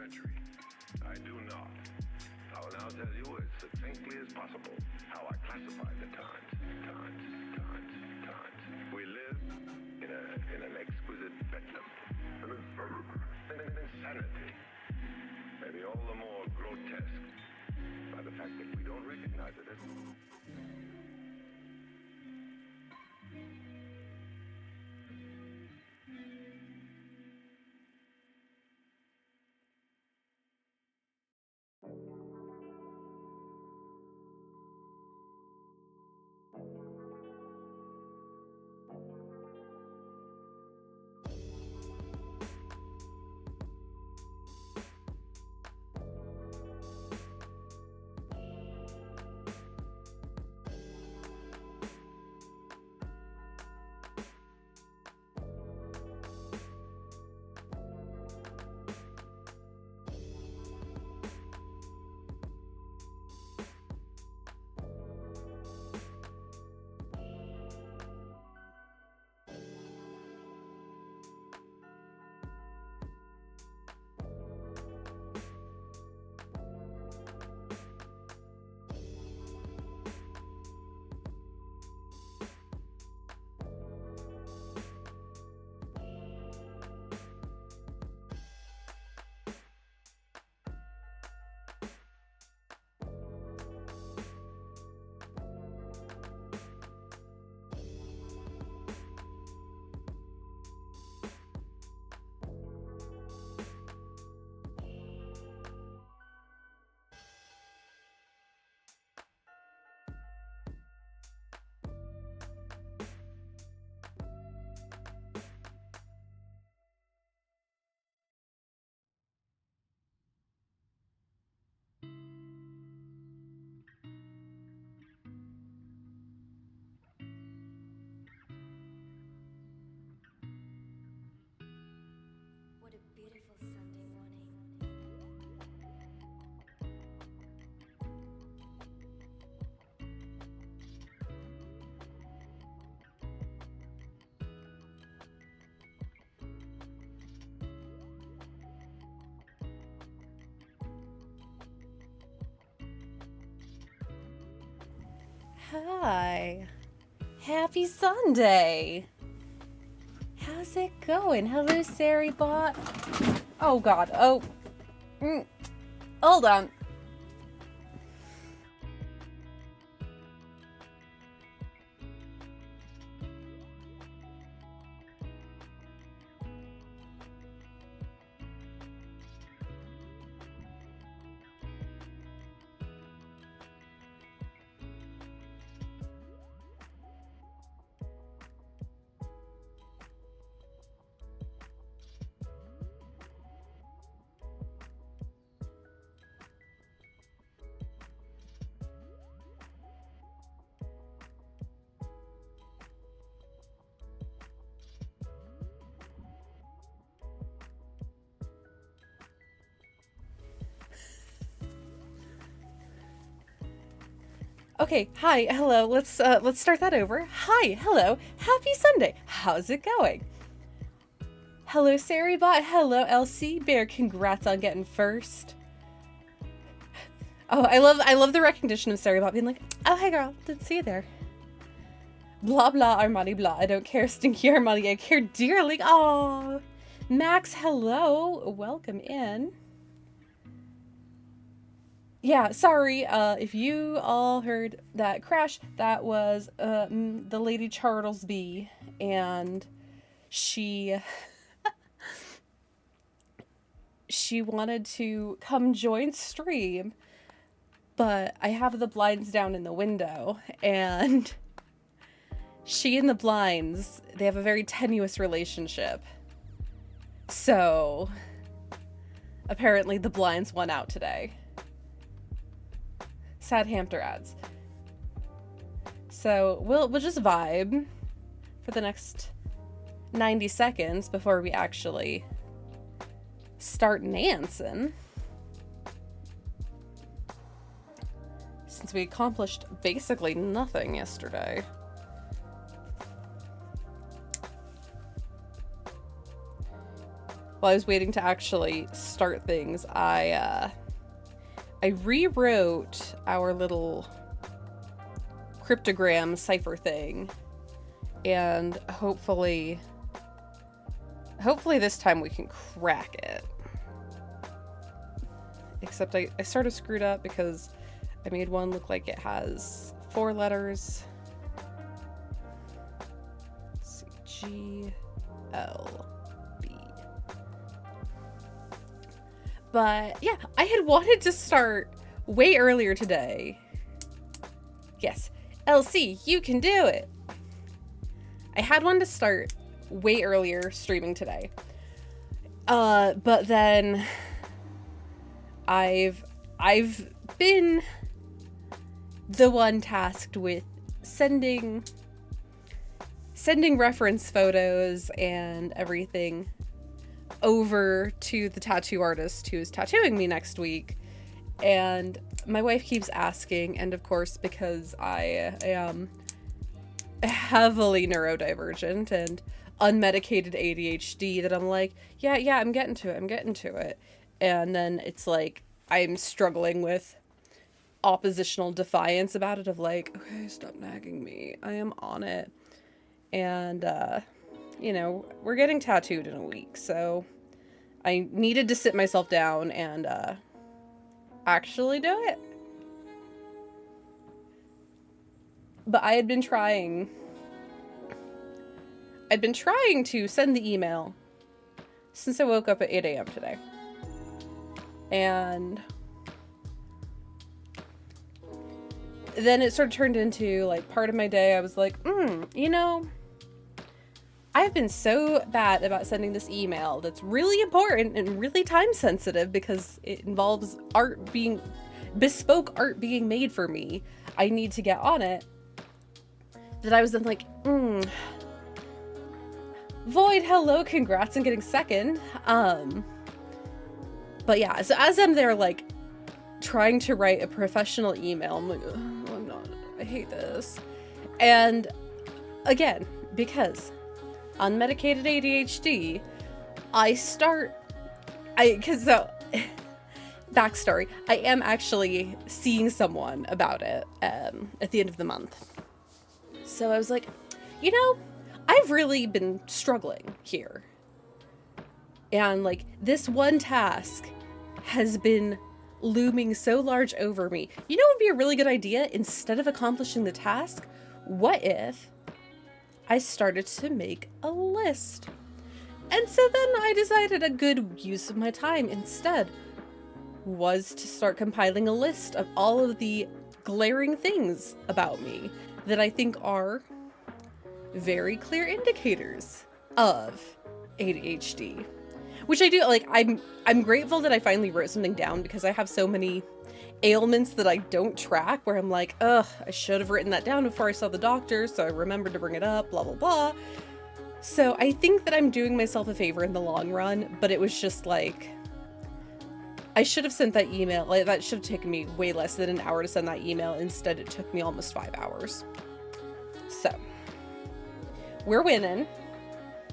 century. I do not. I will now tell you as succinctly as possible how I classify the times. We live in an exquisite bedlam. An insanity. Maybe all the more grotesque by the fact that we don't recognize it as... What a beautiful Sunday morning. Hi. Happy Sunday. How's it going? Hello, Sari Bot. Oh, God. Oh. Hold on. Okay, hi, hello, let's start that over. Hi, hello, happy Sunday. How's it going? Hello, Saribot. Hello, LC Bear. Congrats on getting first. Oh, I love the recognition of Saribot being like, oh, hey girl, didn't see you there. Blah blah Armani blah. I don't care, Stinky Armani. I care dearly. Aw, Max. Hello, welcome in. Yeah, sorry, if you all heard that crash, that was, the Lady Chartlesby, and she wanted to come join stream, but I have the blinds down in the window, and she and the blinds, they have a very tenuous relationship. So, apparently the blinds won out today. Sad hamster ads. So we'll just vibe for the next 90 seconds before we actually start dancing. Since we accomplished basically nothing yesterday. while I was waiting to actually start things, I rewrote our little cryptogram cipher thing, and hopefully this time we can crack it. Except I sort of screwed up because I made one look like it has 4 letters. Let's see, G, L, B. But yeah, I had wanted to start way earlier today. Yes, LC, you can do it. I had one to start way earlier streaming today. But then I've been the one tasked with sending reference photos and everything over to the tattoo artist who's tattooing me next week. And my wife keeps asking, and of course, because I am heavily neurodivergent and unmedicated ADHD, that I'm like, yeah, I'm getting to it. And then it's like, I'm struggling with oppositional defiance about it of like, okay, stop nagging me. I am on it. And, you know, we're getting tattooed in a week, so I needed to sit myself down and, actually do it. But I'd been trying to send the email since I woke up at 8 a.m. today. And then it sort of turned into, like, part of my day I was like, you know, I've been so bad about sending this email that's really important and really time sensitive because it involves bespoke art being made for me. I need to get on it. That I was then like, Void, hello, congrats on getting second. But yeah, so as I'm there, like, trying to write a professional email, I'm like, I hate this. And again, because unmedicated ADHD, backstory, I am actually seeing someone about it at the end of the month. So I was like, you know, I've really been struggling here. And like, this one task has been looming so large over me. You know what would be a really good idea? Instead of accomplishing the task, what if I started to make a list? And so then I decided a good use of my time instead was to start compiling a list of all of the glaring things about me that I think are very clear indicators of ADHD. Which I do, like, I'm grateful that I finally wrote something down because I have so many ailments that I don't track where I'm like, ugh, I should have written that down before I saw the doctor, so I remembered to bring it up, blah, blah, blah. So I think that I'm doing myself a favor in the long run, but it was just like, I should have sent that email, like, that should have taken me way less than an hour to send that email. Instead, it took me almost 5 hours. So, we're winning.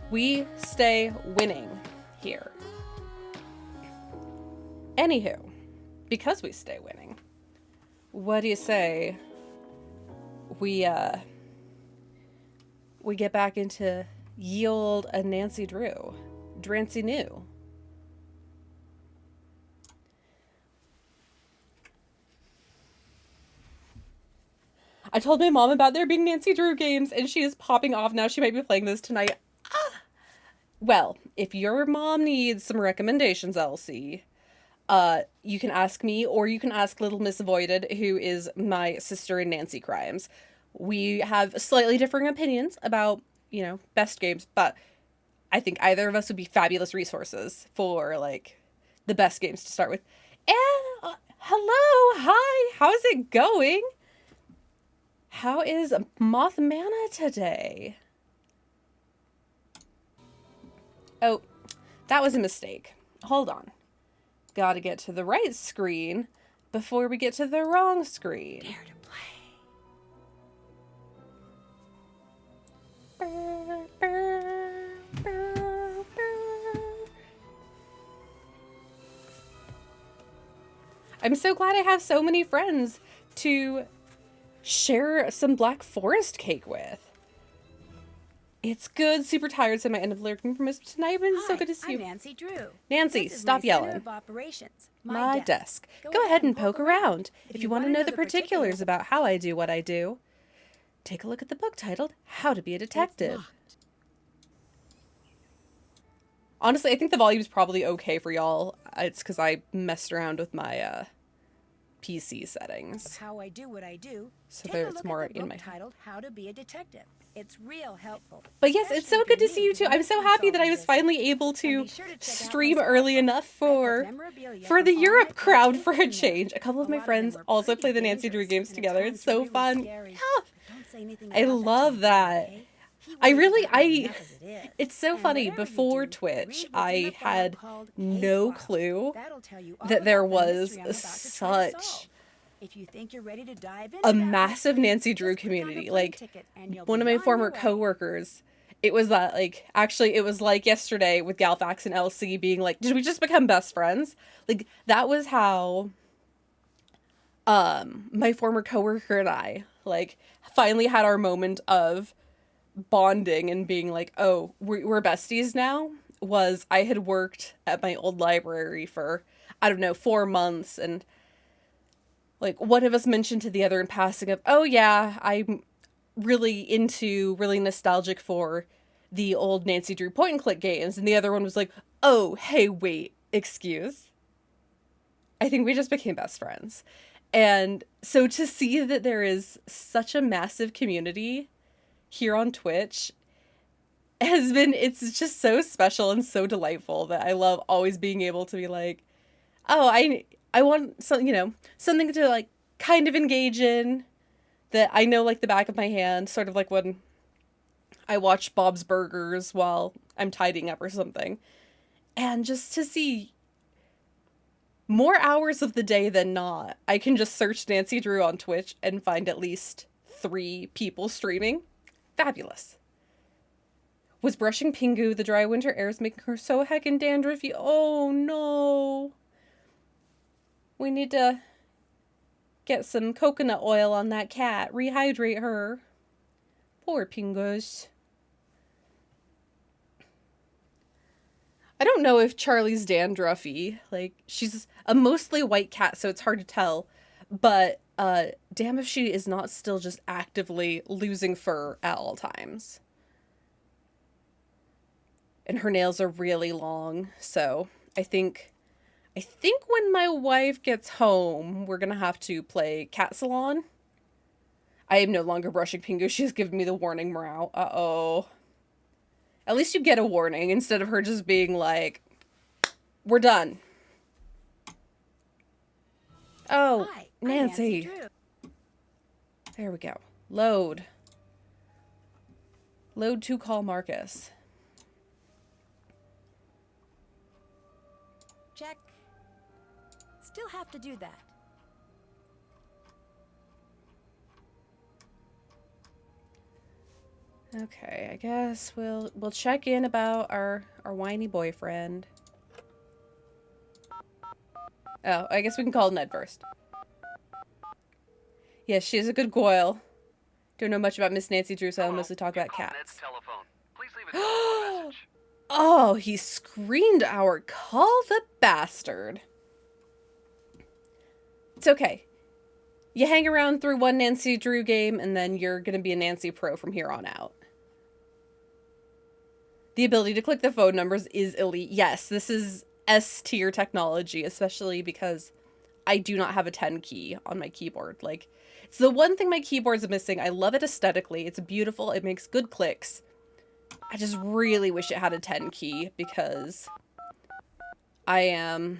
We stay winning here. Anywho, because we stay winning, what do you say we get back into ye olde Nancy Drew, Drancy New? I told my mom about there being Nancy Drew games, and she is popping off now. She might be playing this tonight. Well, if your mom needs some recommendations, Elsie, you can ask me, or you can ask Little Miss Avoided, who is my sister in Nancy Crimes. We have slightly differing opinions about, you know, best games, but I think either of us would be fabulous resources for, like, the best games to start with. And, hello, hi, how's it going? How is Mothmana today? Oh, that was a mistake. Hold on. Gotta get to the right screen before we get to the wrong screen. Dare to play. I'm so glad I have so many friends to share some Black Forest cake with. It's good. Super tired, so I might end up lurking for most of tonight, but it's so good to see you. I'm Nancy Drew. Nancy, This is stop my center yelling. of operations. My desk. Go ahead and poke around. If you want to know the particulars about how I do what I do, take a look at the book titled How to Be a Detective. Honestly, I think the volume's probably okay for y'all. It's because I messed around with my PC settings. How I do what I do. So there's more in my titled How to Be a Detective. It's real helpful. But yes, it's so good to see you too. I'm so happy that I was finally able to stream early enough for the Europe crowd for a change. A couple of my friends also play the Nancy Drew games together. It's so fun. Yeah. I love that. It's so funny. Before Twitch, I had no clue that there was such a massive Nancy Drew community. Like, one of my former coworkers, it was that, like, actually, it was like yesterday with Galfax and LC being like, did we just become best friends? Like, that was how my former coworker and I, like, finally had our moment of bonding and being like, oh, we're besties now. Was I had worked at my old library for, I don't know, 4 months, and like one of us mentioned to the other in passing of, oh yeah, I'm really nostalgic for the old Nancy Drew point and click games, and the other one was like, oh, hey, wait, excuse? I think we just became best friends. And so to see that there is such a massive community here on Twitch it's just so special and so delightful that I love always being able to be like, oh, I want some, something to like kind of engage in that I know like the back of my hand, sort of like when I watch Bob's Burgers while I'm tidying up or something. And just to see more hours of the day than not, I can just search Nancy Drew on Twitch and find at least 3 people streaming. Fabulous. Was brushing Pingu, the dry winter air is making her so heckin' dandruffy. Oh no. We need to get some coconut oil on that cat. Rehydrate her. Poor Pingus. I don't know if Charlie's dandruffy. Like, she's a mostly white cat, so it's hard to tell. But, damn if she is not still just actively losing fur at all times. And her nails are really long, so I think when my wife gets home, we're gonna have to play Cat Salon. I am no longer brushing Pingu. She's given me the warning meow. Uh-oh. At least you get a warning instead of her just being like, we're done. Oh, Hi, Nancy. There we go. Load. Load to call Marcus. Check. Still have to do that. Okay, I guess we'll check in about our whiny boyfriend. Oh, I guess we can call Ned first. Yes, she is a good goyle. Don't know much about Miss Nancy Drew, so I'll mostly talk about cats. Ned's telephone. Please leave a message. Oh, he screened our call, the bastard. It's okay. You hang around through one Nancy Drew game, and then you're going to be a Nancy Pro from here on out. The ability to click the phone numbers is elite. Yes, this is S-tier technology, especially because I do not have a 10 key on my keyboard. Like, it's the one thing my keyboard's missing. I love it aesthetically. It's beautiful. It makes good clicks. I just really wish it had a 10 key because I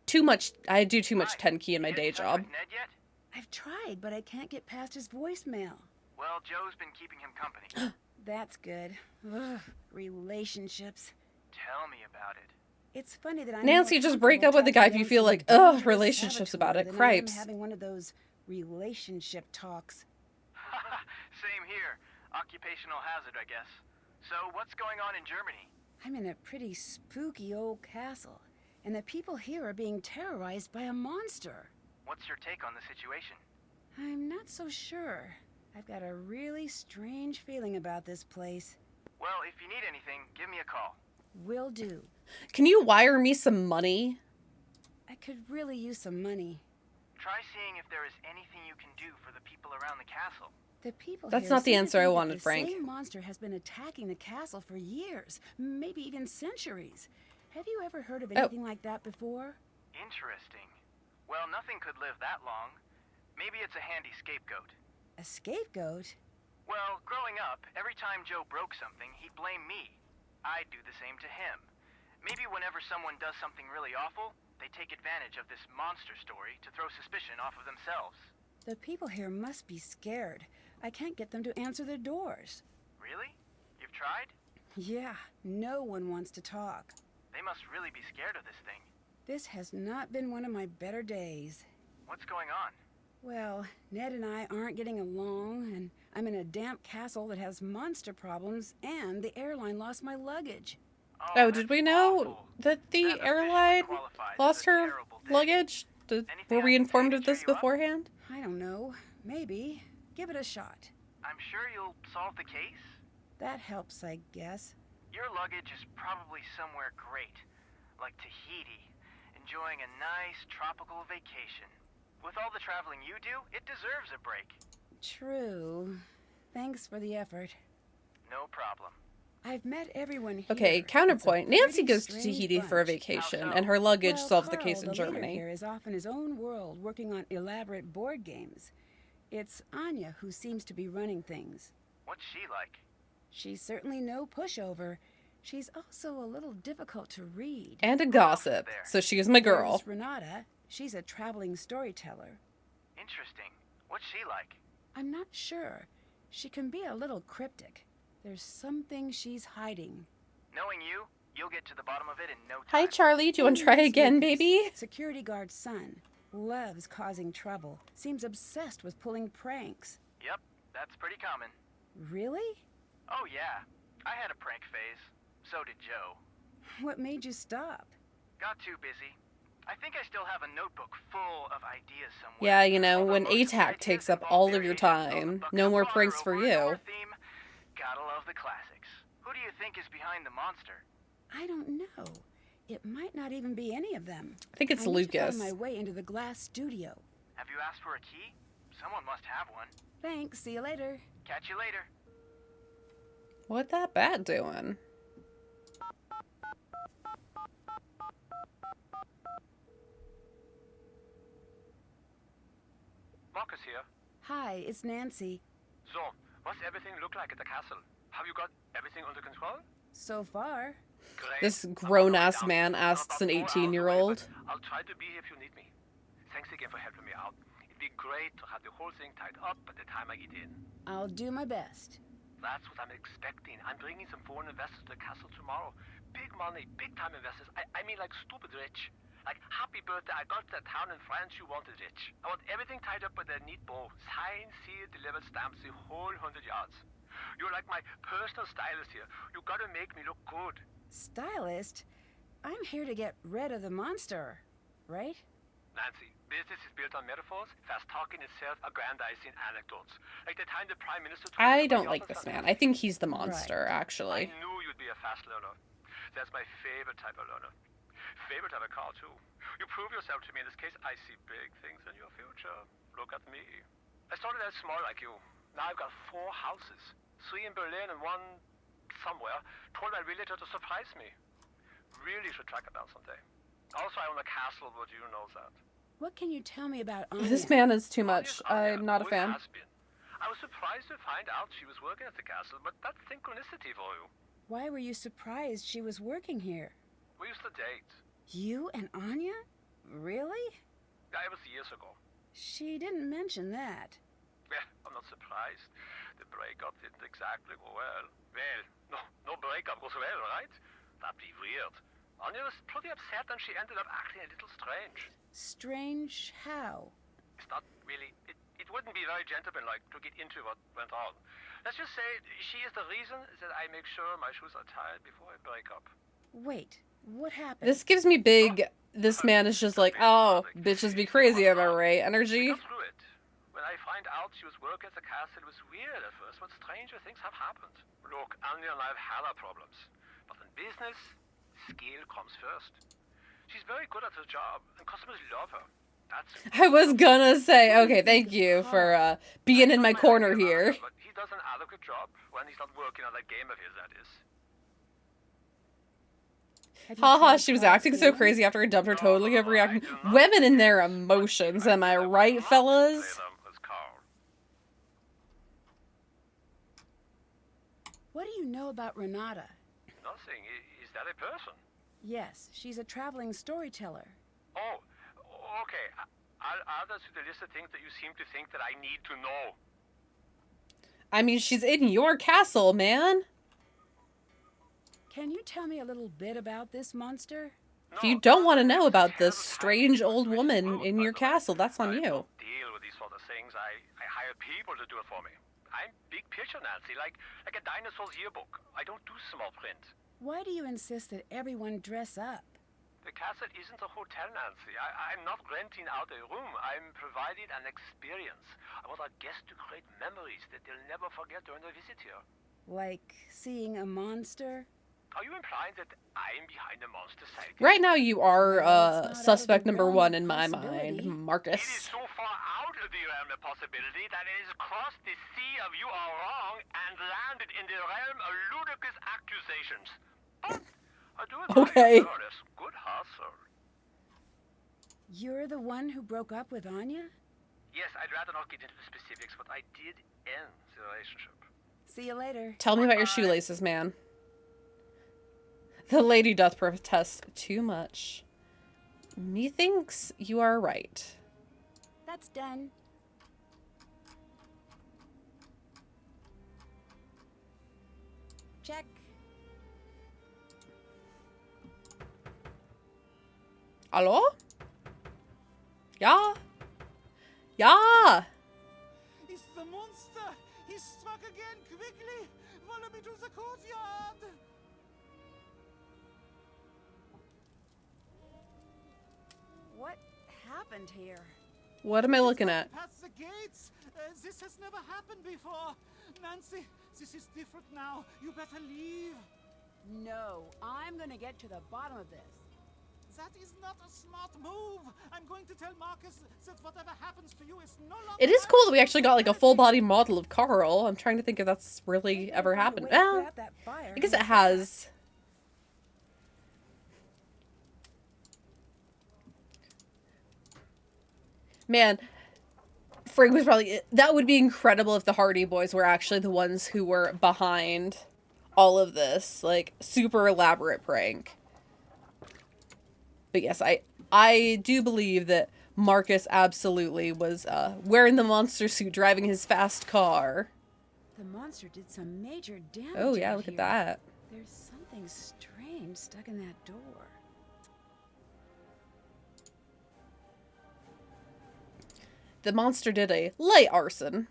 do too much 10 key in my day job. Ned yet? I've tried, but I can't get past his voicemail. Well, Joe's been keeping him company. That's good. Ugh, relationships. Tell me about it. It's funny that I'm Nancy, more just break up with the guy if you feel like, comfortable ugh, relationships about it. than I am Cripes. having one of those relationship talks. Same here. Occupational hazard, I guess. So, what's going on in Germany? I'm in a pretty spooky old castle. and the people here are being terrorized by a monster. What's your take on the situation? I'm not so sure. I've got a really strange feeling about this place. Well, if you need anything, give me a call. Will do. Can you wire me some money? I could really use some money. Try seeing if there is anything you can do for the people around the castle. The people That's here not the seem to answer I think that wanted, the Frank. same monster has been attacking the castle for years, maybe even centuries. Have you ever heard of anything like that before? Interesting. Well, nothing could live that long. Maybe it's a handy scapegoat. A scapegoat? Well, growing up, every time Joe broke something, he'd blame me. I'd do the same to him. Maybe whenever someone does something really awful, they take advantage of this monster story to throw suspicion off of themselves. The people here must be scared. I can't get them to answer their doors. Really? You've tried? Yeah, no one wants to talk. They must really be scared of this thing. This has not been one of my better days. What's going on? Well, Ned and I aren't getting along, and I'm in a damp castle that has monster problems, and the airline lost my luggage. Oh, did we know awful. that the That airline officially qualifies lost as a her terrible day. luggage? Anything Were I we can informed say of to this cheer you up? beforehand? I don't know. Maybe. Give it a shot. I'm sure you'll solve the case. That helps, I guess. Your luggage is probably somewhere great, like Tahiti, enjoying a nice tropical vacation. With all the traveling you do, it deserves a break. True. Thanks for the effort. No problem. I've met everyone here. Okay, It's a counterpoint. Nancy pretty goes to strange Tahiti for a bunch. vacation, How so? and her luggage Well, solves the Carl, case in the leader Germany. here is off in his own world working on elaborate board games. It's Anya who seems to be running things. What's she like? She's certainly no pushover. She's also a little difficult to read. And a gossip, there? so she is my girl. There's Renata. She's a traveling storyteller. Interesting. What's she like? I'm not sure. She can be a little cryptic. There's something she's hiding. Knowing you, you'll get to the bottom of it in no time. Hi, Charlie. Do you want to try Henry's again, Lucas, baby? Security guard's son. Loves causing trouble. Seems obsessed with pulling pranks. Yep, that's pretty common. Really? Oh yeah, I had a prank phase. So did Joe. What made you stop? Got too busy. I think I still have a notebook full of ideas somewhere. Yeah, you know, Although when most of the ATAC ideas takes up involve all of your variations on time, a bucket no of more water, pranks a for word you. or a theme. Gotta love the classics. Who do you think is behind the monster? I don't know. It might not even be any of them. I think it's I need to Lucas. find my way into the glass studio. Have you asked for a key? Someone must have one. Thanks. See you later. Catch you later. What that bat doing? Marcus here. Hi, it's Nancy. So, what's everything look like at the castle? Have you got everything under control? So far. Great. This I'm grown-ass down. man I'm asks about an 4 hours 18-year-old. away, but I'll try to be here if you need me. Thanks again for helping me out. It'd be great to have the whole thing tied up by the time I get in. I'll do my best. That's what I'm expecting. I'm bringing some foreign investors to the castle tomorrow. Big money, big time investors. I mean like stupid rich. Like, happy birthday, I got that town in France you wanted rich. I want everything tied up with a neat bow. Signed, sealed, delivered, stamps, the whole 100 yards. You're like my personal stylist here. You gotta make me look good. Stylist? I'm here to get rid of the monster, right? Nancy, business is built on metaphors, fast talking and self-aggrandizing anecdotes. Like the time the Prime Minister... I don't like this man. I think he's the monster, I actually. knew you'd be a fast learner. That's my favorite type of learner. Favorite type of car, too. You prove yourself to me in this case. I see big things in your future. Look at me. I started out small like you. Now I've got 4 houses. 3 in Berlin and 1 somewhere. Told my realtor to surprise me. Really should track it down someday. Also, I own a castle, but you know that. What can you tell me about Anya? This man is too much. Anya's Anya, I'm not a always fan. has been. I was surprised to find out she was working at the castle, but that's synchronicity for you. Why were you surprised she was working here? We used to date. You and Anya? Really? Yeah, it was years ago. She didn't mention that. Yeah, I'm not surprised. The breakup didn't exactly go well. Well, no breakup goes well, right? That'd be weird. Anya was pretty upset and she ended up acting a little strange. Strange how? It's not really... It wouldn't be very gentlemanlike to get into what went on. Let's just say she is the reason that I make sure my shoes are tied before I break up. Wait, What happened? This gives me big, this man is just like, oh, bitches be crazy, am I right? Energy. I got through it. When I find out she was working at the castle, it was weird at first, but stranger things have happened. Look, Anya and I have had our problems. But in business, skill comes first. She's very good at her job, and customers love her. That's I was gonna say, okay, thank you for being in my corner here. But he does an adequate job when he's not working on that game of his, that is. Have you Haha, tried she was Class acting so 1? crazy after I dumped her, totally overreacting. Women and their emotions, am I right, fellas? What do you know about Renata? Nothing. Is that a person? Yes, she's a traveling storyteller. Oh, okay. I'll add that to the list of things that you seem to think that I need to know. I mean, she's in your castle, man. Can you tell me a little bit about this monster? If you don't want to know about this strange old woman in your castle, that's on you. I don't deal with these sort of things. I hire people to do it for me. I'm big picture, Nancy, like a dinosaur's yearbook. I don't do small print. Why do you insist that everyone dress up? The castle isn't a hotel, Nancy. I'm not renting out a room. I'm providing an experience. I want our guests to create memories that they'll never forget during their visit here. Like seeing a monster? Are you implying that I'm behind the monster side? Right now, you are Well, it's not out of suspect the number realm one of in my possibility. mind, It is Marcus. so far out of the realm of possibility that it has crossed the sea of you are wrong and landed in the realm of ludicrous accusations. But I do admire Okay. your fairness. Good hustle. You're the one who broke up with Anya? Yes, I'd rather not get into the specifics, but I did end the relationship. See you later. Tell me about your shoelaces, man. The lady doth protest too much. Methinks you are right. That's done. Check. Hallo? Ja? Ja! It's the monster! He struck again! Quickly! Follow me to the courtyard! What happened here? What am I looking at? Past the gates! This has never happened before! Nancy, this is different now. You better leave. No, I'm gonna get to the bottom of this. That is not a smart move. I'm going to tell Marcus that whatever happens to you is no longer... It is cool that we actually got like a full body model of Carl. I'm trying to think if that's really ever happened. Well, I guess it has. Man, Frank was probably... That would be incredible if the Hardy Boys were actually the ones who were behind all of this. Like, super elaborate prank. But yes, I do believe that Marcus absolutely was wearing the monster suit, driving his fast car. The monster did some major damage. Oh yeah, out look at here. that. There's something strange stuck in that door. The monster did a light arson.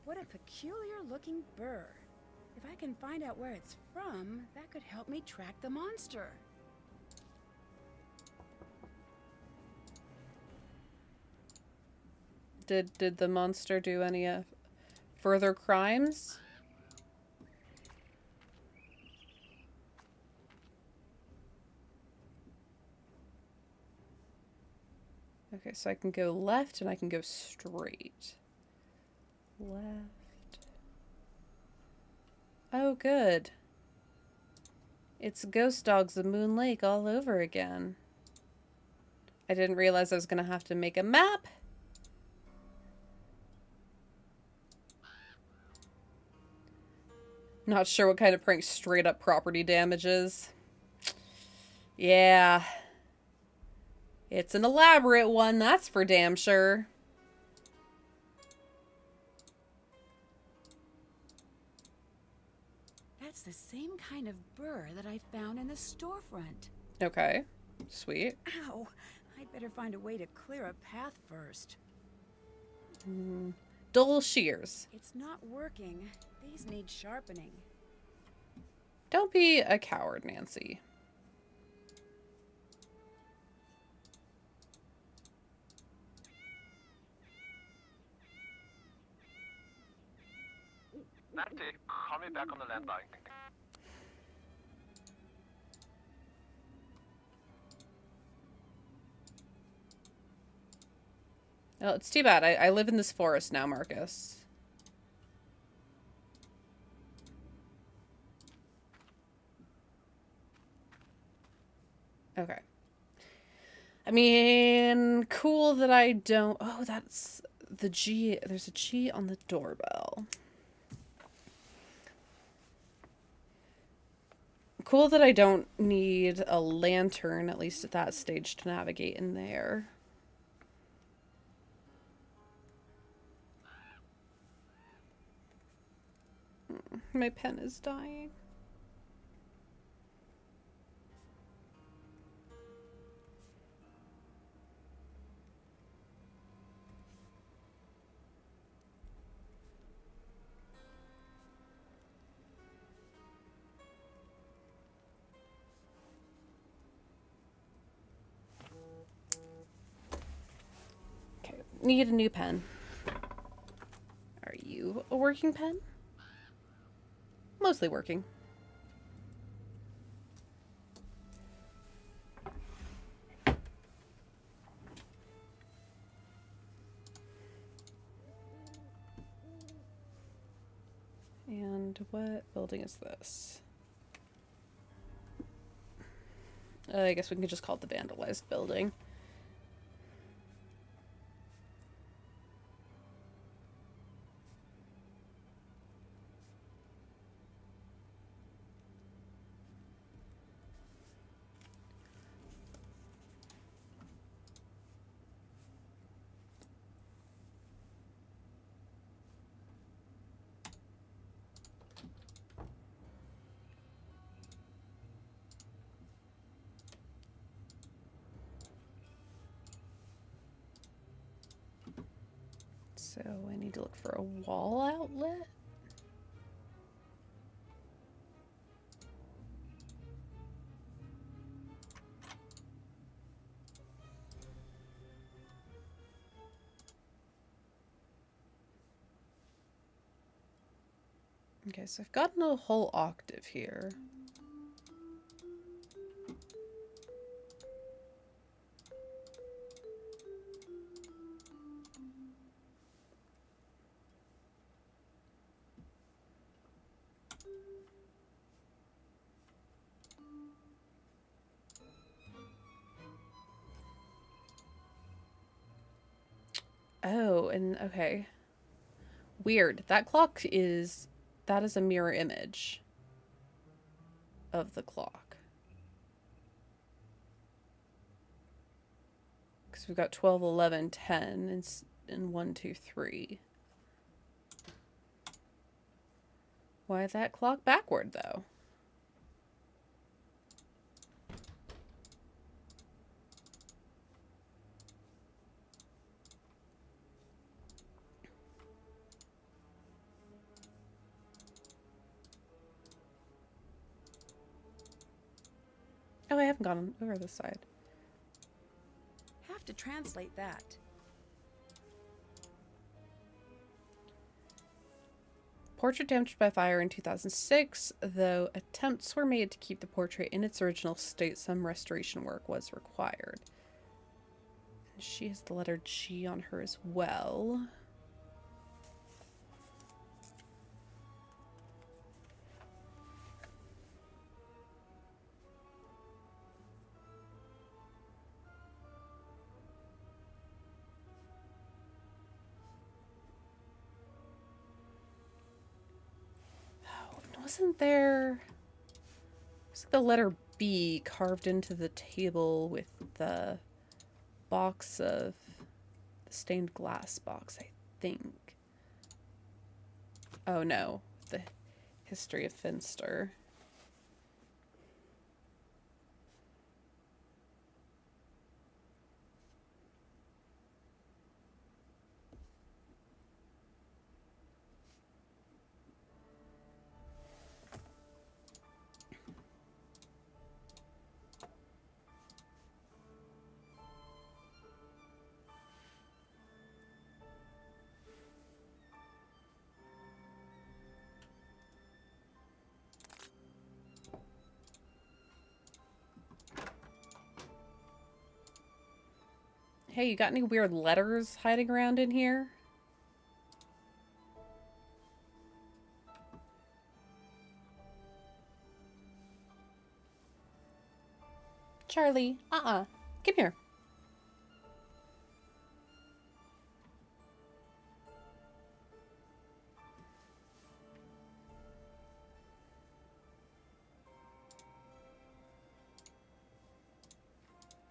What a peculiar looking burr. If I can find out where it's from, that could help me track the monster. Did the monster do any further crimes? Okay, so I can go left and I can go straight. Left. Oh, good. It's Ghost Dogs of Moon Lake all over again. I didn't realize I was going to have to make a map. Not sure what kind of prank straight up property damage is. Yeah. It's an elaborate one, that's for damn sure. That's the same kind of burr that I found in the storefront. Okay. Sweet. Ow! I'd better find a way to clear a path first. Dull shears. It's not working. These need sharpening. Don't be a coward, Nancy. Nancy, call me back on the landline. Well, it's too bad. I live in this forest now, Marcus. Okay. I mean, cool that I don't... Oh, that's the G. There's a G on the doorbell. Cool that I don't need a lantern, at least at that stage, to navigate in there. My pen is dying. Okay, need a new pen. Are you a working pen? Mostly working. And what building is this? I guess we can just call it the vandalized building. So I need to look for a wall outlet. Okay, so I've gotten a whole octave here. Oh, and okay. Weird. That is a mirror image of the clock. Because we've got 12, 11, 10, and 1, 2, 3. Why is that clock backward, though? Oh, I haven't gone over this side. Have to translate that. Portrait damaged by fire in 2006, though attempts were made to keep the portrait in its original state, some restoration work was required. And she has the letter G on her as well. Wasn't there... Was the letter B carved into the table with the box of... the stained glass box, I think. Oh no, the history of Finster. Hey, you got any weird letters hiding around in here? Charlie, come here.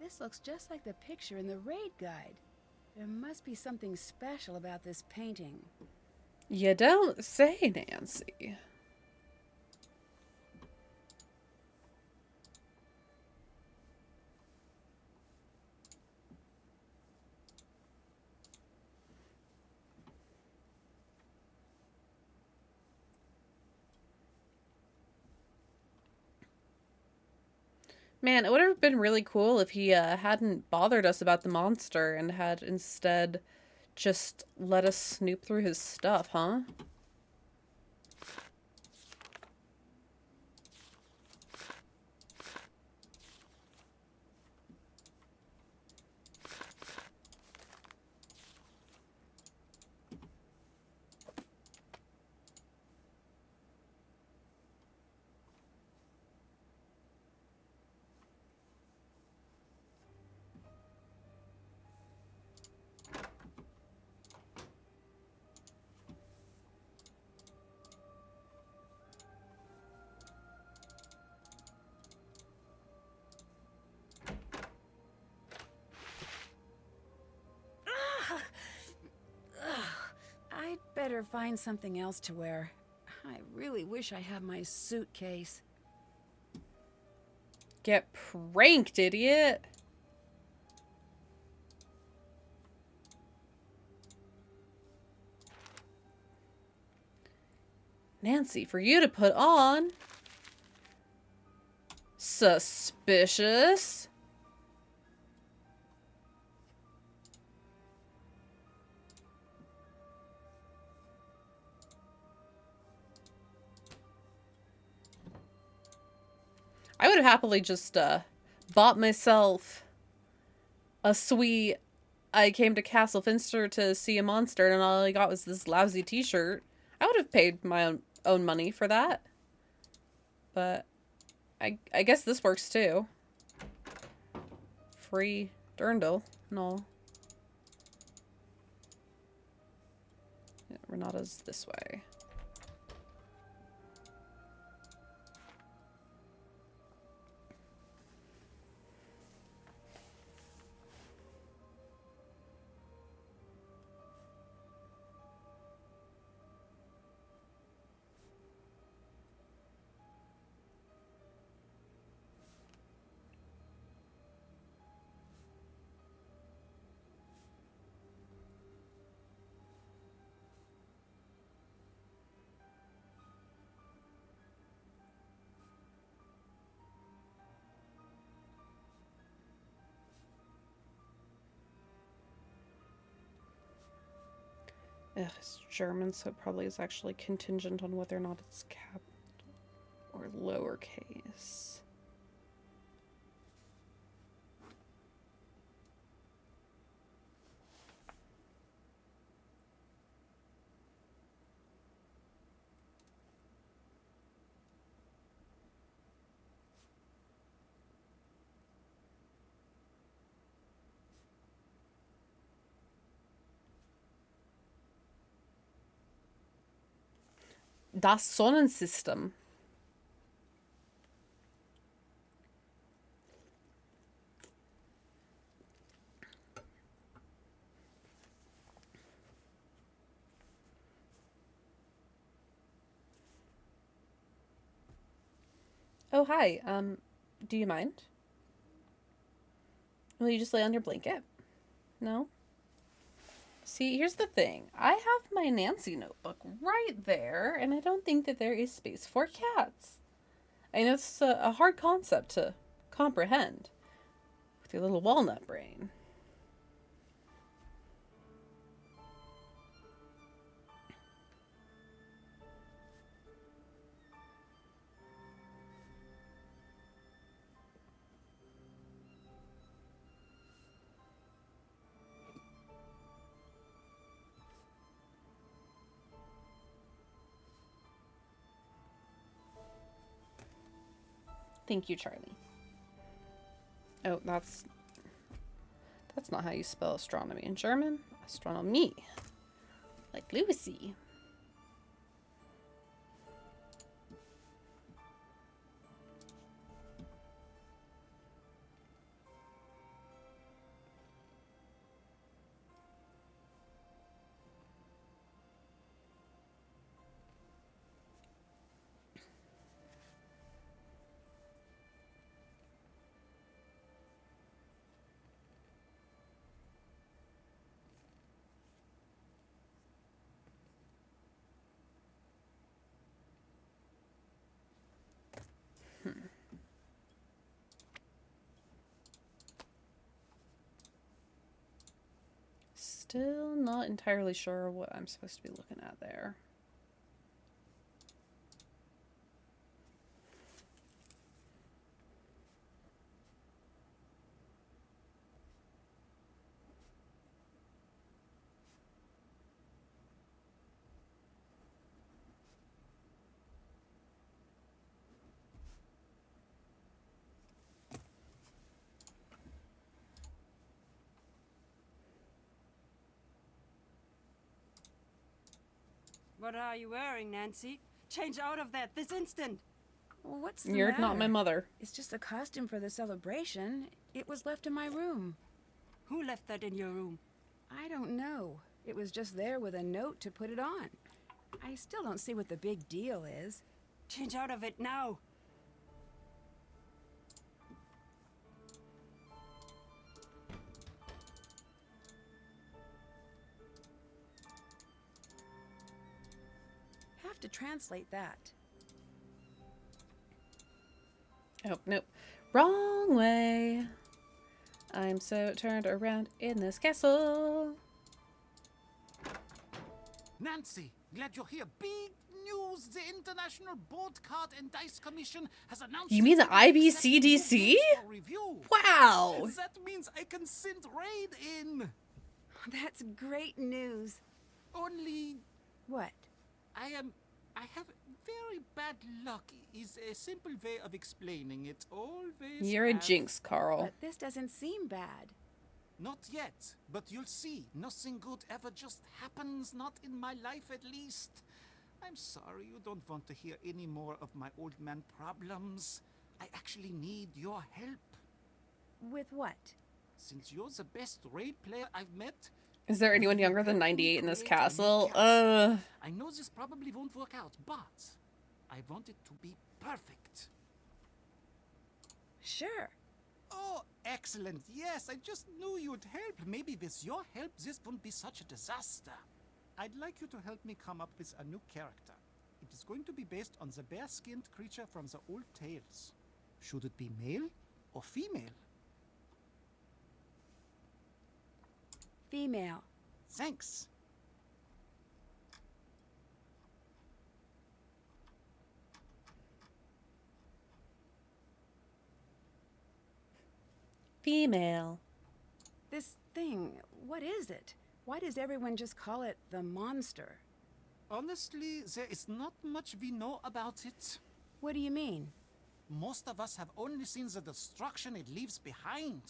This looks just like the picture in the raid guide. There must be something special about this painting. You don't say, Nancy. Man, it would have been really cool if he hadn't bothered us about the monster and had instead just let us snoop through his stuff, huh? I'd better find something else to wear. I really wish I had my suitcase. Get pranked, idiot! Nancy, for you to put on. Suspicious. I would have happily just bought myself a sweet I came to Castle Finster to see a monster and all I got was this lousy t-shirt. I would have paid my own money for that. But I guess this works too. Free dirndl and all. Yeah, Renata's this way. Ugh, it's German, so it probably is actually contingent on whether or not it's cap or lowercase. Das Sonnensystem. Oh, hi. Do you mind? Will you just lay on your blanket? No? See, here's the thing. I have my Nancy notebook right there, and I don't think that there is space for cats. I know it's a hard concept to comprehend with your little walnut brain. Thank you, Charlie. Oh, that's not how you spell astronomy in German. Astronomie. Like Lucy. Still not entirely sure what I'm supposed to be looking at there. What are you wearing, Nancy? Change out of that this instant! Well, what's the You're matter? not my mother. It's just a costume for the celebration. It was left in my room. Who left that in your room? I don't know. It was just there with a note to put it on. I still don't see what the big deal is. Change out of it now! Have to translate that. Oh, nope. Wrong way. I'm so turned around in this castle. Nancy, glad you're here. Big news! The International Board Card and Dice Commission has announced. You mean the that they accept IBCDC? new games for review. Wow! That means I can send Raid in. That's great news. Only What? I have very bad luck. Is a simple way of explaining it. Always. You're a have- jinx, Carl. But this doesn't seem bad. Not yet, but you'll see. Nothing good ever just happens, not in my life at least. I'm sorry you don't want to hear any more of my old man problems. I actually need your help. With what? Since you're the best raid player I've met. Is there anyone younger than 98 in this create a new castle? character. I know this probably won't work out, but I want it to be perfect. Sure. Oh, excellent. Yes, I just knew you'd help. Maybe with your help, this won't be such a disaster. I'd like you to help me come up with a new character. It is going to be based on the bear-skinned creature from the old tales. Should it be male or female? Female. Thanks. Female. This thing, what is it? Why does everyone just call it the monster? Honestly, there is not much we know about it. What do you mean? Most of us have only seen the destruction it leaves behind.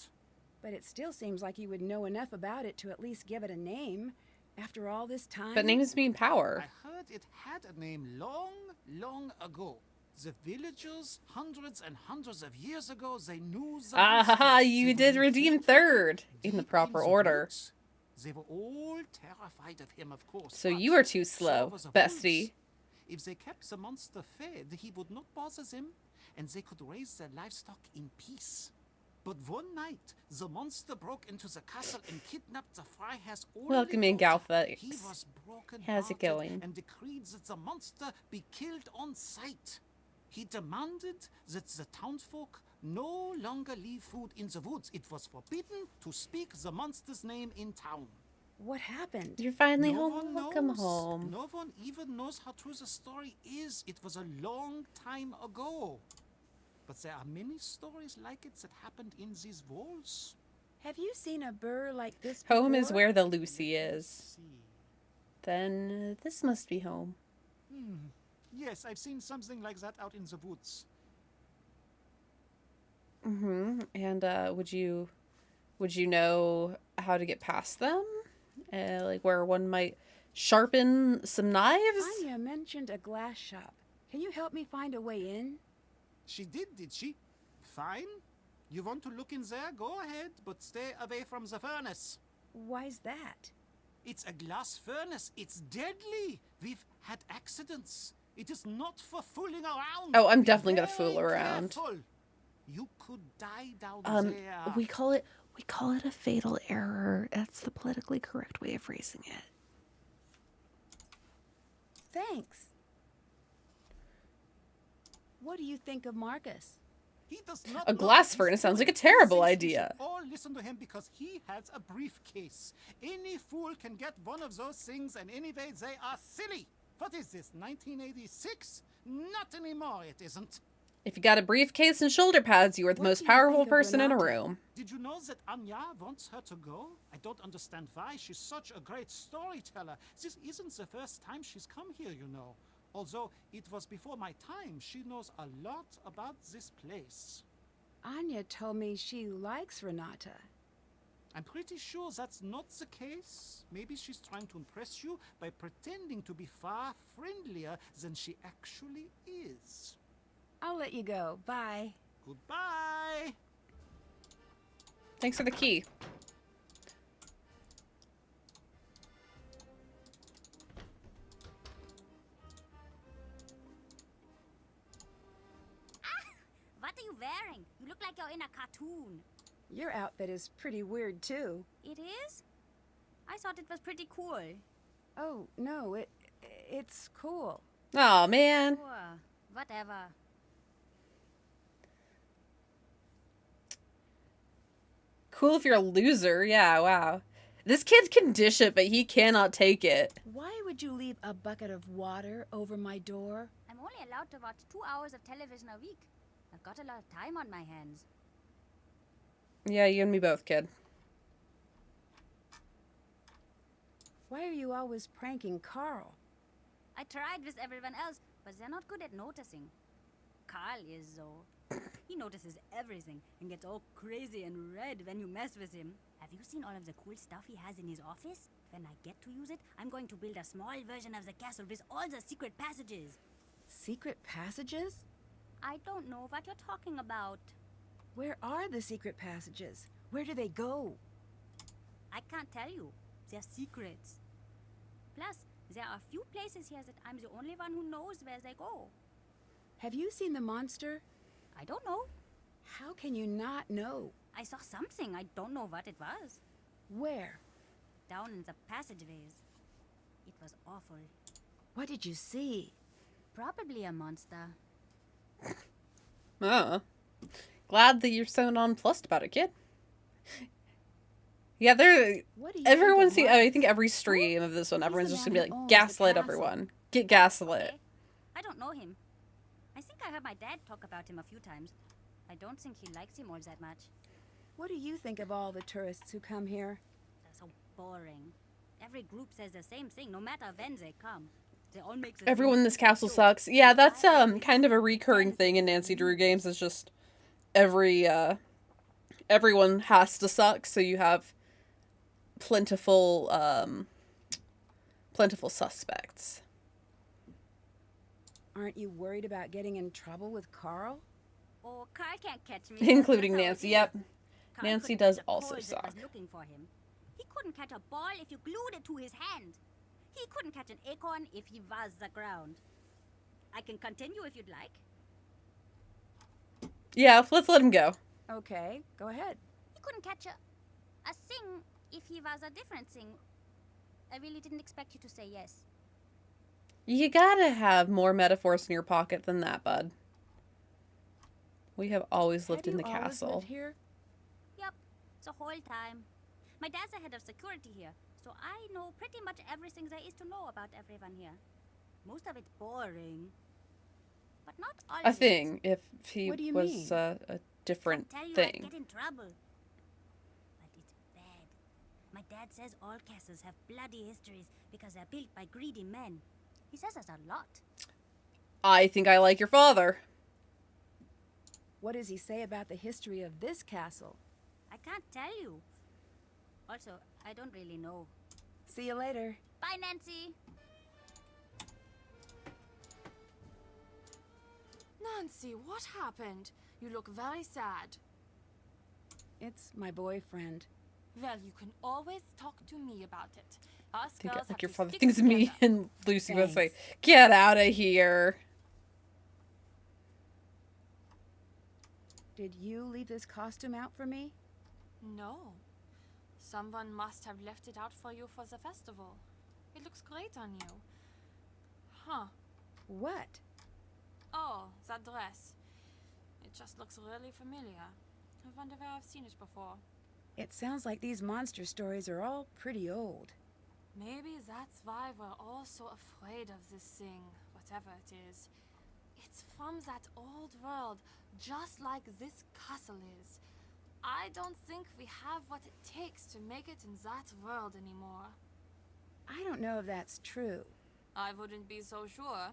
But it still seems like you would know enough about it to at least give it a name. After all this time. But names mean power. I heard it had a name long, long ago. The villagers, hundreds and hundreds of years ago, they knew the Ah, monster. you They did were redeem deep third in the deep proper the order. woods. They were all terrified of him, of course. So but you were too so slow, was the bestie. wolves. If they kept the monster fed, he would not bother them, and they could raise their livestock in peace. But one night, the monster broke into the castle and kidnapped the Freiherr's only Welcome in, daughter. Galfix. He was broken. How's it going? And decreed that the monster be killed on sight. He demanded that the townsfolk no longer leave food in the woods. It was forbidden to speak the monster's name in town. What happened? You're finally No home. one Welcome knows. home. No one even knows how true the story is. It was a long time ago. But there are many stories like it that happened in these walls. Have you seen a burr like this before? Home is where the Lucy is. See. Then this must be home. Yes, I've seen something like that out in the woods. And would you know how to get past them? Like where one might sharpen some knives? Anya mentioned a glass shop. Can you help me find a way in? She did she? Fine. You want to look in there? Go ahead, but stay away from the furnace. Why's that? It's a glass furnace. It's deadly. We've had accidents. It is not for fooling around. Oh, I'm Be definitely gonna very fool around. careful. You could die down there. We call it a fatal error. That's the politically correct way of phrasing it. Thanks. What do you think of Marcus? He does not A know glass what he's furnace sounds like a doing. terrible He thinks we idea. should all listen to him because he has a briefcase. Any fool can get one of those things, and anyway, they are silly. What is this, 1986? Not anymore, it isn't. If you got a briefcase and shoulder pads, you are the What most do you powerful think of person in a Renata? room. Did you know that Anya wants her to go? I don't understand why. She's such a great storyteller. This isn't the first time she's come here, you know. Although it was before my time, she knows a lot about this place. Anya told me she likes Renata. I'm pretty sure that's not the case. Maybe she's trying to impress you by pretending to be far friendlier than she actually is. I'll let you go. Bye. Goodbye. Thanks for the key. What are you wearing? You look like you're in a cartoon. Your outfit is pretty weird, too. It is? I thought it was pretty cool. Oh, no, it's cool. Oh man. Sure, whatever. Cool if you're a loser. Yeah, wow. This kid can dish it, but he cannot take it. Why would you leave a bucket of water over my door? I'm only allowed to watch 2 hours of television a week. I've got a lot of time on my hands. Yeah, you and me both, kid. Why are you always pranking Carl? I tried with everyone else, but they're not good at noticing. Carl is, though. He notices everything and gets all crazy and red when you mess with him. Have you seen all of the cool stuff he has in his office? When I get to use it, I'm going to build a small version of the castle with all the secret passages. Secret passages? I don't know what you're talking about. Where are the secret passages? Where do they go? I can't tell you. They're secrets. Plus, there are a few places here that I'm the only one who knows where they go. Have you seen the monster? I don't know. How can you not know? I saw something. I don't know what it was. Where? Down in the passageways. It was awful. What did you see? Probably a monster. Oh. Glad that you're so nonplussed about it, kid. Yeah, What do you everyone's think seen, of I think every stream of this one, He's everyone's the just man gonna be who like, owns the gaslight castle." everyone. Get gaslit. Okay. I don't know him. I think I heard my dad talk about him a few times. I don't think he likes him all that much. What do you think of all the tourists who come here? They're so boring. Every group says the same thing, no matter when they come. They all make the Everyone in same this castle jokes. sucks. Yeah, that's I always kind of a recurring thing in Nancy Drew games. Is just everyone has to suck, so you have plentiful suspects. Aren't you worried about getting in trouble with Carl? Oh, Carl can't catch me. Including That's how it Nancy. is. Yep. Carl Nancy couldn't does catch a also cold that suck. was looking for him. He couldn't catch a ball if you glued it to his hand. He couldn't catch an acorn if he was the ground. I can continue if you'd like. Yeah, let's let him go. Okay, go ahead. He couldn't catch a thing if he was a different thing. I really didn't expect you to say yes. You gotta have more metaphors in your pocket than that, bud. We have always lived Have in you the always castle. lived here? Yep, the whole time. My dad's the head of security here, so I know pretty much everything there is to know about everyone here. Most of it's boring, but not all A of thing, if he What do you was mean? a different Tell you I'd thing. get in trouble. But it's bad. My dad says all castles have bloody histories because they're built by greedy men. He says there's a lot. I think I like your father. What does he say about the history of this castle? I can't tell you. Also, I don't really know. See you later. Bye, Nancy. Nancy, what happened? You look very sad. It's my boyfriend. Well, you can always talk to me about it. Us I think girls have your to father stick thinks me together. and Lucy both say, Thanks. "Get out of here." Did you leave this costume out for me? No. Someone must have left it out for you for the festival. It looks great on you. Huh. What? Oh, that dress. It just looks really familiar. I wonder where I've seen it before. It sounds like these monster stories are all pretty old. Maybe that's why we're all so afraid of this thing, whatever it is. It's from that old world, just like this castle is. I don't think we have what it takes to make it in that world anymore. I don't know if that's true. I wouldn't be so sure.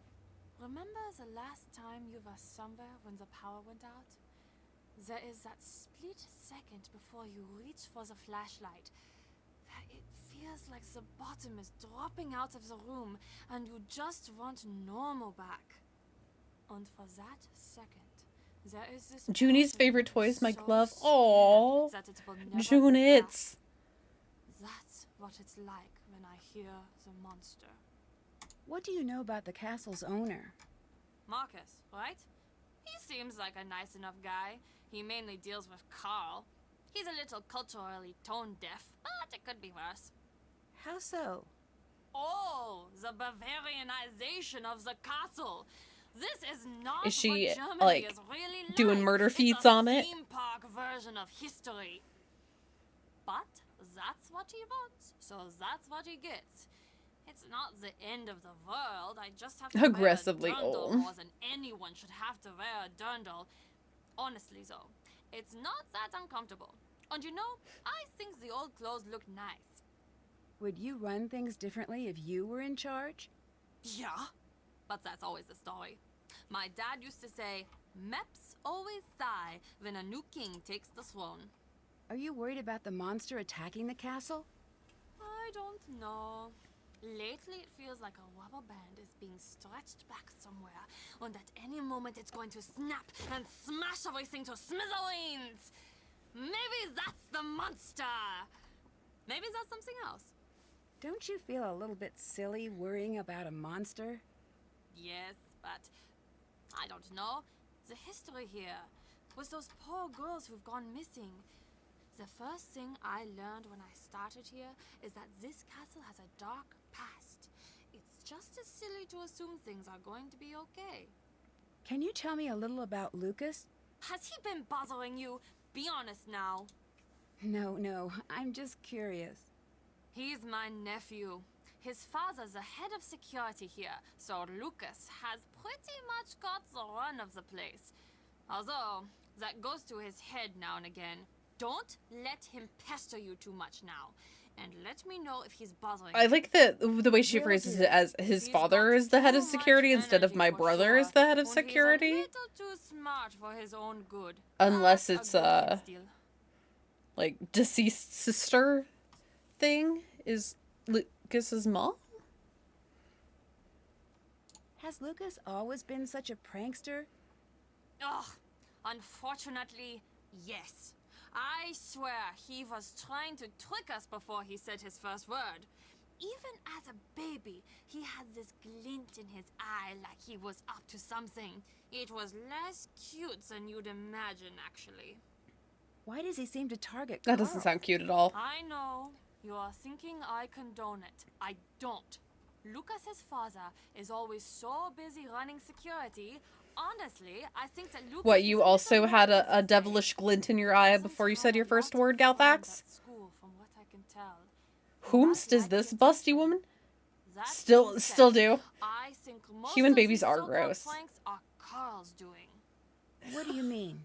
Remember the last time you were somewhere when the power went out? There is that split second before you reach for the flashlight. It feels like the bottom is dropping out of the room and you just want normal back. And for that second, there is this Junie's part of favorite you toy is my so glove. scared Aww. that it will never June, get back. it's That's what it's like when I hear the monster. What do you know about the castle's owner? Marcus, right? He seems like a nice enough guy. He mainly deals with Carl. He's a little culturally tone deaf, but it could be worse. How so? Oh, the Bavarianization of the castle. This is not Is she, what Germany like, is really doing like. murder It's feats a on it? theme park version of history. But that's what he wants, so that's what he gets. It's not the end of the world. I just have to Aggressively wear a dirndl old. more than anyone should have to wear a dirndl. Honestly, though, it's not that uncomfortable. And you know, I think the old clothes look nice. Would you run things differently if you were in charge? Yeah, but that's always the story. My dad used to say, "Meps always sigh when a new king takes the throne." Are you worried about the monster attacking the castle? I don't know. Lately, it feels like a rubber band is being stretched back somewhere, and at any moment it's going to snap and smash everything to smithereens. Maybe that's the monster. Maybe that's something else. Don't you feel a little bit silly worrying about a monster? Yes, but I don't know. The history here with those poor girls who've gone missing. The first thing I learned when I started here is that this castle has a dark past. It's just as silly to assume things are going to be okay. Can you tell me a little about Lucas? Has he been bothering you? Be honest now. No, I'm just curious. He's my nephew. His father's the head of security here, so Lucas has pretty much got the run of the place. Although, that goes to his head now and again. Don't let him pester you too much now. And let me know if he's bothering I you. like the way she phrases it as his father is the head of security instead of my brother is the head of security. He's a little too smart for his own good. Unless But it's good kid still. like deceased sister thing is Lucas's mom. Has Lucas always been such a prankster? Ugh, unfortunately, yes. I swear he was trying to trick us before he said his first word. Even as a baby, he had this glint in his eye like he was up to something. It was less cute than you'd imagine, actually. Why does he seem to target That Carl? doesn't sound cute at all. I know. You are thinking I condone it. I don't. Lucas's father is always so busy running security. Honestly, I think that Lucas What, is you a also little had more a business-savvy. devilish glint in your eye Doesn't before you have said your a first lot word, of friends Galthax? at school, from what I can tell. Whomst is That this like busty attention. woman? That Still being said, do. I think most Human of babies these are so-called gross. pranks are Carl's doing. What do you mean?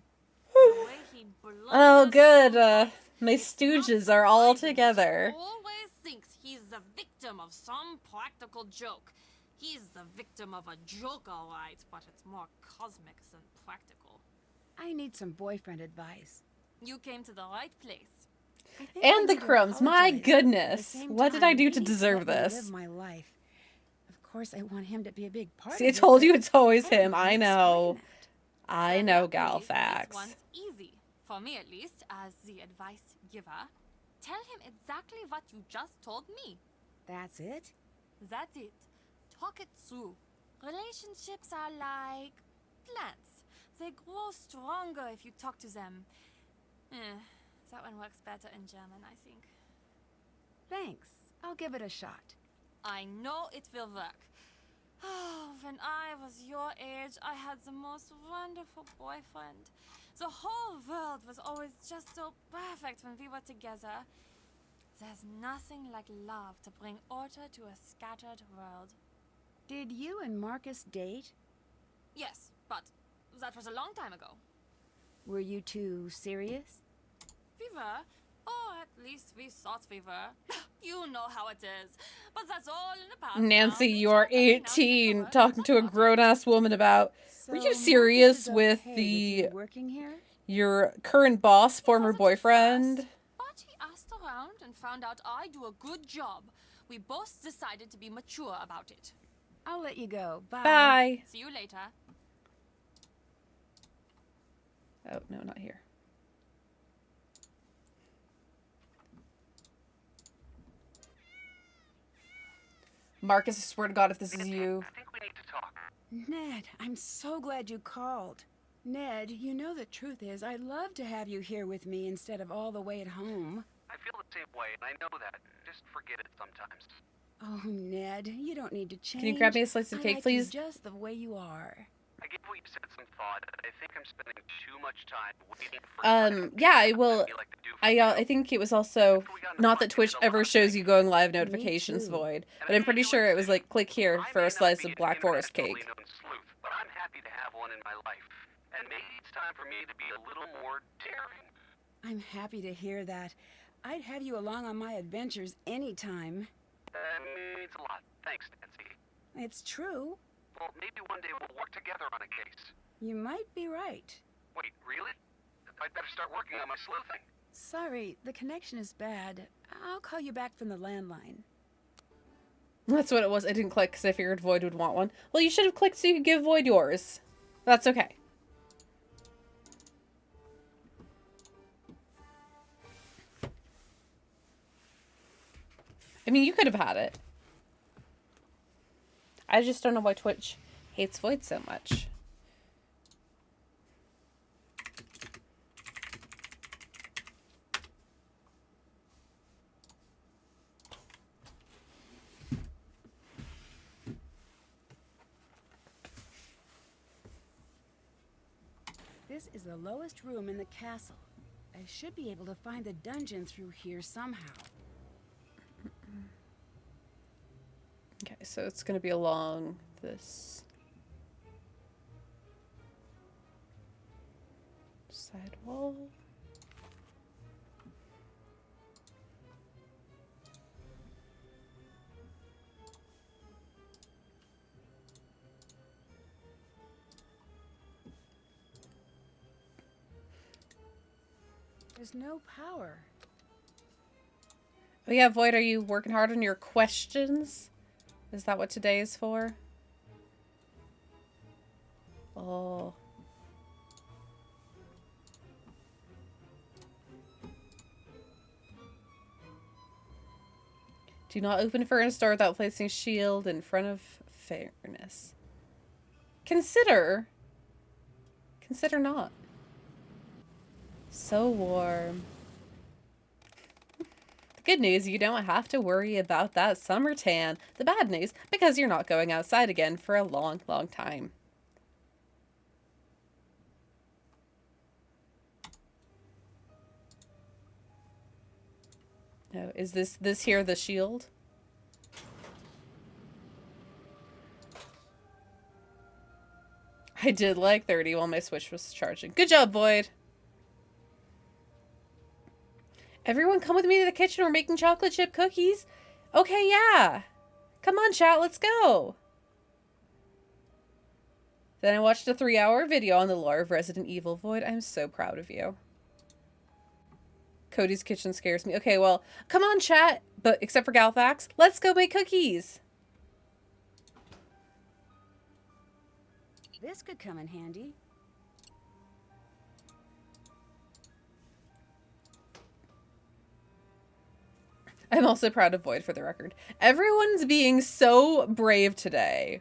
The way he Oh, blunders good. through life. My It's not stooges are all surprising. together. He always thinks he's the victim of some practical joke. He's the victim of a joke, all right, but it's more cosmic than practical. I need some boyfriend advice. You came to the right place. I think I And the need to crumbs. My apologize, but at the goodness. same What did I time, do he to needs deserve let me this? live my life. Of course, I want him to be a big part See, I of it, told but you it's always I don't him. know how I to know. explain that. I And know, luckily, This Galfax. one's easy. For me, at least, as the advice giver. Tell him exactly what you just told me. That's it? That's it. Talk it through. Relationships are like plants. They grow stronger if you talk to them. That one works better in German, I think. Thanks. I'll give it a shot. I know it will work. When I was your age, I had the most wonderful boyfriend. The whole world was always just so perfect when we were together. There's nothing like love to bring order to a scattered world. Did you and Marcus date? Yes, but that was a long time ago. Were you two serious? We were. Or at least we thought we were. You know how it is. But that's all in the past. Nancy, now. We you're chat every now and then 18, over, talking but to a not grown-ass woman about... Were So you Marcus serious is with okay the... you working here? your current boss, former Wasn't at boyfriend? first, but he asked around and found out I do a good job. We both decided to be mature about it. I'll let you go. Bye. Bye. See you later. Oh, no, not here. Marcus, I swear to God, if this is you... I think we need to talk. Ned, I'm so glad you called. Ned, you know the truth is, I'd love to have you here with me instead of all the way at home. I feel the same way, and I know that. Just forget it sometimes. Oh, Ned, you don't need to change. Can you grab me a slice of I cake, like please? You just the way you are. I gave what you said some thought. I think I'm spending too much time waiting for... Yeah, I will... feel like to do for you. I think it was also... Not that Twitch ever shows you going live notifications too. void, but I'm pretty sure it was like, click here I for may a not slice be of an Black Forest internationally cake. known sleuth, but I'm happy to have one in my life. And maybe it's time for me to be a little more daring. I'm happy to hear that. I'd have you along on my adventures anytime. That means a lot. Thanks, Nancy. It's true. Well, maybe one day we'll work together on a case. You might be right. Wait, really? I'd better start working on my sleuthing. Sorry, the connection is bad. I'll call you back from the landline. That's what it was. I didn't click because I figured Void would want one. Well, you should have clicked so you could give Void yours. That's okay. I mean, you could have had it. I just don't know why Twitch hates Void so much. This is the lowest room in the castle. I should be able to find the dungeon through here somehow. Okay, so it's going to be along this side wall. There's no power. Oh yeah, Void, are you working hard on your questions? Is that what today is for? Oh. Do not open furnace door without placing shield in front of fairness. Consider not. So warm. The good news, you don't have to worry about that summer tan. The bad news, because you're not going outside again for a long, long time. Oh, is this here the shield? I did like 30 while my Switch was charging. Good job, Void. Everyone come with me to the kitchen. We're making chocolate chip cookies. Okay, yeah. Come on, chat. Let's go. Then I watched a 3-hour video on the lore of Resident Evil Void. I'm so proud of you. Cody's kitchen scares me. Okay, well, come on, chat. But except for Galfax, let's go make cookies. This could come in handy. I'm also proud of Void, for the record. Everyone's being so brave today.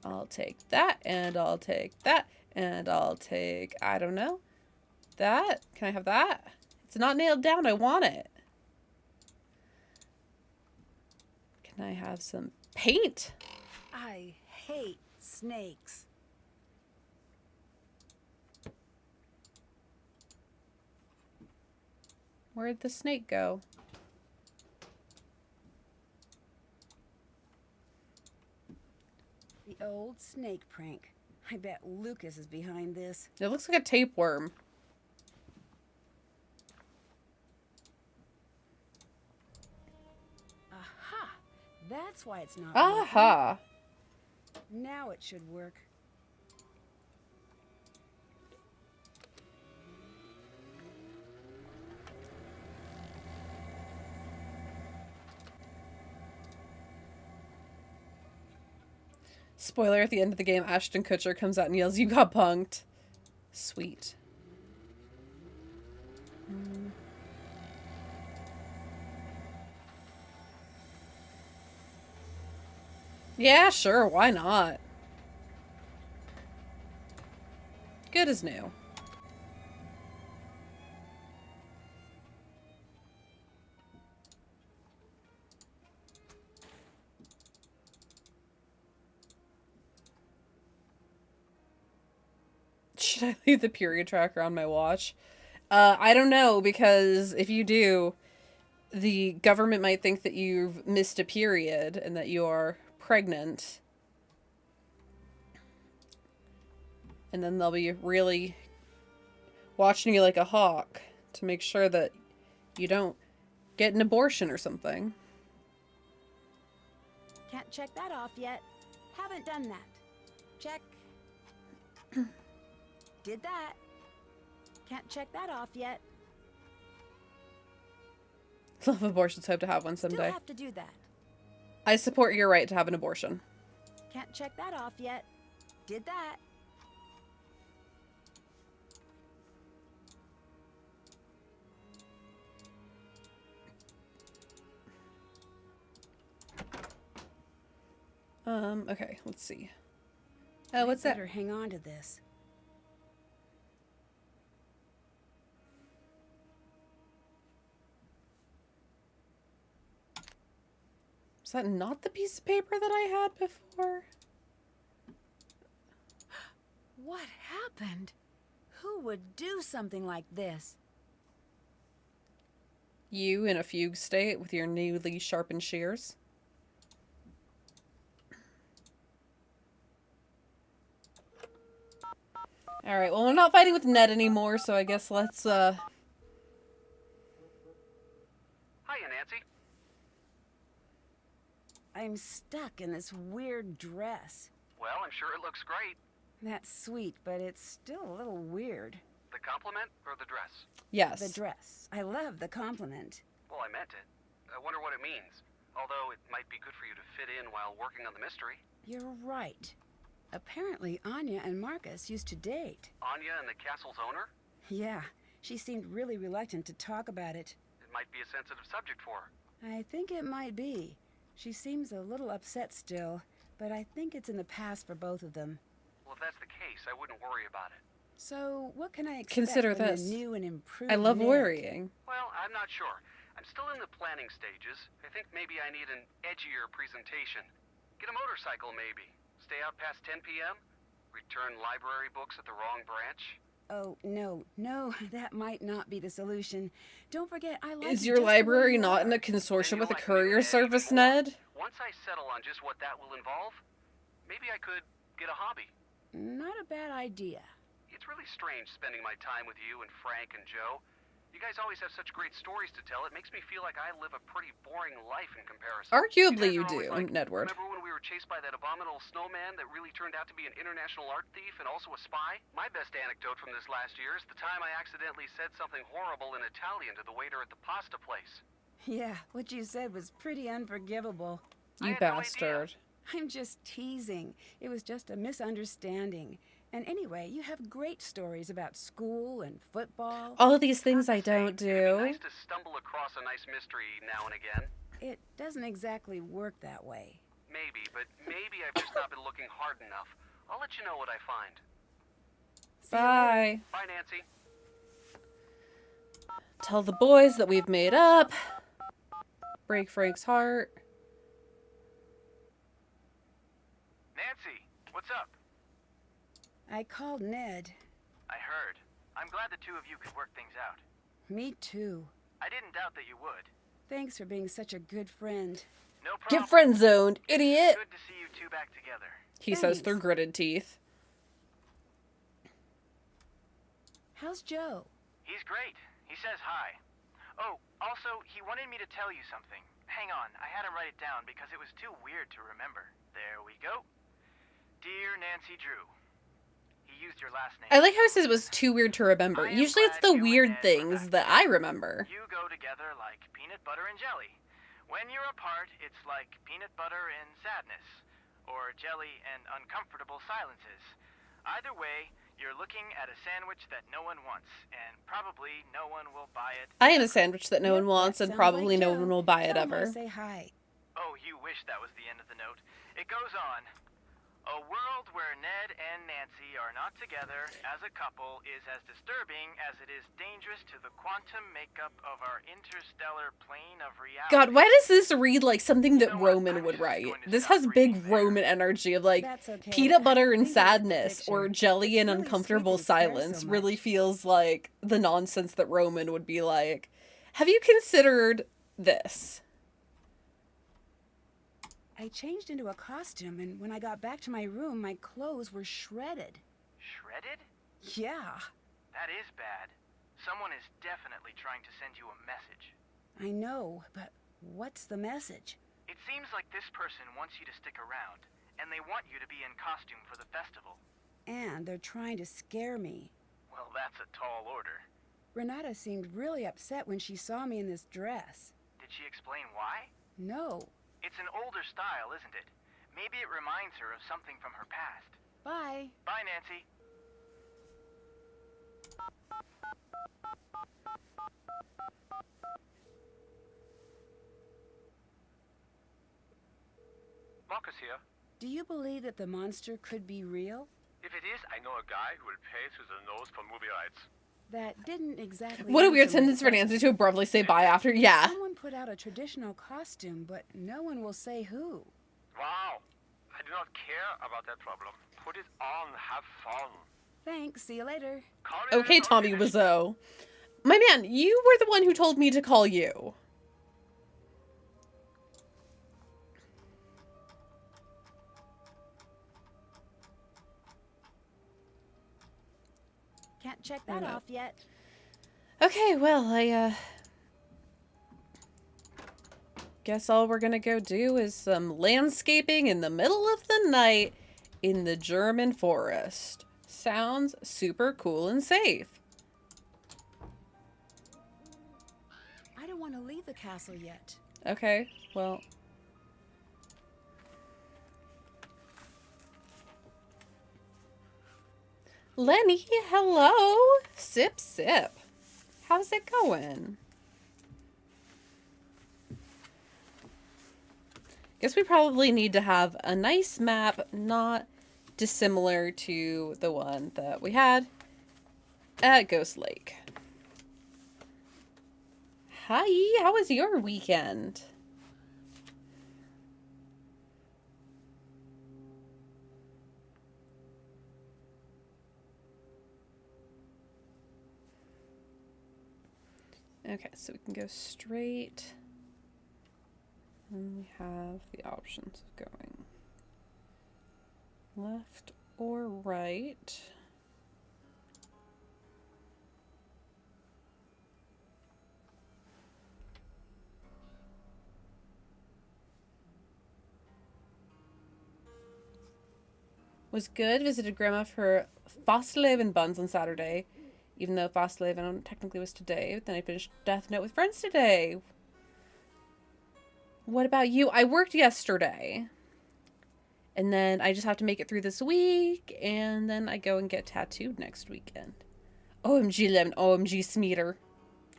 I'll take that, and I'll take that, and I'll take, I don't know, that. Can I have that? It's not nailed down. I want it. Can I have some paint? I hate snakes. Where'd the snake go? The old snake prank. I bet Lucas is behind this. It looks like a tapeworm. Aha! That's why it's not Aha! working. Now it should work. Spoiler, at the end of the game, Ashton Kutcher comes out and yells, "You got punked." Sweet. Yeah, sure, why not? Good as new. Should I leave the period tracker on my watch? I don't know, because if you do, the government might think that you've missed a period and that you're pregnant. And then they'll be really watching you like a hawk to make sure that you don't get an abortion or something. Can't check that off yet. Haven't done that. Check. Did that. Can't check that off yet. Love abortions, hope to have one Still someday. have to do that. I support your right to have an abortion. Can't check that off yet. Did that. Okay, let's see. Oh, what's that? Better hang on to this. Is that not the piece of paper that I had before? What happened? Who would do something like this? You in a fugue state with your newly sharpened shears? Alright, well, we're not fighting with Ned anymore, so I guess let's, Hiya, Nancy. I'm stuck in this weird dress. Well, I'm sure it looks great. That's sweet, but it's still a little weird. The compliment or the dress? yes. The dress. I love the compliment. Well, I meant it. I wonder what it means. Although it might be good for you to fit in while working on the mystery. You're right. Apparently, Anya and Marcus used to date. Anya and the castle's owner? Yeah, she seemed really reluctant to talk about it. It might be a sensitive subject for her. I think it might be. She seems a little upset still, but I think it's in the past for both of them. Well, if that's the case, I wouldn't worry about it. So, what can I expect Consider from this. the new and improved I love Ned? worrying. Well, I'm not sure. I'm still in the planning stages. I think maybe I need an edgier presentation. Get a motorcycle, maybe. Stay out past 10 p.m.? Return library books at the wrong branch? Oh, no, that might not be the solution. Don't forget, I like Is you your just the way library you not are. in a consortium with a Then you'll like me courier even service, more. Ned? Once I settle on just what that will involve, maybe I could get a hobby. Not a bad idea. It's really strange spending my time with you and Frank and Joe. You guys always have such great stories to tell. It makes me feel like I live a pretty boring life in comparison. Arguably you guys are do, always like, Nedward. Remember when we were chased by that abominable snowman that really turned out to be an international art thief and also a spy? My best anecdote from this last year is the time I accidentally said something horrible in Italian to the waiter at the pasta place. Yeah, what you said was pretty unforgivable. You I had no bastard. I'm just teasing. It was just a misunderstanding. And anyway, you have great stories about school and football. All of these things I don't It'd be do. nice to stumble across a nice mystery now and again. It doesn't exactly work that way. Maybe, but maybe I've just not been looking hard enough. I'll let you know what I find. Bye. Bye, Nancy. Tell the boys that we've made up. Break Frank's heart. Nancy, what's up? I called Ned. I heard. I'm glad the two of you could work things out. Me too. I didn't doubt that you would. Thanks for being such a good friend. No problem. Get friend zoned, idiot. Good to see you two back together. He says Thanks. through gritted teeth. How's Joe? He's great. He says hi. Oh, also, he wanted me to tell you something. Hang on, I had to write it down because it was too weird to remember. There we go. Dear Nancy Drew. He used your last name. I like how it says it was too weird to remember. I am Usually it's glad the you and weird Ned were things back that I together. remember. You go together like peanut butter and jelly. When you're apart, it's like peanut butter and sadness, or jelly and uncomfortable silences. Either way, you're looking at a sandwich that no one wants, and probably no one will buy it. I am a sandwich that no Yep, one wants, that and sounds probably like no Joe. one will buy it Tell him I ever. say hi. Oh, you wish that was the end of the note. It goes on. A world where Ned and Nancy are not together as a couple is as disturbing as it is dangerous to the quantum makeup of our interstellar plane of reality. God, why does this read like something that You know what? Roman I'm would just write? going to This stop has big reading there. Roman energy of like That's okay. peanut butter I and think I get the sadness or picture. jelly It's and really uncomfortable sweet that he cares silence so really much. feels like the nonsense that Roman would be like. Have you considered this? I changed into a costume, and when I got back to my room, my clothes were shredded. Shredded? Yeah, That is bad. Someone is definitely trying to send you a message. I know, but what's the message? It seems like this person wants you to stick around, and they want you to be in costume for the festival. And they're trying to scare me. Well, that's a tall order. Renata seemed really upset when she saw me in this dress. Did she explain why? No. It's an older style, isn't it? Maybe it reminds her of something from her past. Bye. Bye, Nancy. Marcus here. Do you believe that the monster could be real? If it is, I know a guy who will pay through the nose for movie rights. That didn't exactly. What a weird answer my sentence for Nancy question. to abruptly say bye after. Yeah. Someone put out a traditional costume, but no one will say who. Wow. I do not care about that problem. Put it on. Have fun. Thanks. See you later. Call it Okay, an Tommy audition. Wiseau. My man, you were the one who told me to call you. Can't check that no. off yet. Okay, well, I guess all we're gonna go do is some landscaping in the middle of the night in the German forest. Sounds super cool and safe. I don't want to leave the castle yet. Okay, well. Lenny, hello. Sip, sip. How's it going? Guess we probably need to have a nice map, not dissimilar to the one that we had at Ghost Lake. Hi, how was your weekend? Okay, so we can go straight. And we have the options of going left or right. Was good. Visited Grandma for Fastleben buns on Saturday. Even though Fastleben technically was today. But then I finished Death Note with friends today. What about you? I worked yesterday. And then I just have to make it through this week. And then I go and get tattooed next weekend. OMG, Lemon. OMG, Smeeter.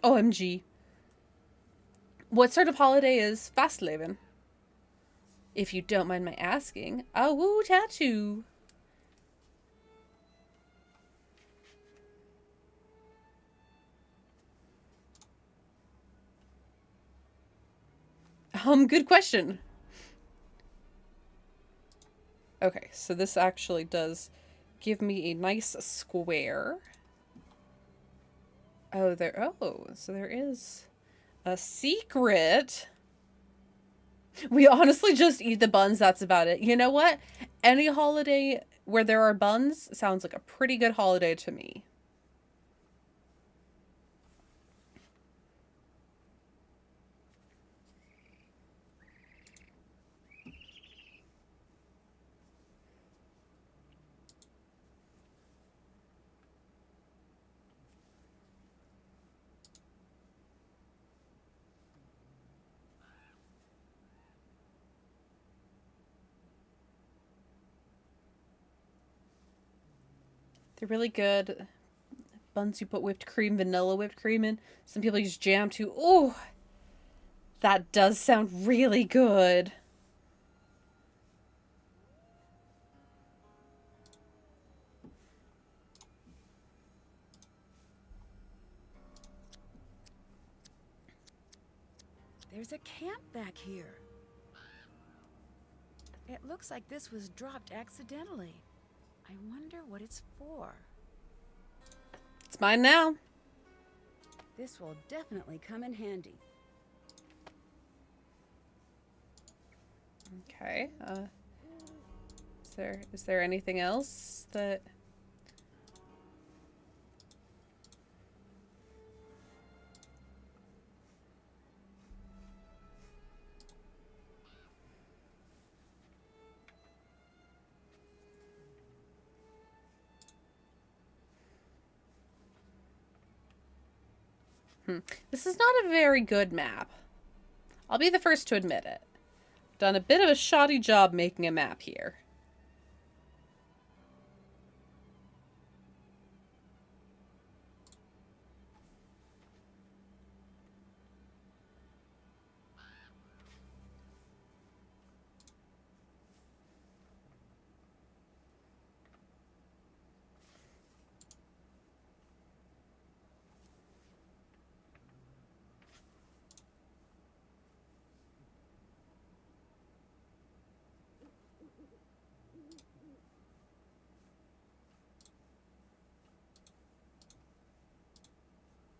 OMG. What sort of holiday is Fastleben? If you don't mind my asking. A woo tattoo. Good question. Okay, so this actually does give me a nice square. Oh, so there is a secret. We honestly just eat the buns, that's about it. You know what? Any holiday where there are buns sounds like a pretty good holiday to me. They're really good. Buns you put whipped cream, vanilla whipped cream in. Some people use jam too. Oh, that does sound really good. There's a camp back here. It looks like this was dropped accidentally. I wonder what it's for. It's mine now. This will definitely come in handy. Okay. Is there anything else that... This is not a very good map. I'll be the first to admit it. Done a bit of a shoddy job making a map here.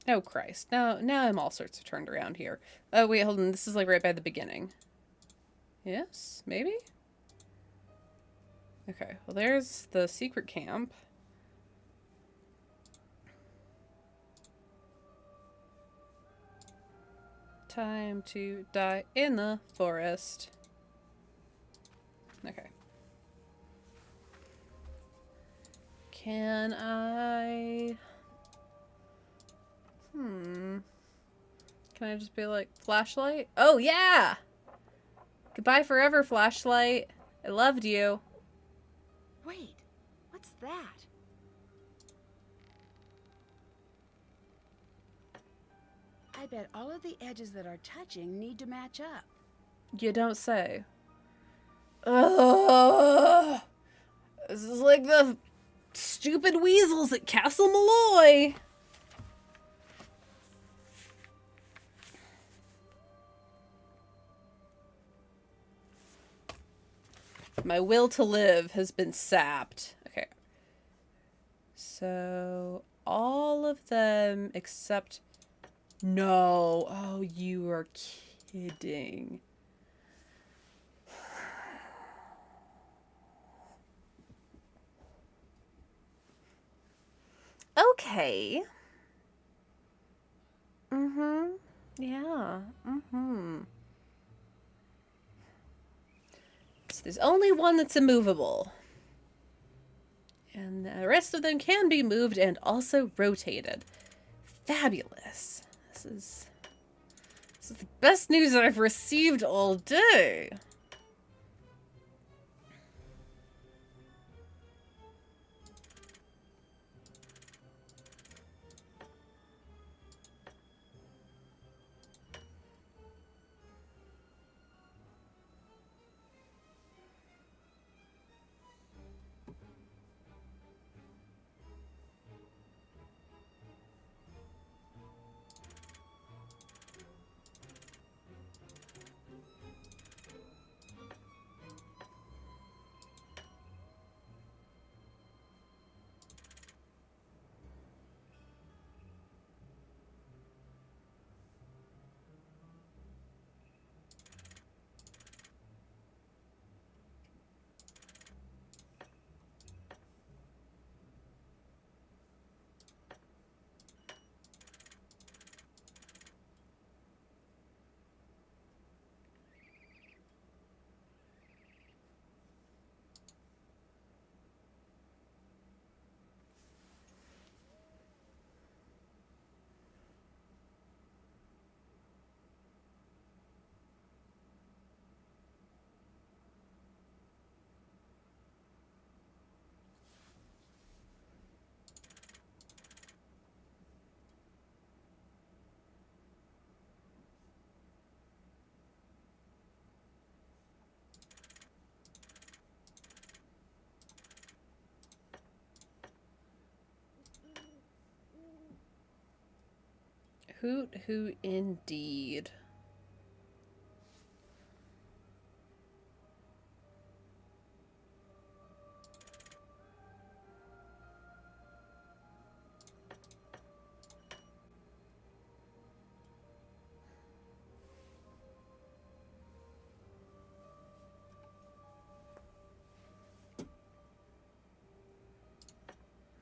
Oh, Christ. Now I'm all sorts of turned around here. Oh, wait, hold on. This is like right by the beginning. Yes? Maybe? Okay, well there's the secret camp. Time to die in the forest. Okay. Can I... Can I just be like, flashlight? Oh, yeah! Goodbye forever, flashlight. I loved you. Wait, what's that? I bet all of the edges that are touching need to match up. You don't say. Ugh! This is like the stupid weasels at Castle Malloy. My will to live has been sapped. Okay. So, all of them except... No. Oh, you are kidding. Okay. Yeah. So there's only one that's immovable. rest of them can be moved and also rotated. Fabulous. This is the best news I've received all day. Hoot hoot indeed.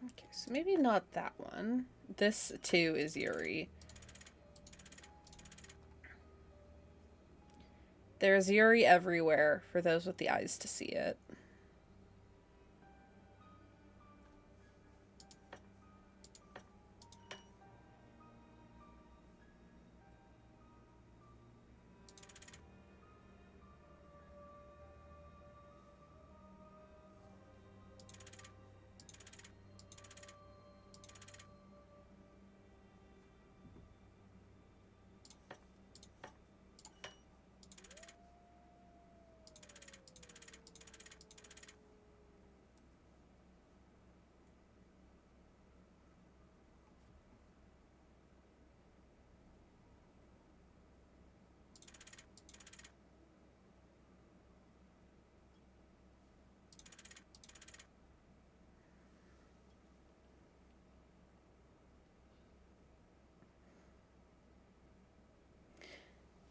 Okay, so maybe not that one. This too is Yuri. There's Yuri everywhere for those with the eyes to see it.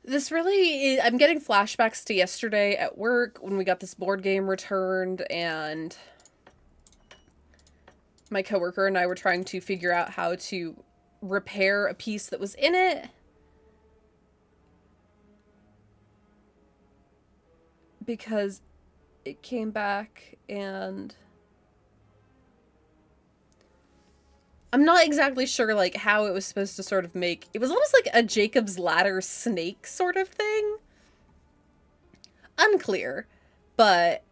This really is, I'm getting flashbacks to yesterday at work when we got this board game returned and my coworker and I were trying to figure out how to repair a piece that was in it. Because it came back and I'm not exactly sure like how it was supposed to sort of make, it was almost like a Jacob's Ladder snake sort of thing. Unclear, but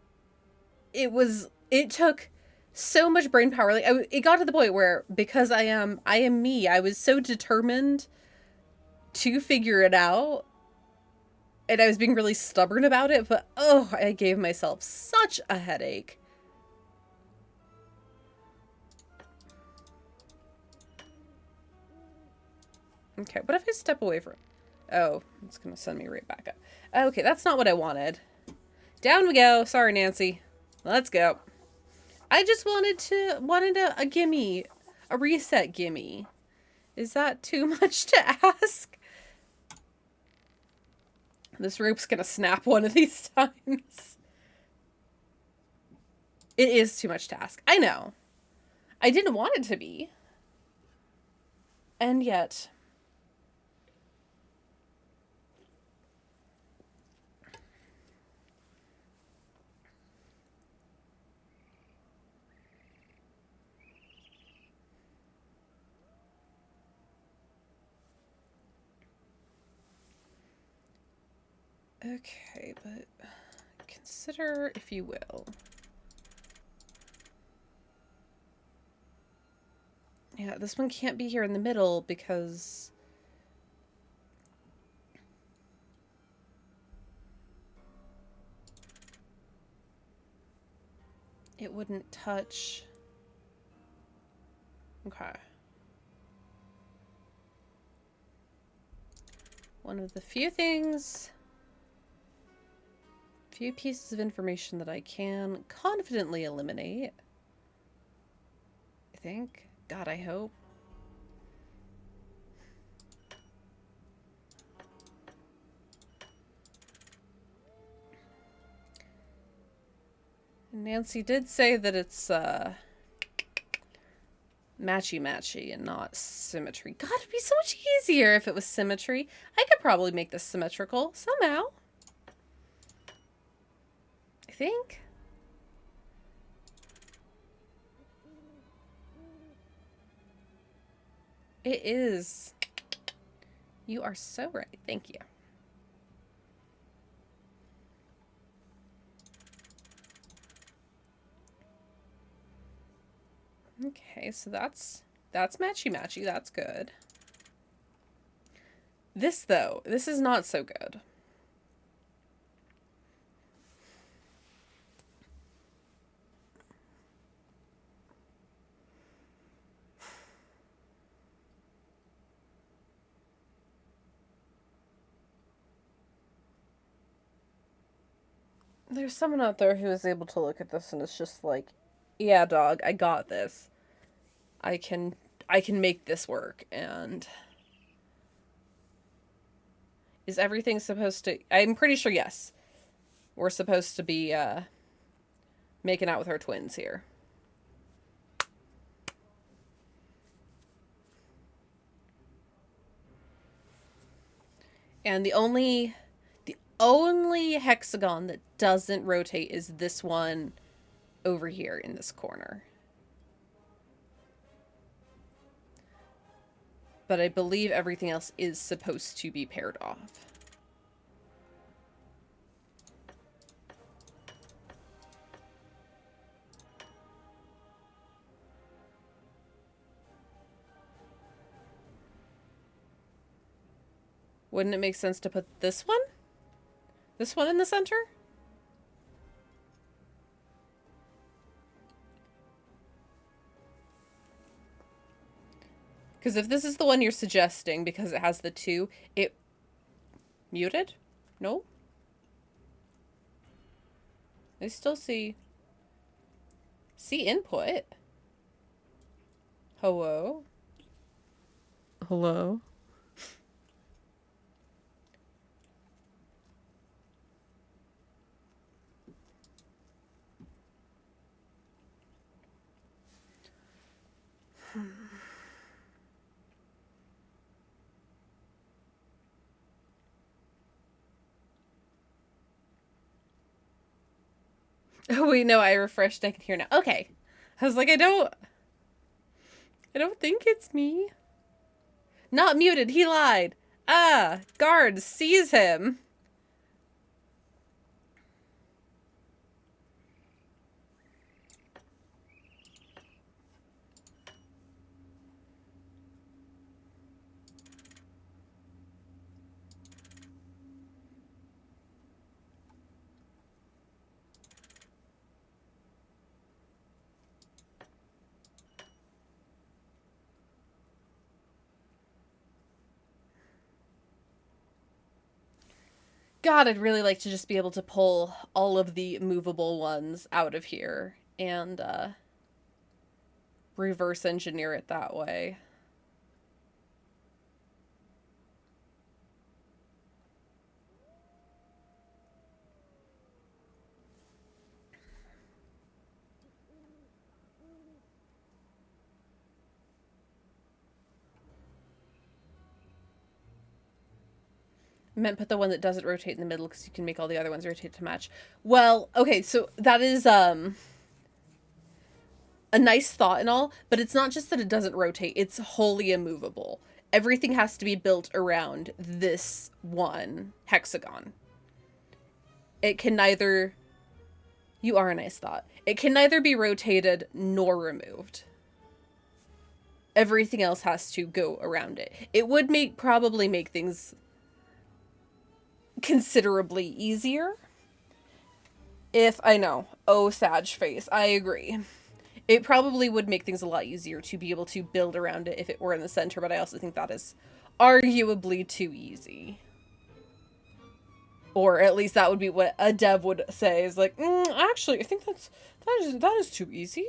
it took so much brain power. Like it got to the point where because I am me, I was so determined to figure it out. And I was being really stubborn about it, but oh, I gave myself such a headache. Okay, what if I step away from... Oh, it's going to send me right back up. Okay, that's not what I wanted. Down we go. Sorry, Nancy. Let's go. I just wanted a gimme. A reset gimme. Is that too much to ask? This rope's going to snap one of these times. It is too much to ask. I know. I didn't want it to be. And yet... Okay, but consider, if you will. Yeah, this one can't be here in the middle because it wouldn't touch. Okay. One of the few pieces of information that I can confidently eliminate. I think. God, I hope. Nancy did say that it's matchy-matchy and not symmetry. God, it'd be so much easier if it was symmetry. I could probably make this symmetrical somehow. I think. It is. You are so right. Thank you. Okay, so that's matchy-matchy. That's good. This, though, this is not so good. There's someone out there who is able to look at this and it's just like, yeah, dog, I got this. I can make this work. And is everything supposed to... I'm pretty sure, yes. We're supposed to be making out with our twins here. And the only hexagon that doesn't rotate is this one over here in this corner. But I believe everything else is supposed to be paired off. Wouldn't it make sense to put this one? This one in the center? Because if this is the one you're suggesting, because it has the two, it... Muted? No? I still see... See input. Hello? Hello? Oh wait, no, I refreshed. I can hear now. Okay. I was like, I don't think it's me. Not muted. He lied. Ah, guard, seize him. God, I'd really like to just be able to pull all of the movable ones out of here and reverse engineer it that way. I meant put the one that doesn't rotate in the middle because you can make all the other ones rotate to match. Well, okay, so that is a nice thought and all, but it's not just that it doesn't rotate, it's wholly immovable. Everything has to be built around this one hexagon. it can neither... You are a nice thought. It can neither be rotated nor removed. Everything else has to go around it. It would probably make things considerably easier. If, I know, oh, Sag face, I agree. It probably would make things a lot easier to be able to build around it if it were in the center, but I also think that is arguably too easy. Or at least that would be what a dev would say, is like, actually, I think that is too easy.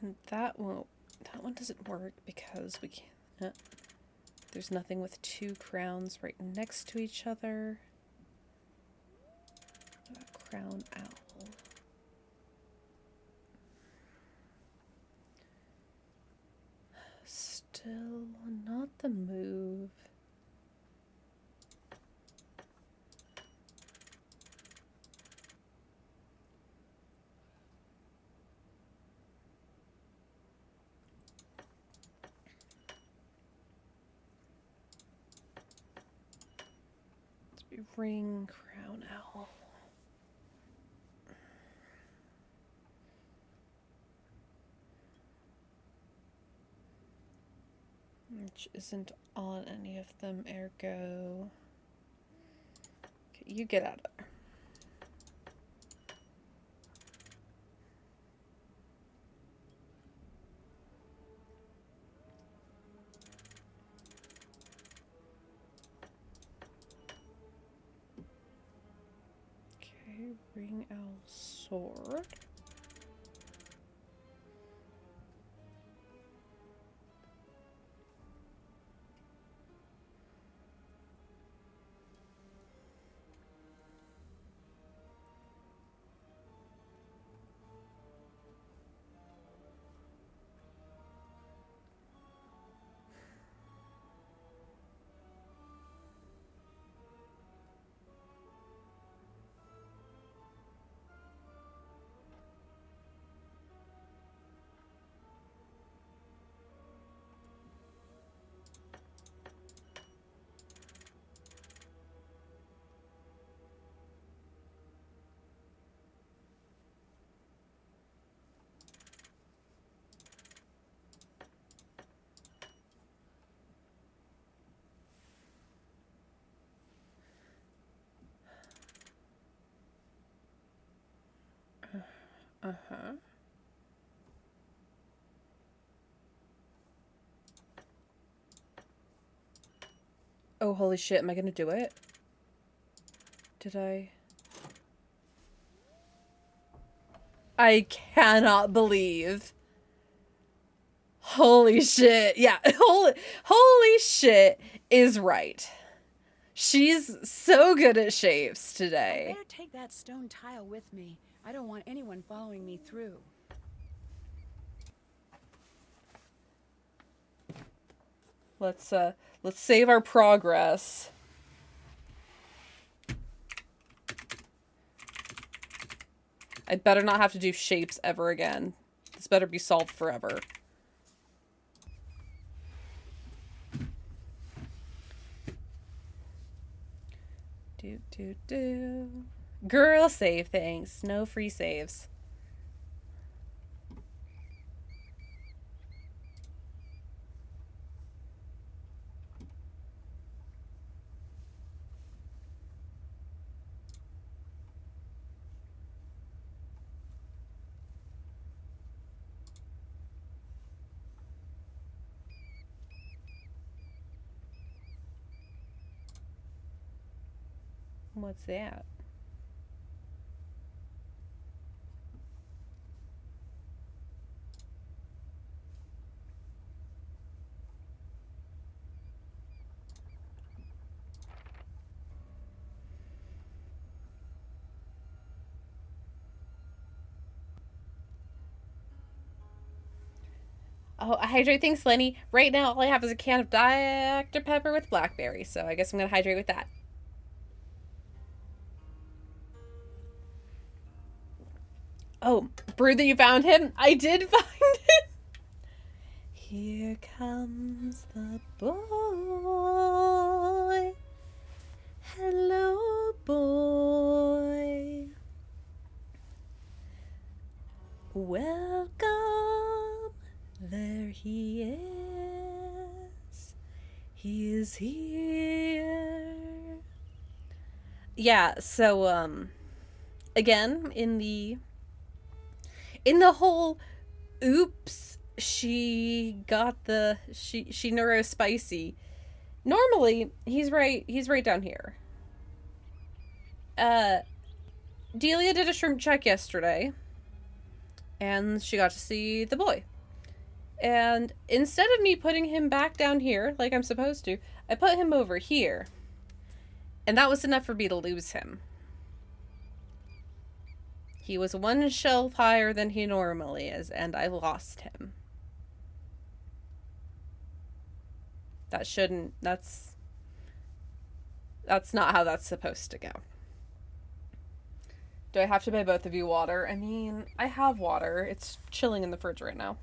And that one doesn't work because we can't, there's nothing with two crowns right next to each other. Crown owl. Still not the move. Ring, crown owl. Which isn't on any of them, ergo. Okay, you get out of there. Okay, ring owl sword. Uh-huh. Oh, holy shit, am I gonna do it? Did I? I cannot believe. Holy shit. Yeah, holy shit is right. She's so good at shapes today. I better take that stone tile with me. I don't want anyone following me through. Let's save our progress. I better not have to do shapes ever again. This better be solved forever. Do. Girl, save things. No free saves. What's that? Oh, hydrate. Thanks, Lenny. Right now, all I have is a can of Dr. Pepper with blackberry, so I guess I'm gonna hydrate with that. Oh, Brew, that you found him? I did find him. Here comes the boy. Hello, boy. Welcome. There he is. He is here. Yeah, so, again, in the whole oops, she neuro spicy. Normally, he's right down here. Delia did a shrimp check yesterday, and she got to see the boy. And instead of me putting him back down here, like I'm supposed to, I put him over here. And that was enough for me to lose him. He was one shelf higher than he normally is, and I lost him. That's not how that's supposed to go. Do I have to buy both of you water? I mean, I have water. It's chilling in the fridge right now.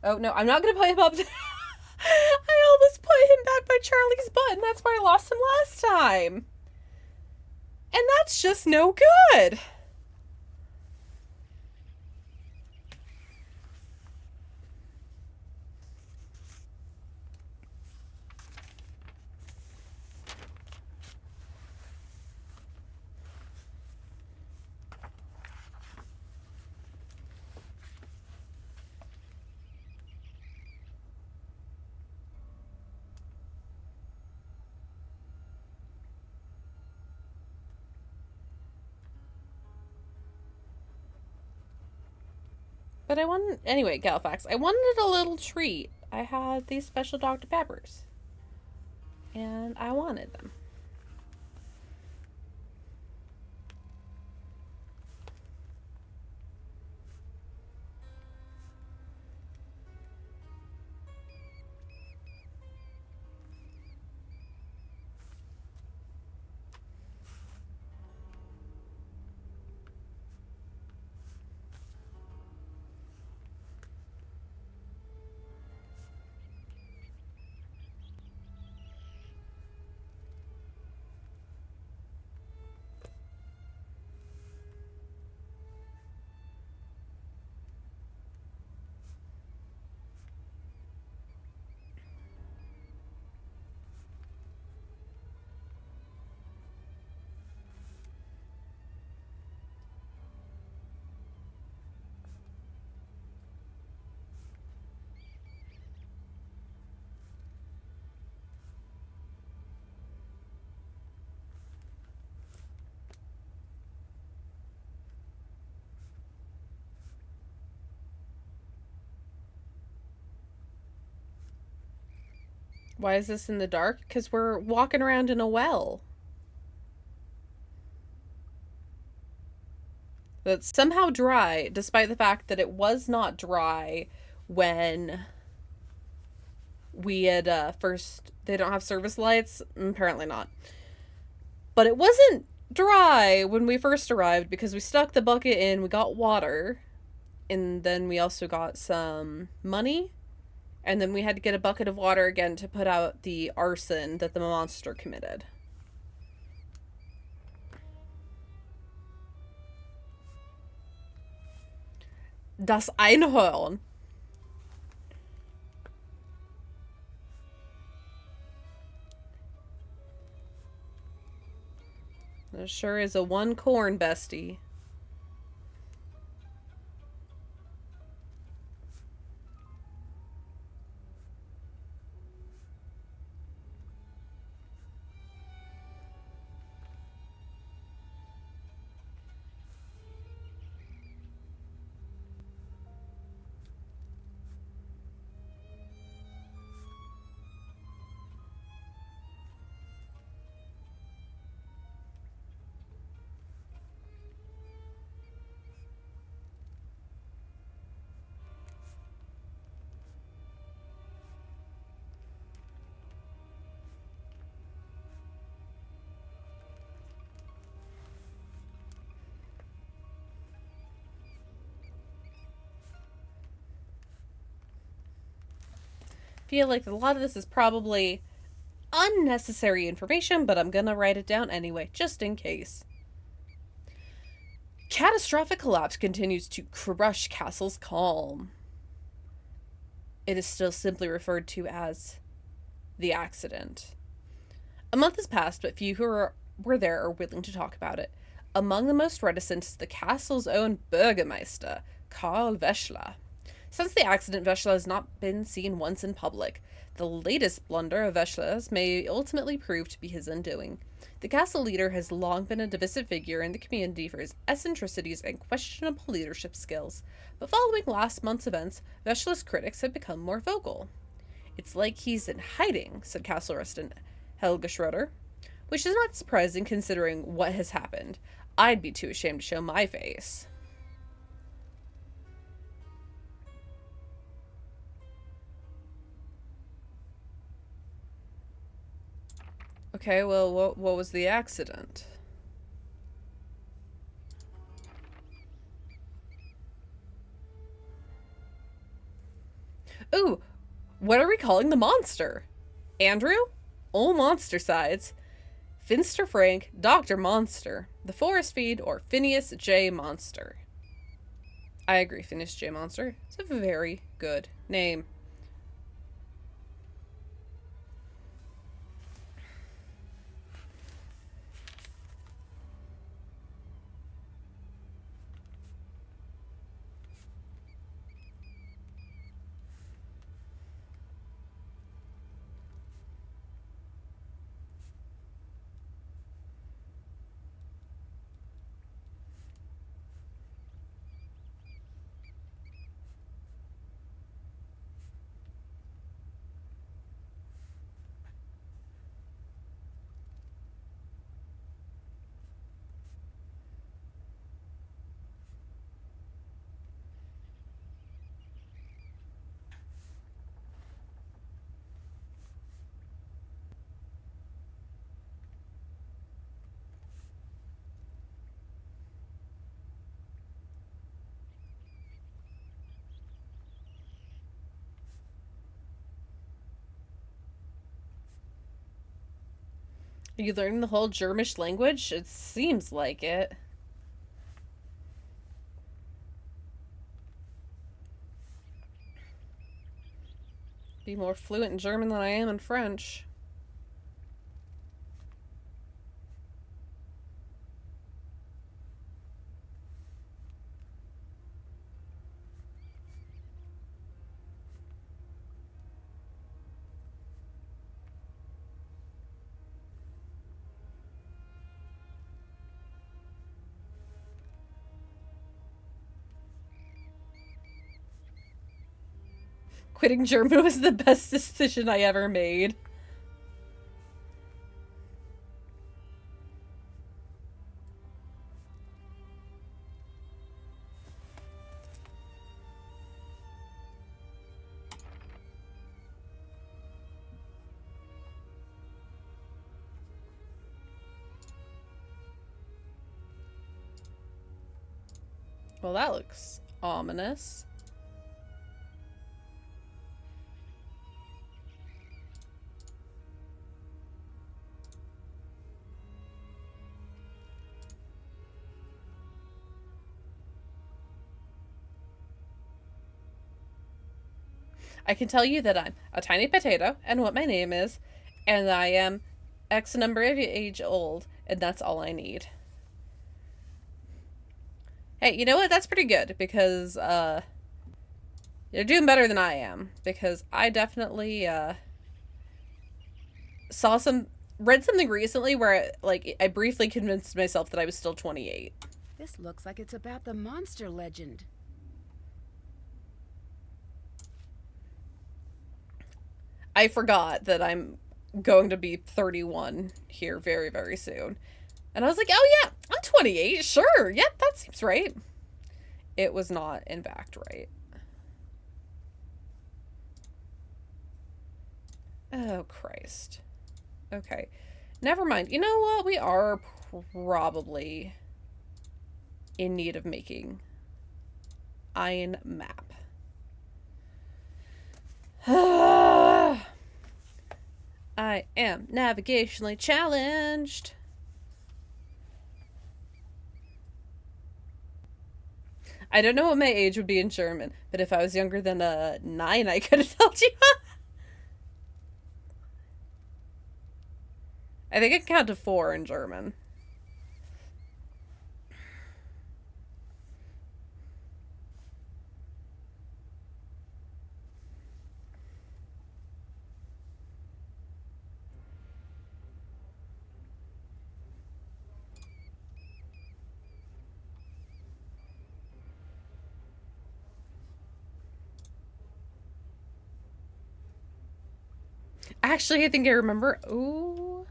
Oh, no, I'm not going to put him up. I almost put him back by Charlie's butt, and that's where I lost him last time. And that's just no good. But anyway, Galafax, I wanted a little treat. I had these special Dr. Peppers. And I wanted them. Why is this in the dark? Because we're walking around in a well. That's somehow dry, despite the fact that it was not dry when we had first... They don't have service lights? Apparently not. But it wasn't dry when we first arrived because we stuck the bucket in, we got water, and then we also got some money. And then we had to get a bucket of water again to put out the arson that the monster committed. Das Einhorn. That sure is a one corn bestie. feel like a lot of this is probably unnecessary information, but I'm gonna write it down anyway, just in case. Catastrophic collapse continues to crush Castle's calm. It is still simply referred to as the accident. A month has passed, but few who were there are willing to talk about it. Among the most reticent is the castle's own Burgermeister, Karl Veschler. Since the accident, Veschler has not been seen once in public. The latest blunder of Veschler's may ultimately prove to be his undoing. The castle leader has long been a divisive figure in the community for his eccentricities and questionable leadership skills, but following last month's events, Veschler's critics have become more vocal. "It's like he's in hiding," said castle resident Helga Schroeder, which is not surprising considering what has happened. I'd be too ashamed to show my face. Okay, well, what was the accident? Ooh, what are we calling the monster? Andrew? Old Monster Sides. Finster Frank, Dr. Monster, the Forest Feed, or Phineas J. Monster. I agree, Phineas J. Monster. It's a very good name. Are you learning the whole Germish language? It seems like it. Be more fluent in German than I am in French. Quitting German was the best decision I ever made. Well, that looks ominous. I can tell you that I'm a tiny potato and what my name is, and I am X number of age old, and that's all I need. Hey, you know what? That's pretty good, because, you're doing better than I am, because I definitely, read something recently where, like, I briefly convinced myself that I was still 28. This looks like it's about the monster legend. I forgot that I'm going to be 31 here very, very soon. And I was like, oh yeah, I'm 28, sure, yep, that seems right. It was not, in fact, right. Oh, Christ. Okay. Never mind. You know what? We are probably in need of making an map. I am navigationally challenged. I don't know what my age would be in German, but if I was younger than 9, I could have told you. I think I can count to 4 in German. Actually, I think I remember. Ooh.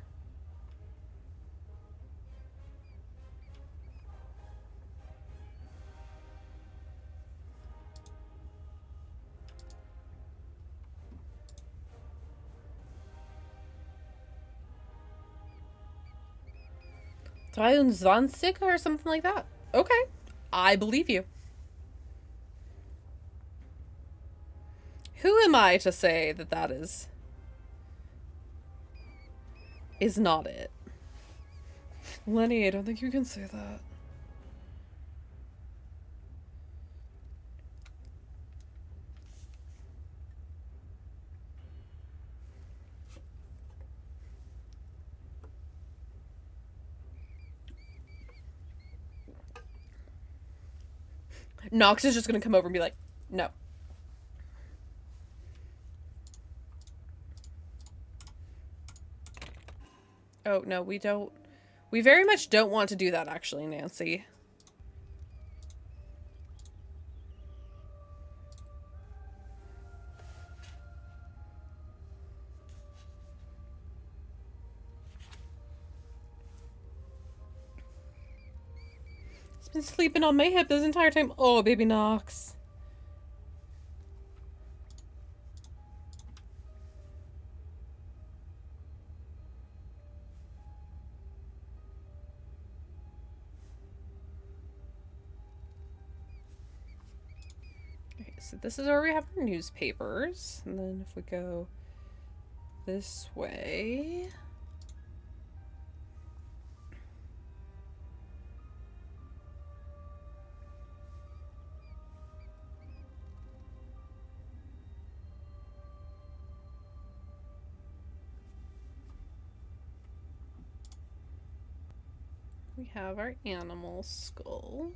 Dreiundzwanzig or something like that. Okay. I believe you. Who am I to say that that is not it? Lenny, I don't think you can say that. Nox is just gonna come over and be like, no. Oh, no, we don't. We very much don't want to do that, actually, Nancy. He's been sleeping on my hip this entire time. Oh, baby Nox. Okay, so this is where we have our newspapers. And then if we go this way... we have our animal skull.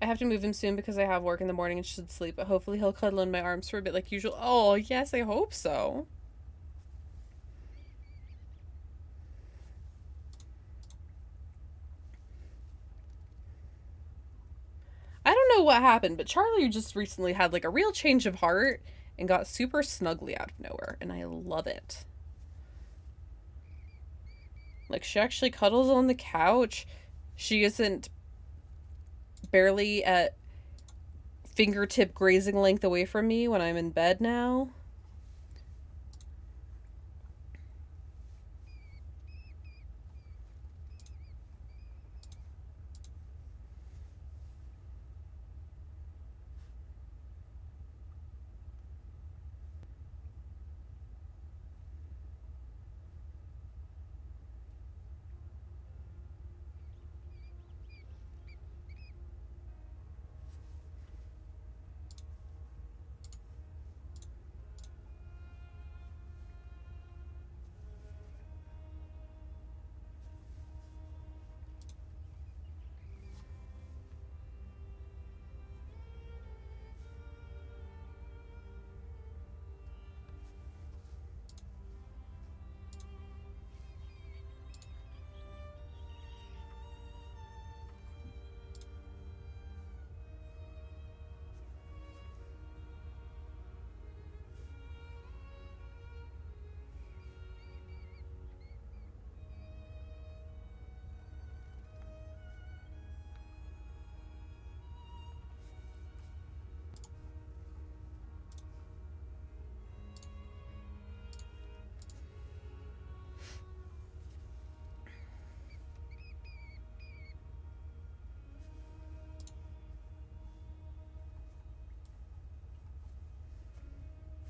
I have to move him soon because I have work in the morning and should sleep, but hopefully he'll cuddle in my arms for a bit like usual. Oh, yes, I hope so. I don't know what happened, but Charlie just recently had like a real change of heart and got super snuggly out of nowhere, and I love it. Like, she actually cuddles on the couch. She isn't barely at fingertip grazing length away from me when I'm in bed now.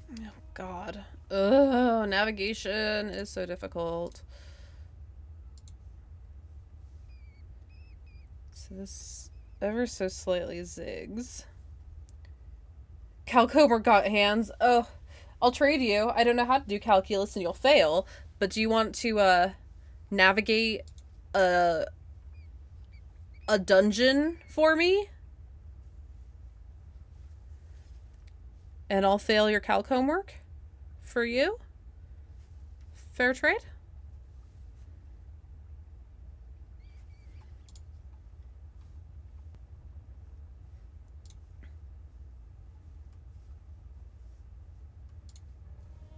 Oh, God. Ugh, navigation is so difficult. So this ever so slightly zigs. Calcomer got hands. Oh, I'll trade you. I don't know how to do calculus and you'll fail, but do you want to, navigate a dungeon for me? And I'll fail your calc homework for you? Fair trade?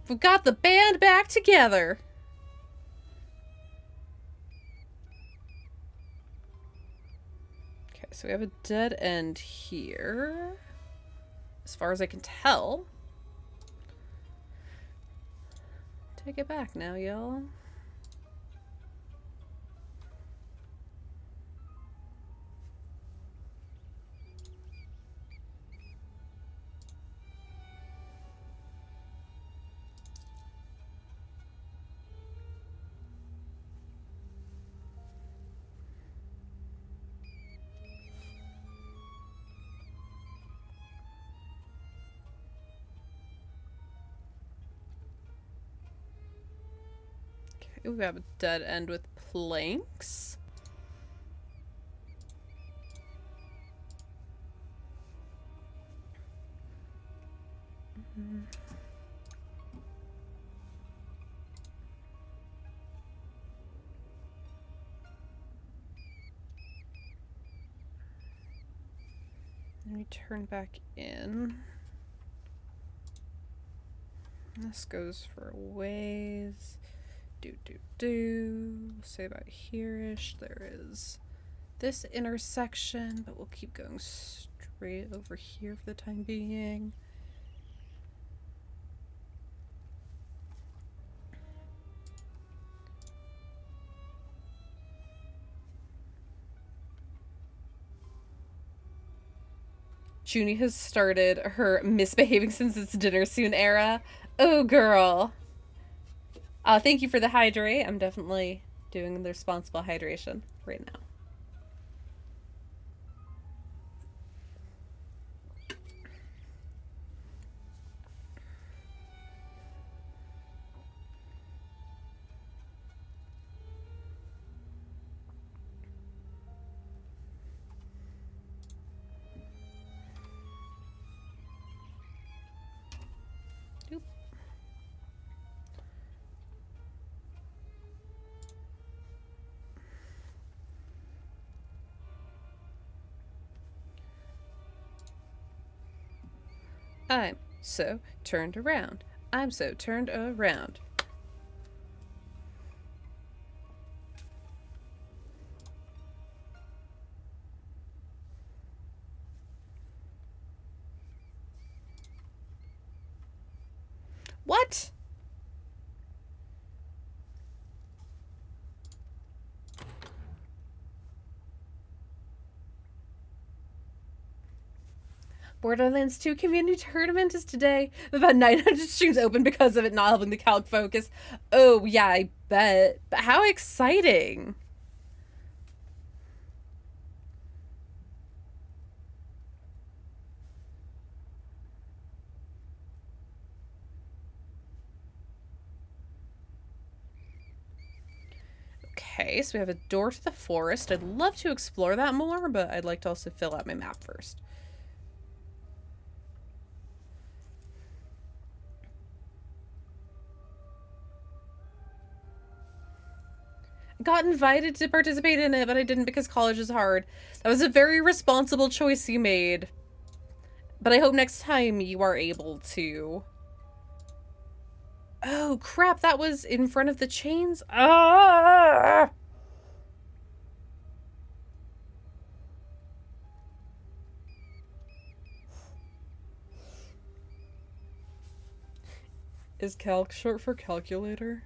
We've got the band back together. Okay, so we have a dead end here. As far as I can tell. Take it back now, y'all. Okay, we have a dead end with planks. Let me turn back in. This goes for a ways. Say about here-ish. There is this intersection, but we'll keep going straight over here for the time being. Junie has started her misbehaving since it's dinner soon era. Oh, girl. Thank you for the hydrate. I'm definitely doing the responsible hydration right now. Oop. I'm so turned around. I'm so turned around. What? Borderlands 2 community tournament is today. About 900 streams open because of it not helping the calc focus. Oh, yeah, I bet. But how exciting. Okay, so we have a door to the forest. I'd love to explore that more, but I'd like to also fill out my map first. Got invited to participate in it, but I didn't because college is hard. That was a very responsible choice you made. But I hope next time you are able to. Oh, crap, that was in front of the chains? Ah! Is calc short for calculator?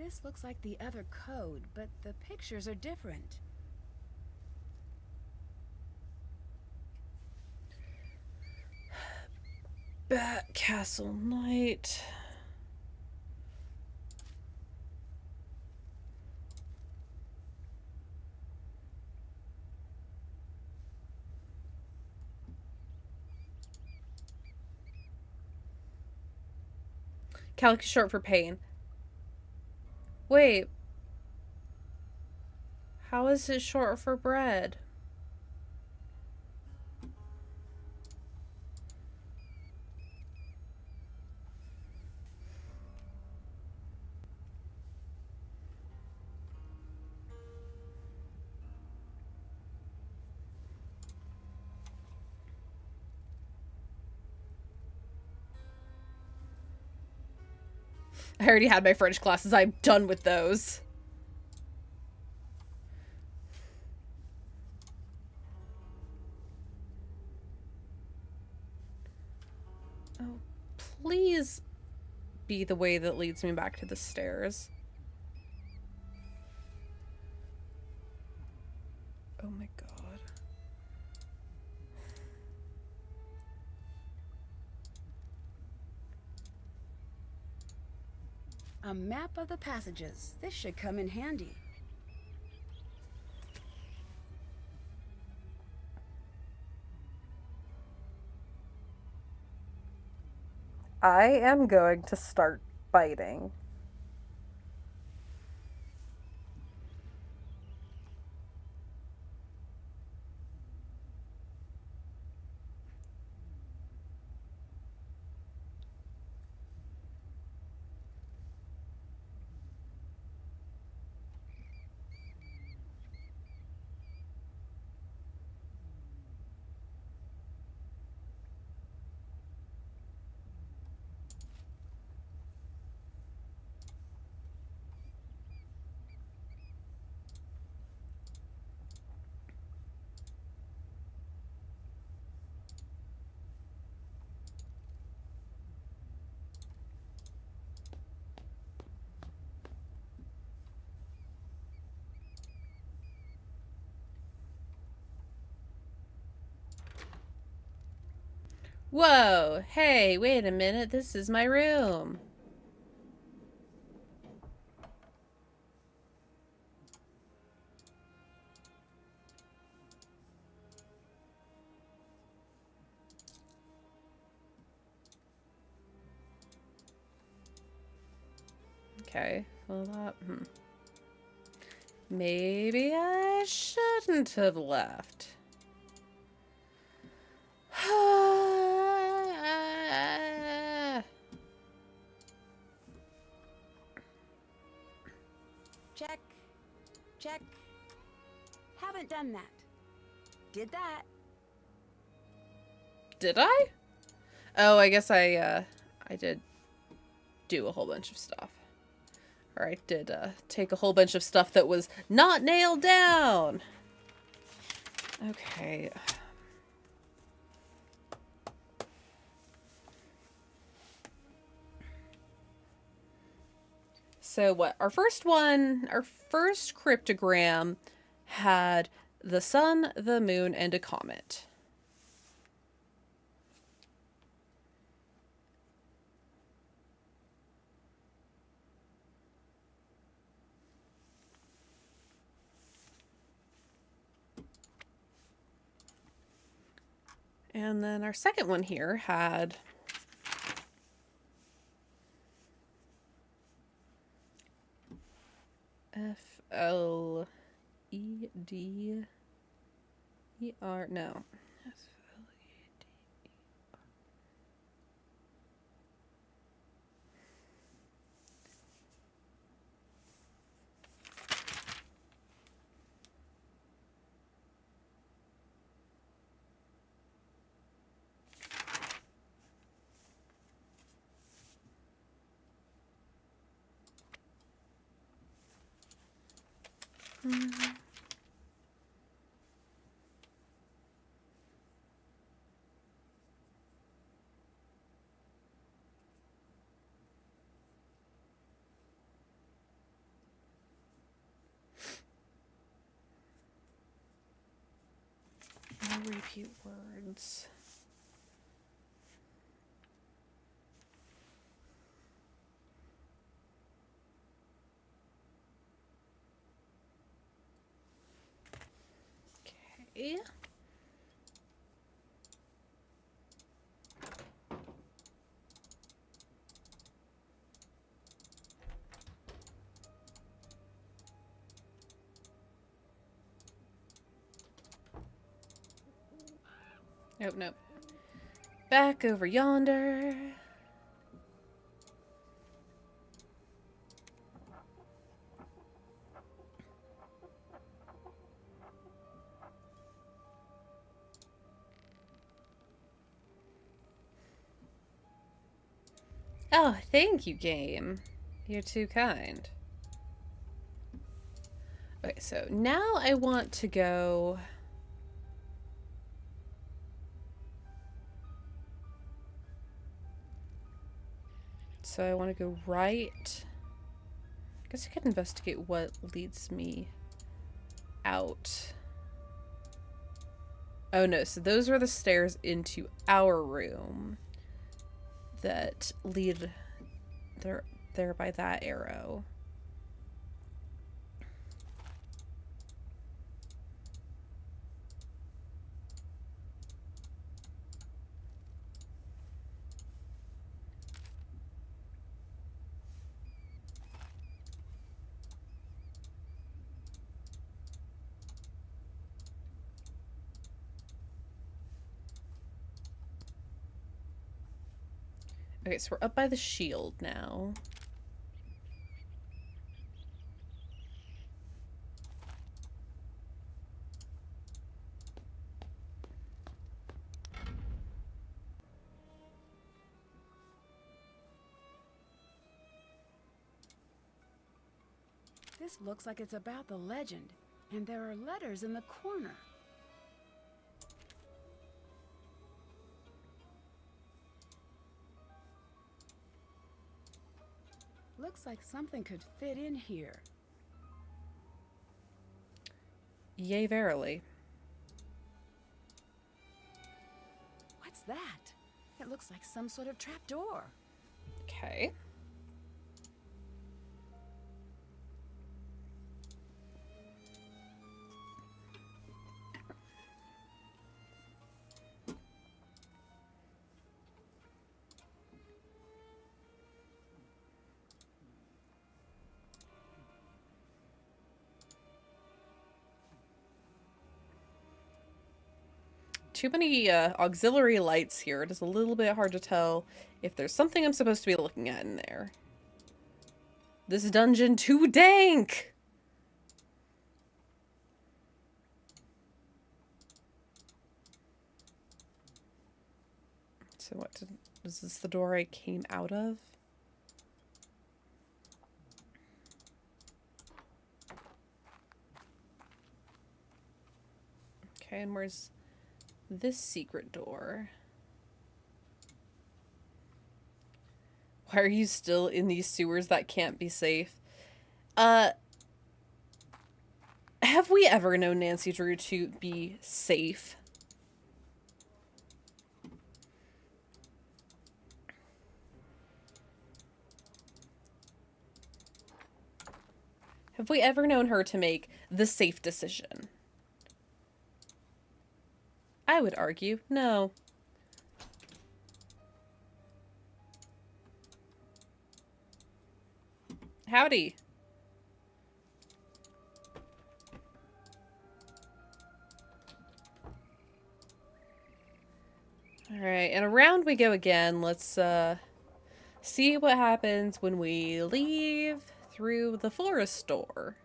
This looks like the other code, but the pictures are different. Bat Castle Night. Calic is short for pain. Wait. How is it short for bread? I already had my French classes. I'm done with those. Oh, please be the way that leads me back to the stairs. Oh my god. A map of the passages. This should come in handy. I am going to start biting. Whoa, hey, wait a minute, this is my room. Okay, well that, maybe I shouldn't have left. Check. Check. Haven't done that. Did that. Did I? Oh, I guess I did do a whole bunch of stuff. Or I did take a whole bunch of stuff that was not nailed down. Okay. So what? Our first cryptogram had the sun, the moon, and a comet. And then our second one here had FLEDER, no. repeat words. Okay. Nope, nope. Back over yonder. Oh, thank you, game. You're too kind. Okay, so now I want to go... So I want to go right. I guess I could investigate what leads me out. Oh no, so those are the stairs into our room that lead there by that arrow. Okay, so we're up by the shield now. This looks like it's about the legend, and there are letters in the corner. Looks like something could fit in here. Yea, verily. What's that? It looks like some sort of trapdoor. Okay. Too many auxiliary lights here. It is a little bit hard to tell if there's something I'm supposed to be looking at in there. This dungeon too dank! So what is this the door I came out of? Okay, and where's this secret door? Why are you still in these sewers that can't be safe? Have we ever known Nancy Drew to be safe? Have we ever known her to make the safe decision? I would argue, no. Howdy. Alright, and around we go again. Let's see what happens when we leave through the forest door.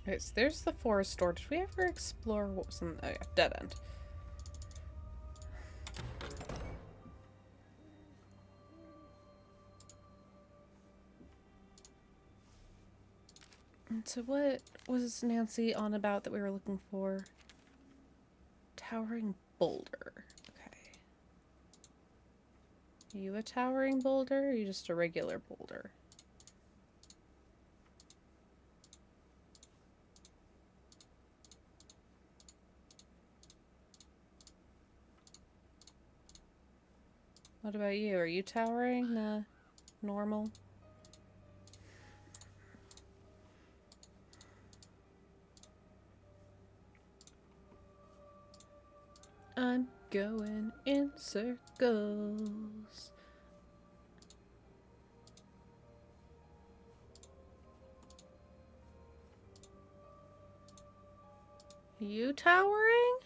Okay, so there's the forest door. Did we ever explore what was in... Oh yeah, dead end. So what was Nancy on about that we were looking for? Towering boulder. Okay. Are you a towering boulder or are you just a regular boulder? What about you? Are you towering? Normal? I'm going in circles. You towering?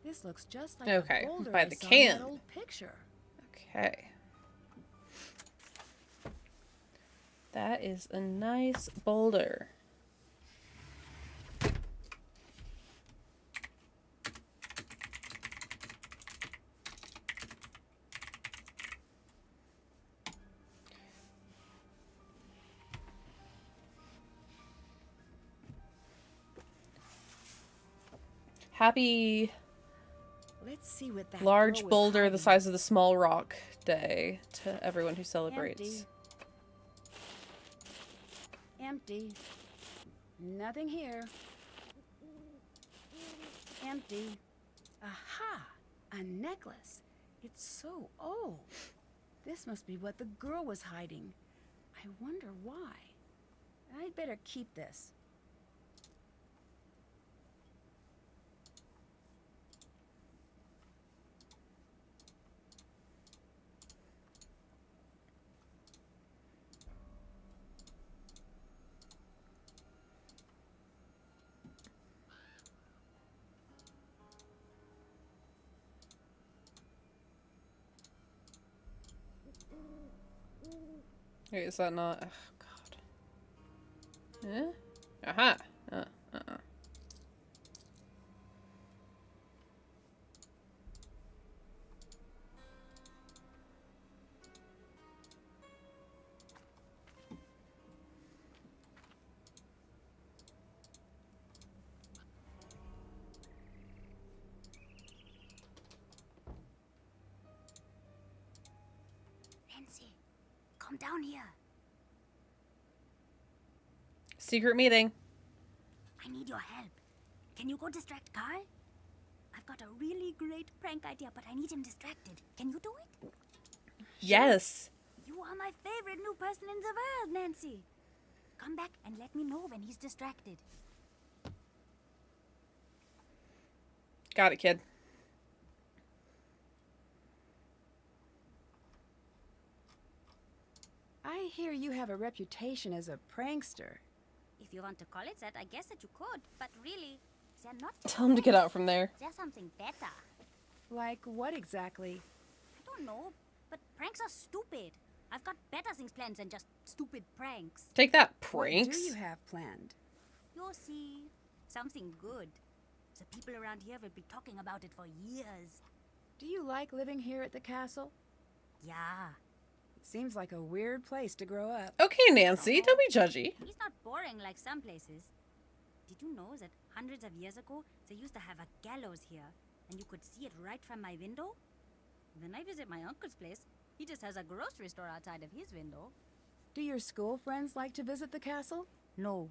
This looks just like Okay, the boulder by I the saw in can. that old picture. Okay. That is a nice boulder. Happy Let's see what that large girl was boulder the hiding. size of the small rock day to everyone who celebrates. Empty. Empty. Nothing here. Empty. Aha! A necklace. It's so old. This must be what the girl was hiding. I wonder why. I'd better keep this. Wait, is that not? Oh, God. Eh? Aha! Nancy, come down here. Secret meeting. I need your help. Can you go distract Carl? I've got a really great prank idea, but I need him distracted. Can you do it? Yes. You are my favorite new person in the world, Nancy. Come back and let me know when he's distracted. Got it, kid. I hear you have a reputation as a prankster. If you want to call it that, I guess that you could. But really, they're not. Tell him to get out from there. There's something better. Like what exactly? I don't know, but pranks are stupid. I've got better things planned than just stupid pranks. Take that, What pranks. do you have planned? You'll see. Something good. The people around here will be talking about it for years. Do you like living here at the castle? Yeah. It seems like a weird place to grow up. Okay, Nancy, don't be judgy. He's not boring like some places. Did you know that hundreds of years ago, they used to have a gallows here, and you could see it right from my window? When I visit my uncle's place, he just has a grocery store outside of his window. Do your school friends like to visit the castle? No.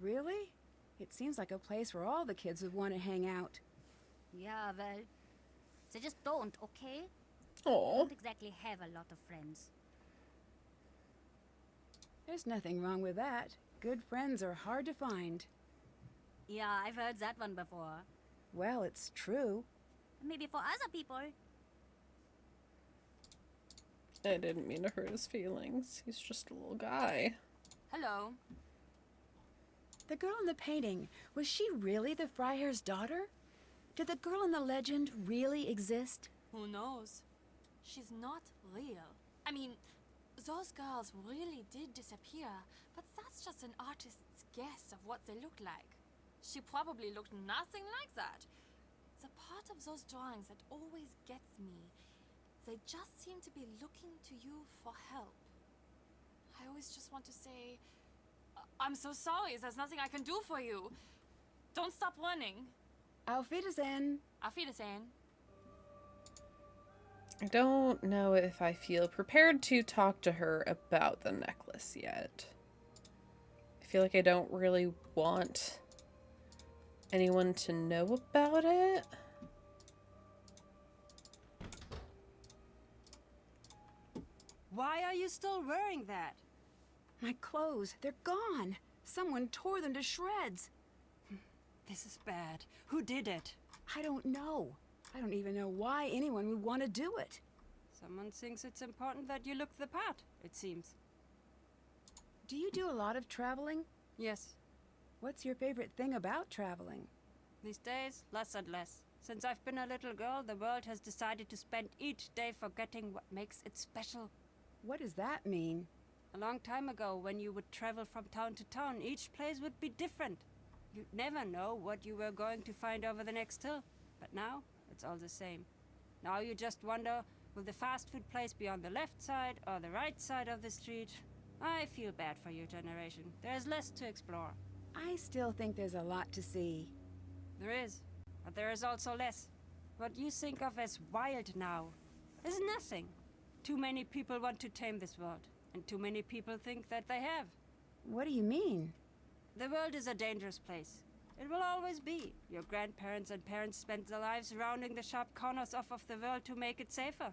Really? It seems like a place where all the kids would want to hang out. Yeah, well, they just don't, okay? I Oh. don't exactly have a lot of friends. There's nothing wrong with that. Good friends are hard to find. Yeah, I've heard that one before. Well, it's true. Maybe for other people. I didn't mean to hurt his feelings. He's just a little guy. Hello. The girl in the painting, was she really the Freiherr's daughter? Did the girl in the legend really exist? Who knows? She's not real. I mean, those girls really did disappear, but that's just an artist's guess of what they look like. She probably looked nothing like that. The part of those drawings that always gets me, they just seem to be looking to you for help. I always just want to say, I'm so sorry, there's nothing I can do for you. Don't stop running. Auf Wiedersehen. Auf Wiedersehen. I don't know if I feel prepared to talk to her about the necklace yet. I feel like I don't really want anyone to know about it. Why are you still wearing that? My clothes, they're gone. Someone tore them to shreds. This is bad. Who did it? I don't know. I don't even know why anyone would want to do it. Someone thinks it's important that you look the part, it seems. Do you do a lot of traveling? Yes. What's your favorite thing about traveling? These days, less and less. Since I've been a little girl, the world has decided to spend each day forgetting what makes it special. What does that mean? A long time ago, when you would travel from town to town, each place would be different. You'd never know what you were going to find over the next hill. But now, it's all the same. Now you just wonder, will the fast food place be on the left side or the right side of the street? I feel bad for your generation. There's less to explore. I still think there's a lot to see. There is, but there is also less. What you think of as wild now is nothing. Too many people want to tame this world, and too many people think that they have. What do you mean? The world is a dangerous place. It will always be. Your grandparents and parents spent their lives rounding the sharp corners off of the world to make it safer.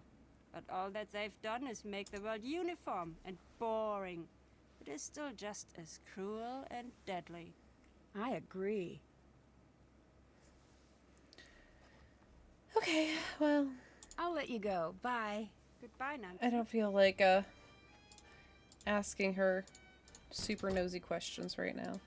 But all that they've done is make the world uniform and boring. It is still just as cruel and deadly. I agree. Okay, well, I'll let you go. Bye. Goodbye, Nancy. I don't feel like asking her super nosy questions right now.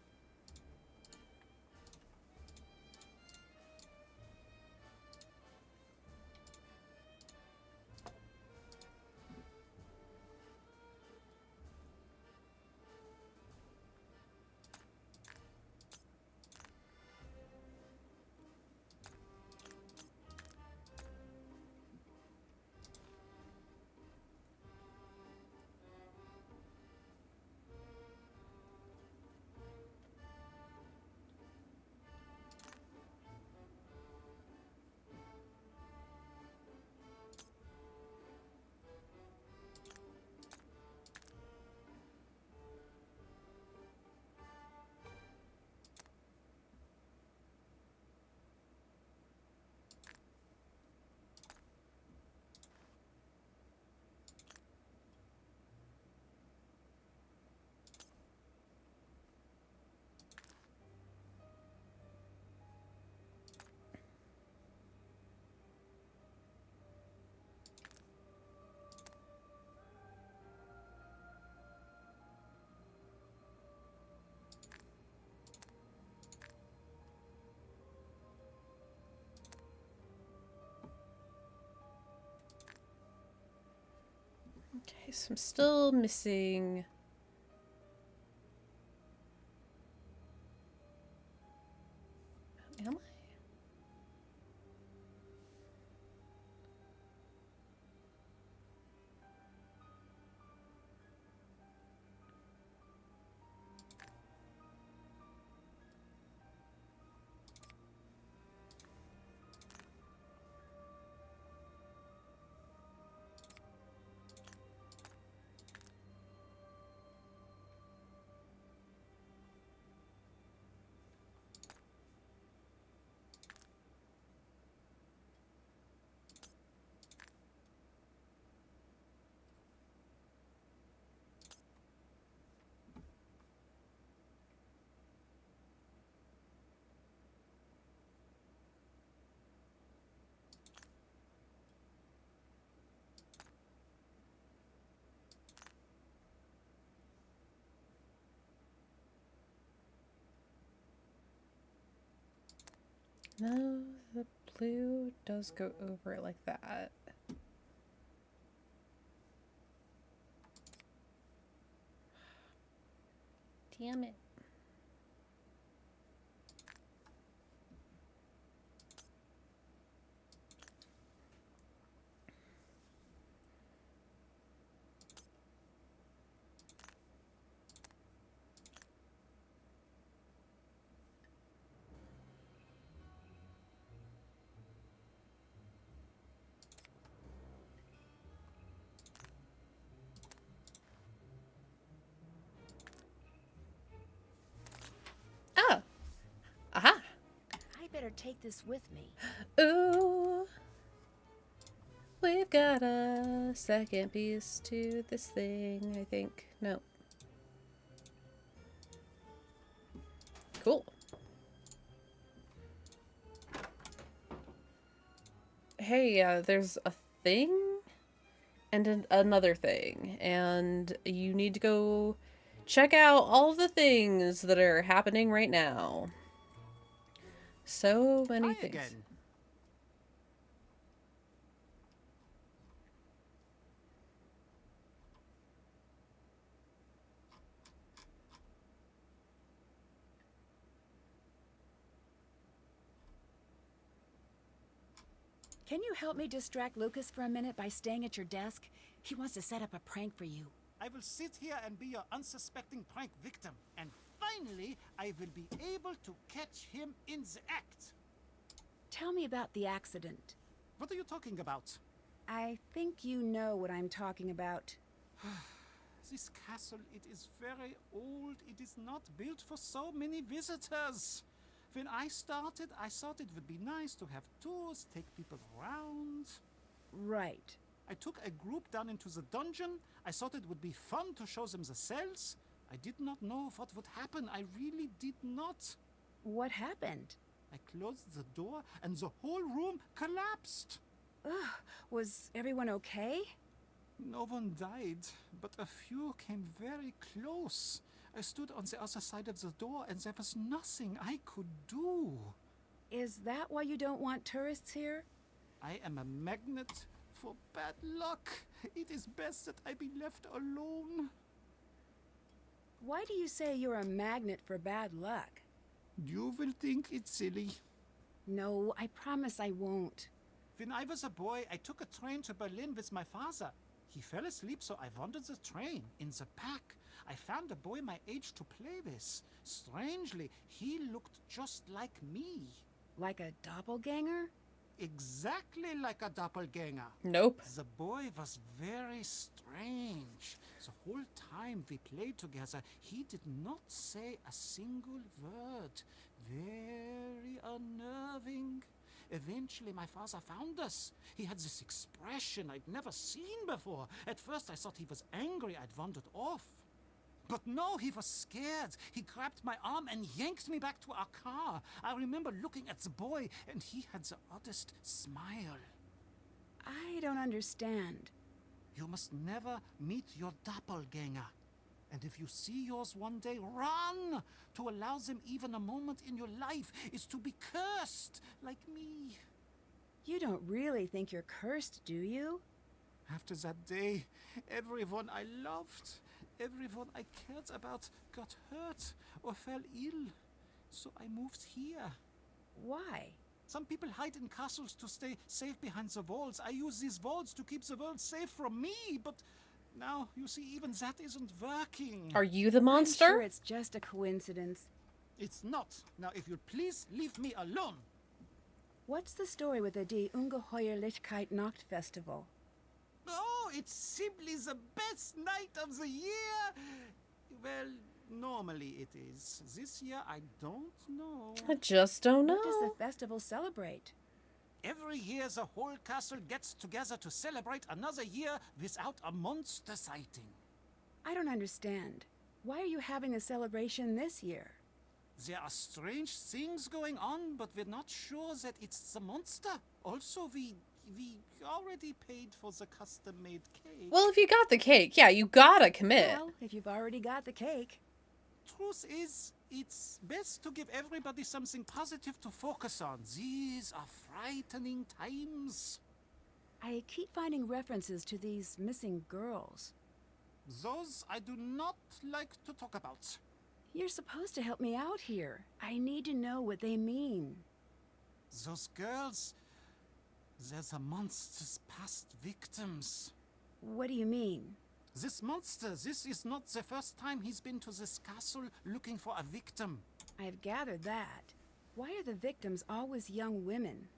Okay, so I'm still missing... Am I? No, the blue does go over it like that. Damn it. take this with me. Ooh. We've got a second piece to this thing, I think. No. Cool. Hey, there's a thing and another thing, and you need to go check out all the things that are happening right now. So many Hi things. again. Can you help me distract Lucas for a minute by staying at your desk? He wants to set up a prank for you. I will sit here and be your unsuspecting prank victim. And finally, I will be able to catch him in the act. Tell me about the accident. What are you talking about? I think you know what I'm talking about. This castle, it is very old. It is not built for so many visitors. When I started, I thought it would be nice to have tours, take people around. Right. I took a group down into the dungeon. I thought it would be fun to show them the cells. I did not know what would happen. I really did not. What happened? I closed the door and the whole room collapsed. Ugh, was everyone okay? No one died, but a few came very close. I stood on the other side of the door and there was nothing I could do. Is that why you don't want tourists here? I am a magnet for bad luck. It is best that I be left alone. Why do you say you're a magnet for bad luck? You will think it's silly. No, I promise I won't. When I was a boy, I took a train to Berlin with my father. He fell asleep, so I wandered the train. In the back, I found a boy my age to play with. Strangely, he looked just like me. Like a doppelganger? Exactly like a doppelganger. Nope. The boy was very strange. The whole time we played together, he did not say a single word. Very unnerving. Eventually, my father found us. He had this expression I'd never seen before. At first, I thought he was angry I'd wandered off. But no, he was scared. He grabbed my arm and yanked me back to our car. I remember looking at the boy, and he had the oddest smile. I don't understand. You must never meet your doppelganger. And if you see yours one day, run! To allow them even a moment in your life is to be cursed, like me. You don't really think you're cursed, do you? After that day, everyone I loved, everyone I cared about got hurt or fell ill. So I moved here. Why? Some people hide in castles to stay safe behind the walls. I use these walls to keep the world safe from me, but now, you see, even that isn't working. Are you the monster? I'm sure it's just a coincidence. It's not. Now, if you'd please leave me alone. What's the story with the Die Ungeheuerlichkeit Nacht Festival? Oh, it's simply the best night of the year. Well, normally it is. This year, I don't know. I just don't know. What does the festival celebrate? Every year, the whole castle gets together to celebrate another year without a monster sighting. I don't understand. Why are you having a celebration this year? There are strange things going on, but we're not sure that it's the monster. Also, we already paid for the custom-made cake. Well, if you got the cake, yeah, you gotta commit. Well, if you've already got the cake. Truth is, it's best to give everybody something positive to focus on. These are frightening times. I keep finding references to these missing girls. Those I do not like to talk about. You're supposed to help me out here. I need to know what they mean. Those girls, they're the monster's past victims. What do you mean? This monster, this is not the first time he's been to this castle looking for a victim. I've gathered that. Why are the victims always young women?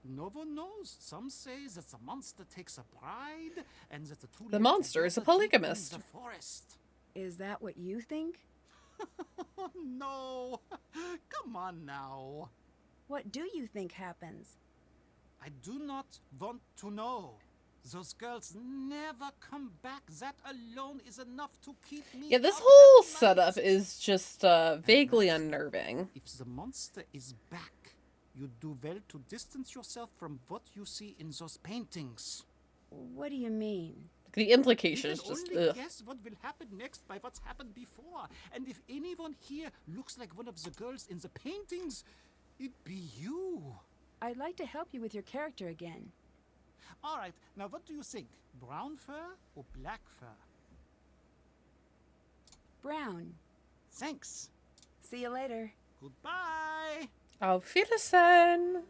No one knows. Some say that the monster takes a bride and that the two The live monster is a together deep in polygamist. the forest. Is that what you think? No. Come on now. What do you think happens? I do not want to know. Those girls never come back. That alone is enough to keep me. Yeah, this up whole at night. setup is just vaguely unnerving. If the monster is back, you do well to distance yourself from what you see in those paintings. What do you mean? The You implication can is just only ugh. guess what will happen next by what's happened before. And if anyone here looks like one of the girls in the paintings, it'd be you. I'd like to help you with your character again. All right, now what do you think? Brown fur or black fur? Brown. Thanks. See you later. Goodbye. Auf Wiedersehen.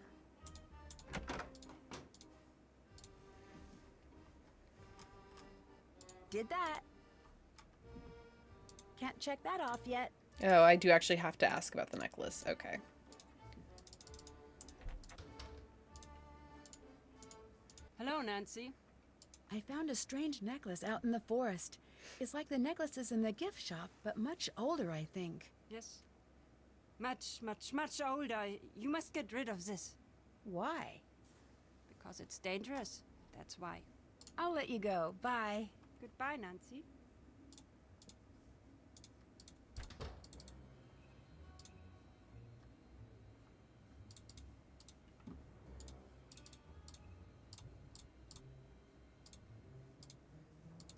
Did that. Can't check that off yet. Oh, I do actually have to ask about the necklace. Okay. Hello, Nancy. I found a strange necklace out in the forest. It's like the necklaces in the gift shop, but much older, I think. Yes. Much older. You must get rid of this. Why? Because it's dangerous. That's why. I'll let you go. Bye. Goodbye, Nancy.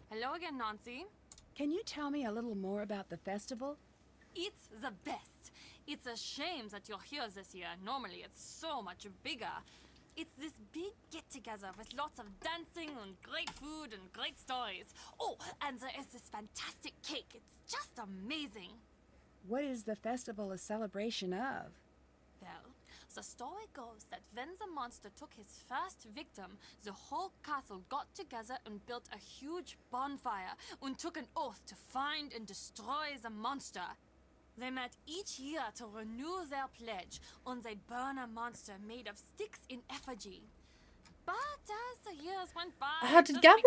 Hello again, Nancy. Can you tell me a little more about the festival? It's the best. It's a shame that you're here this year. Normally, it's so much bigger. It's this big get-together with lots of dancing and great food and great stories. Oh, and there is this fantastic cake. It's just amazing. What is the festival a celebration of? Well, the story goes that when the monster took his first victim, the whole castle got together and built a huge bonfire and took an oath to find and destroy the monster. They met each year to renew their pledge, and they'd burn a monster made of sticks in effigy. But as the years went by, Did it just became an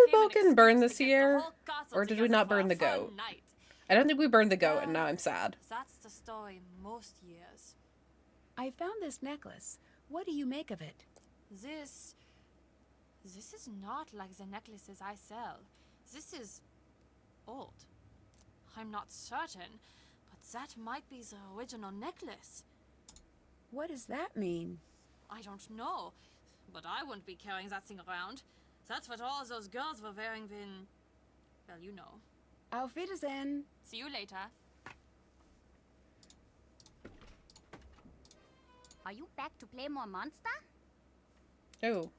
Gabberboken burn excuse this to get the year? whole castle Or did we together not for burn a the fun goat? night. I don't think we burned the goat, and now I'm sad. That's the story most years. I found this necklace. What do you make of it? This is not like the necklaces I sell. This is old. I'm not certain, but that might be the original necklace. What does that mean? I don't know, but I wouldn't be carrying that thing around. That's what all those girls were wearing when... Well, you know. Auf Wiedersehen. See you later. Are you back to play more Monster? Oh,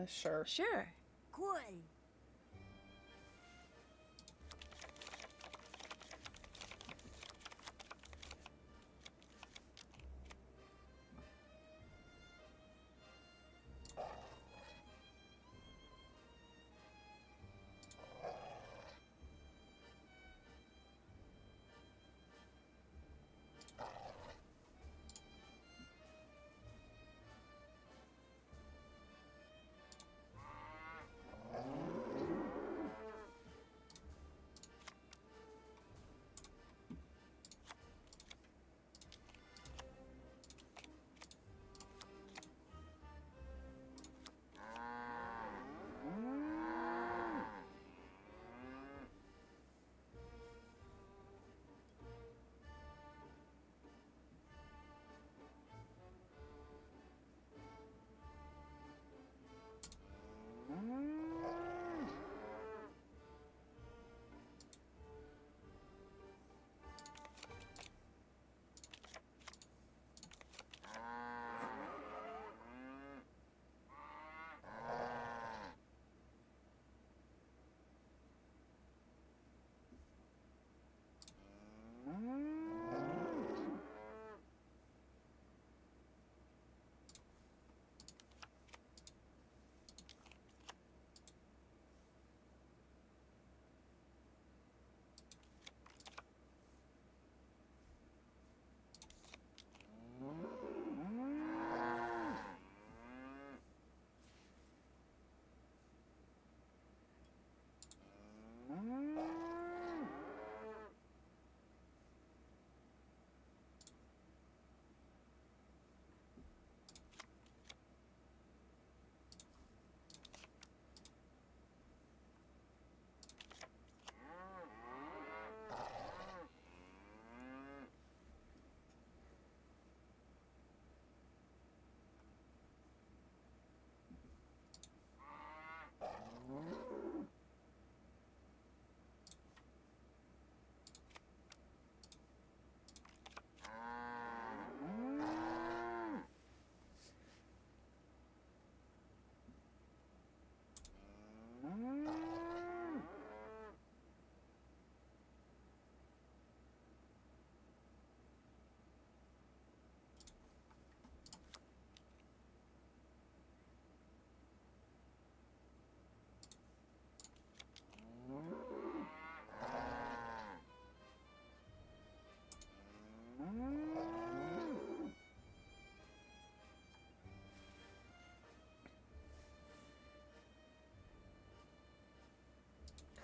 sure. Sure. Cool.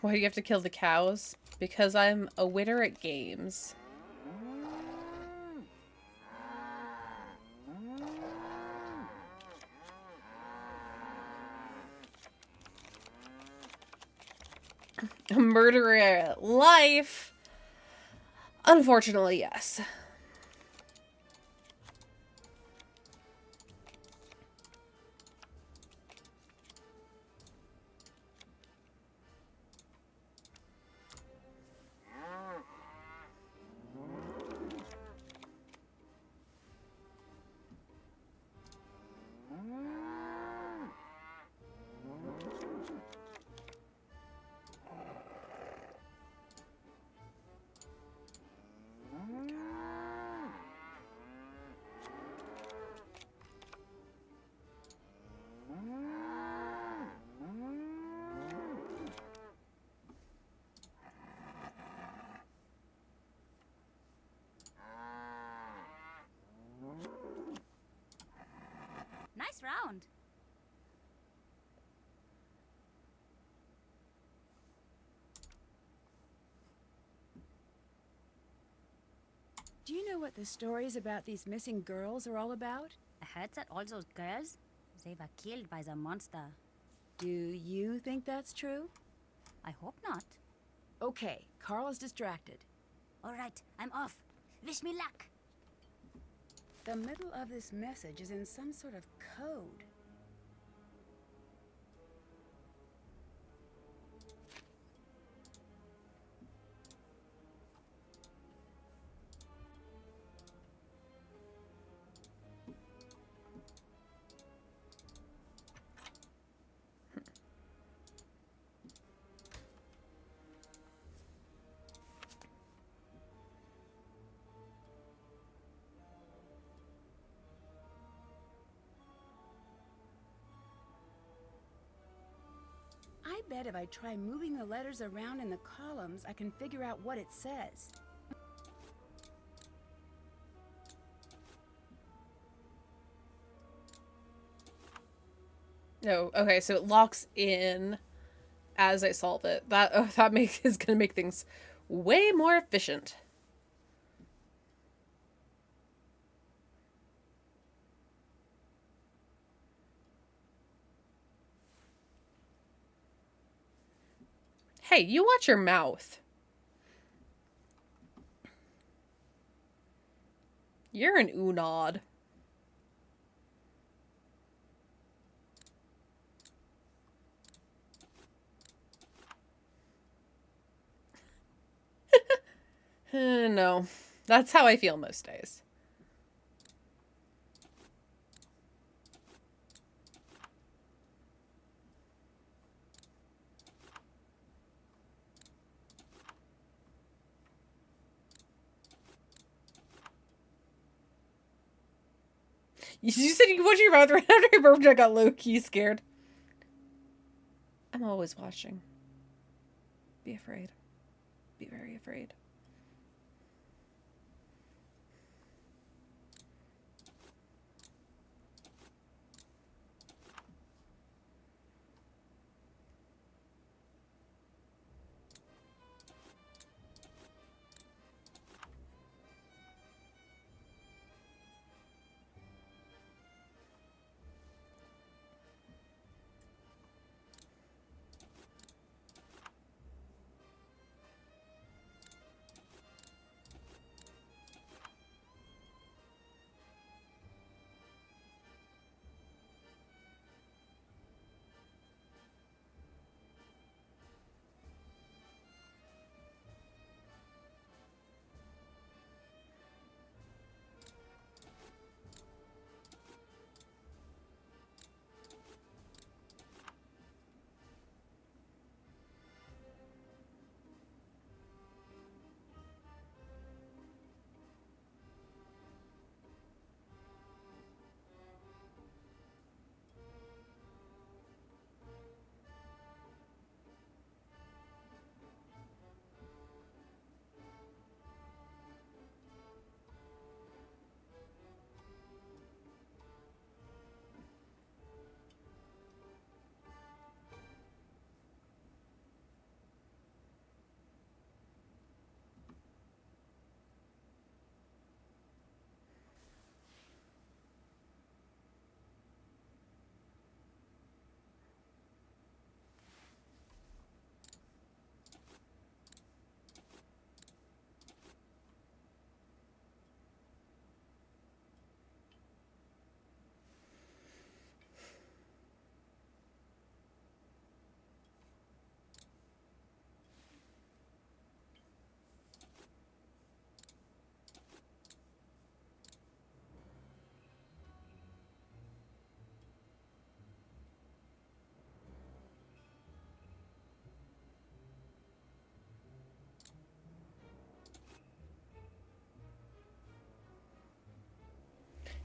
Why do you have to kill the cows? Because I'm a winner at games. A murderer at life? Unfortunately, yes. Nice round. Do you know what the stories about these missing girls are all about? I heard that all those girls, they were killed by the monster. Do you think that's true? I hope not. Okay, Carl is distracted. All right, I'm off. Wish me luck. The middle of this message is in some sort of code. I bet if I try moving the letters around in the columns, I can figure out what it says. No, okay, so it locks in as I solve it. That is gonna make things way more efficient. Hey, you watch your mouth. You're an Unod. No, that's how I feel most days. You said you watch your mouth right after I burped. I got low-key scared. I'm always watching. Be afraid. Be very afraid.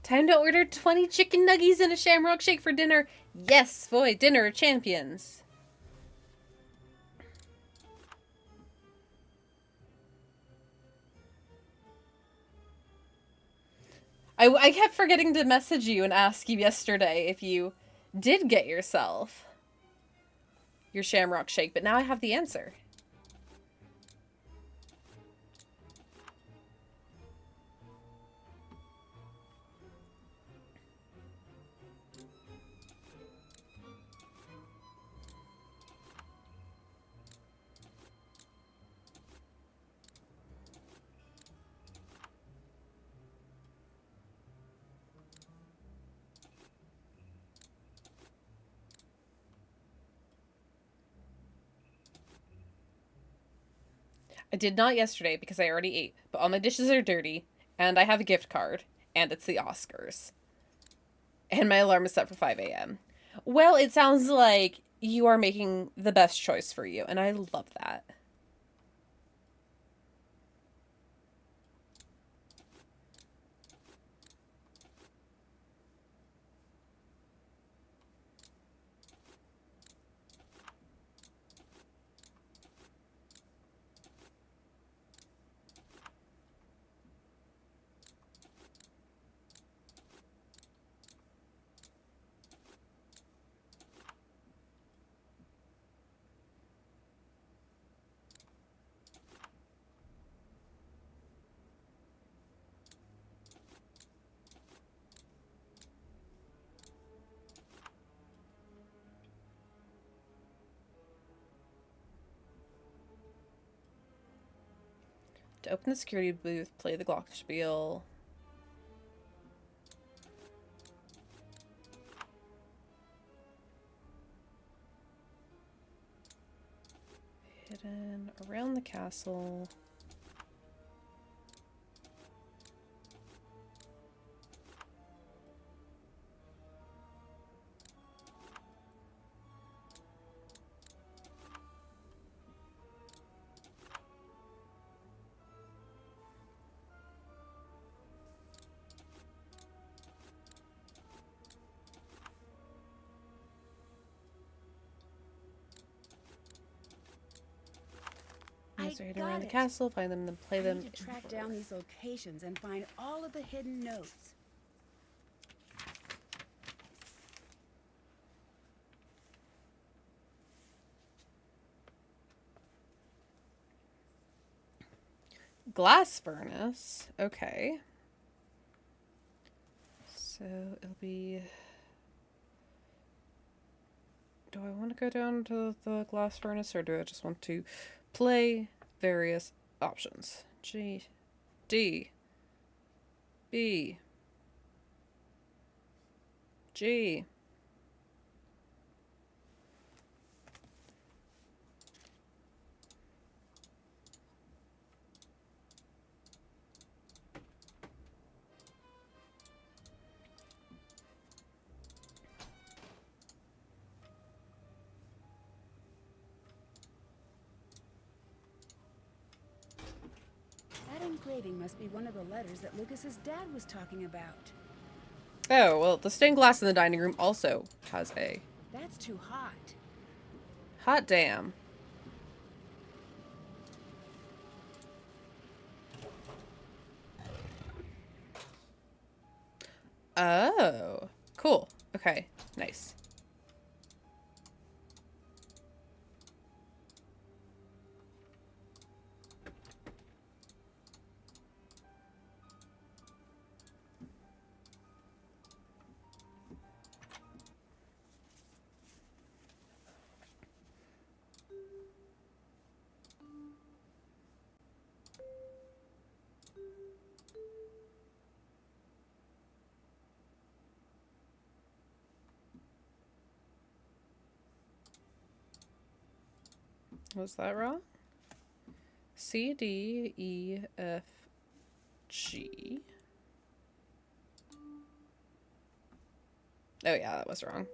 Time to order 20 chicken nuggies and a shamrock shake for dinner. Yes, boy, dinner of champions. I kept forgetting to message you and ask you yesterday if you did get yourself your shamrock shake, but now I have the answer. I did not yesterday because I already ate, but all my dishes are dirty, and I have a gift card, and it's the Oscars. And my alarm is set for 5 a.m. Well, it sounds like you are making the best choice for you, and I love that. To open the security booth, play the glockenspiel. Hidden around the castle. Hidden around the castle, find them, then play them. I need to track down these locations and find all of the hidden notes. Glass furnace. Okay. So it'll be... Do I want to go down to the glass furnace, or do I just want to play various options? G, D, B, G. That engraving must be one of the letters that Lucas's dad was talking about. Oh, well, the stained glass in the dining room also has a... That's too hot. Hot damn. Oh, cool. Okay, nice. Was that wrong? C, D, E, F, G. Oh yeah, that was wrong.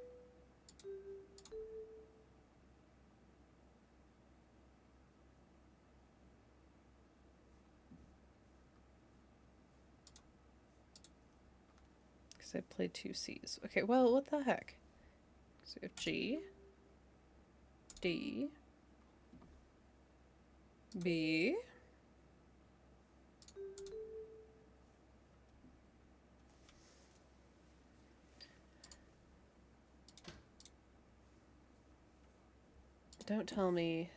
Because I played 2 C's. Okay, well, what the heck? So we have G, D, B, don't tell me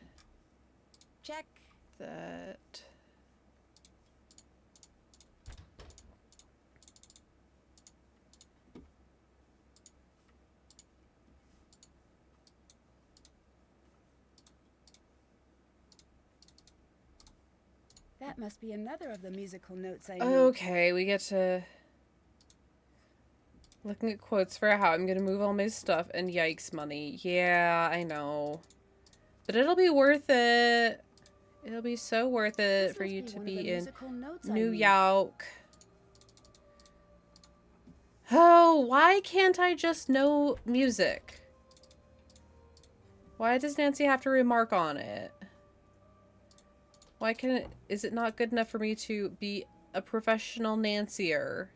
Check. that. That must be another of the musical notes I need. Okay, we get to looking at quotes for how I'm gonna move all my stuff and yikes money. Yeah, I know. But it'll be worth it. It'll be so worth it This for must you be to one of be the in musical notes I New need. York. Oh, why can't I just know music? Why does Nancy have to remark on it? Why can it, is it not good enough for me to be a professional Nancier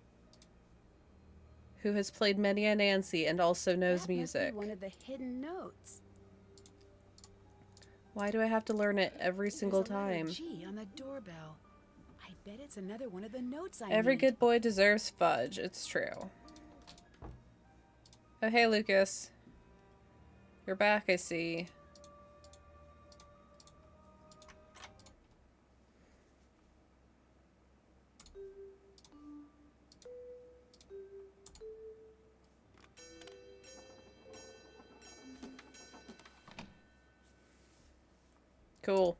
who has played many a Nancy and also knows That music? must be one of the hidden notes. Why do I have to learn it every single There's a letter time? G on the doorbell. I bet it's another one of the notes I Every need. good boy deserves fudge. It's true. Oh, hey, Lucas. You're back, I see. Cool.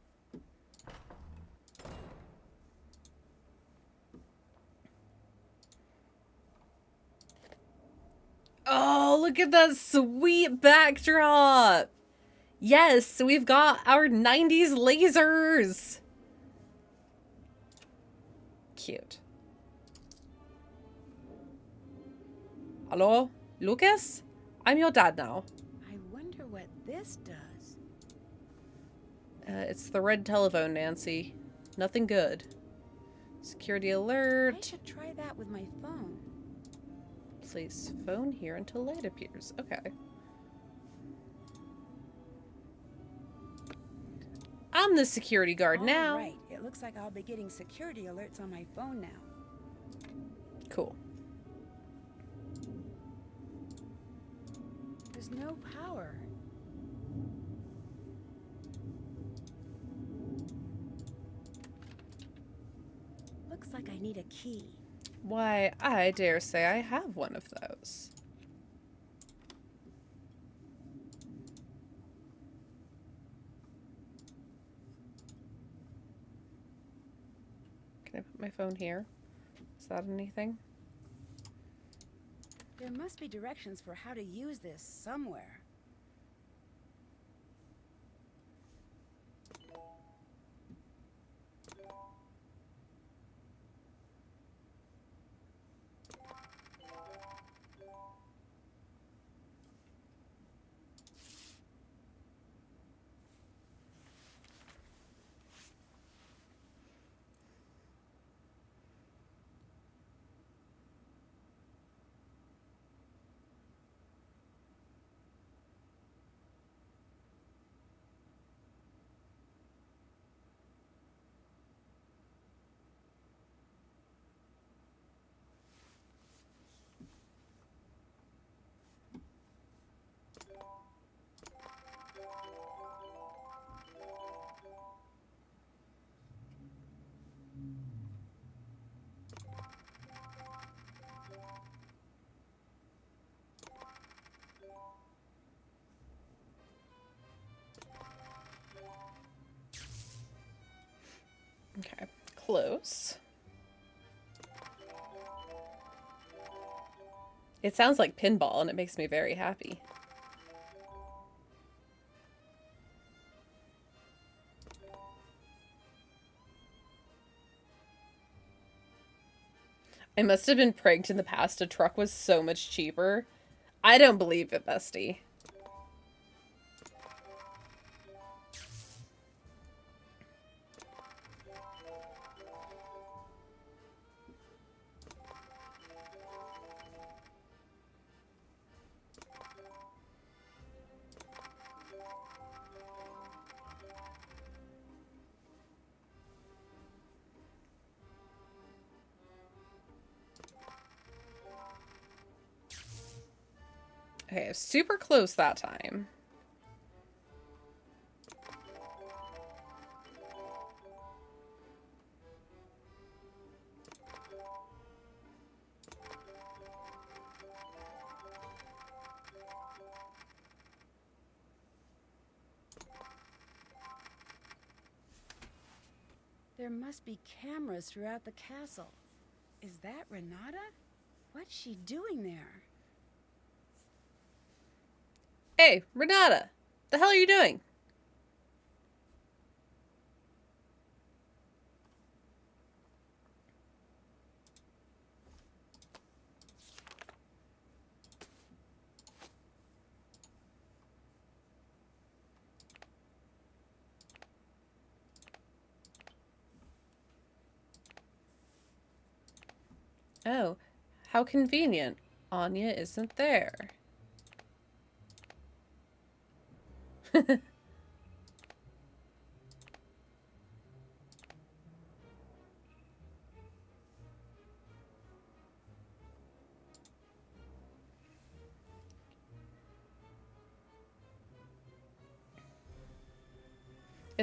Oh, look at that sweet backdrop! Yes, we've got our 90s lasers! Cute. Hello? Lucas? I'm your dad now. I wonder what this does. It's the red telephone, Nancy. Nothing good. Security I alert. should try that with my phone. Place phone here until light appears. Okay. I'm the security guard now. All right. It looks like I'll be getting security alerts on my phone now. Cool. There's no power. Looks like I need a key. Why, I dare say I have one of those. Can I put my phone here? Is that anything? There must be directions for how to use this somewhere. Okay, close. It sounds like pinball and it makes me very happy. I must have been pranked in the past. A truck was so much cheaper. I don't believe it, bestie. Okay, super close that time. There must be cameras throughout the castle. Is that Renata? What's she doing there? Hey, Renata! The hell are you doing? Oh, how convenient. Anya isn't there. I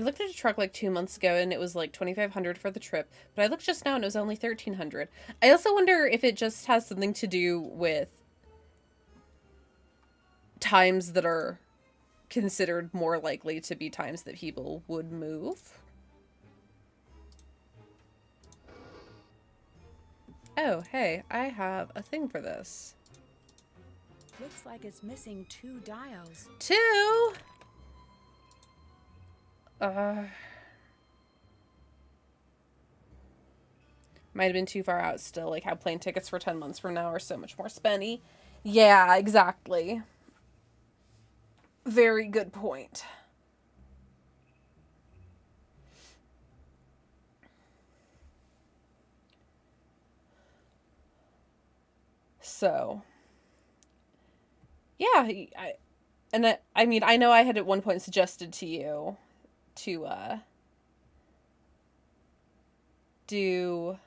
looked at a truck like 2 months ago and it was like $2,500 for the trip, but I looked just now and it was only $1,300. I also wonder if it just has something to do with times that are considered more likely to be times that people would move. Oh, hey, I have a thing for this. Looks like it's missing 2 dials. 2? Might have been too far out still, like how plane tickets for 10 months from now are so much more spenny. Yeah, exactly. Very good point. So, yeah, I mean, I know I had at one point suggested to you to, do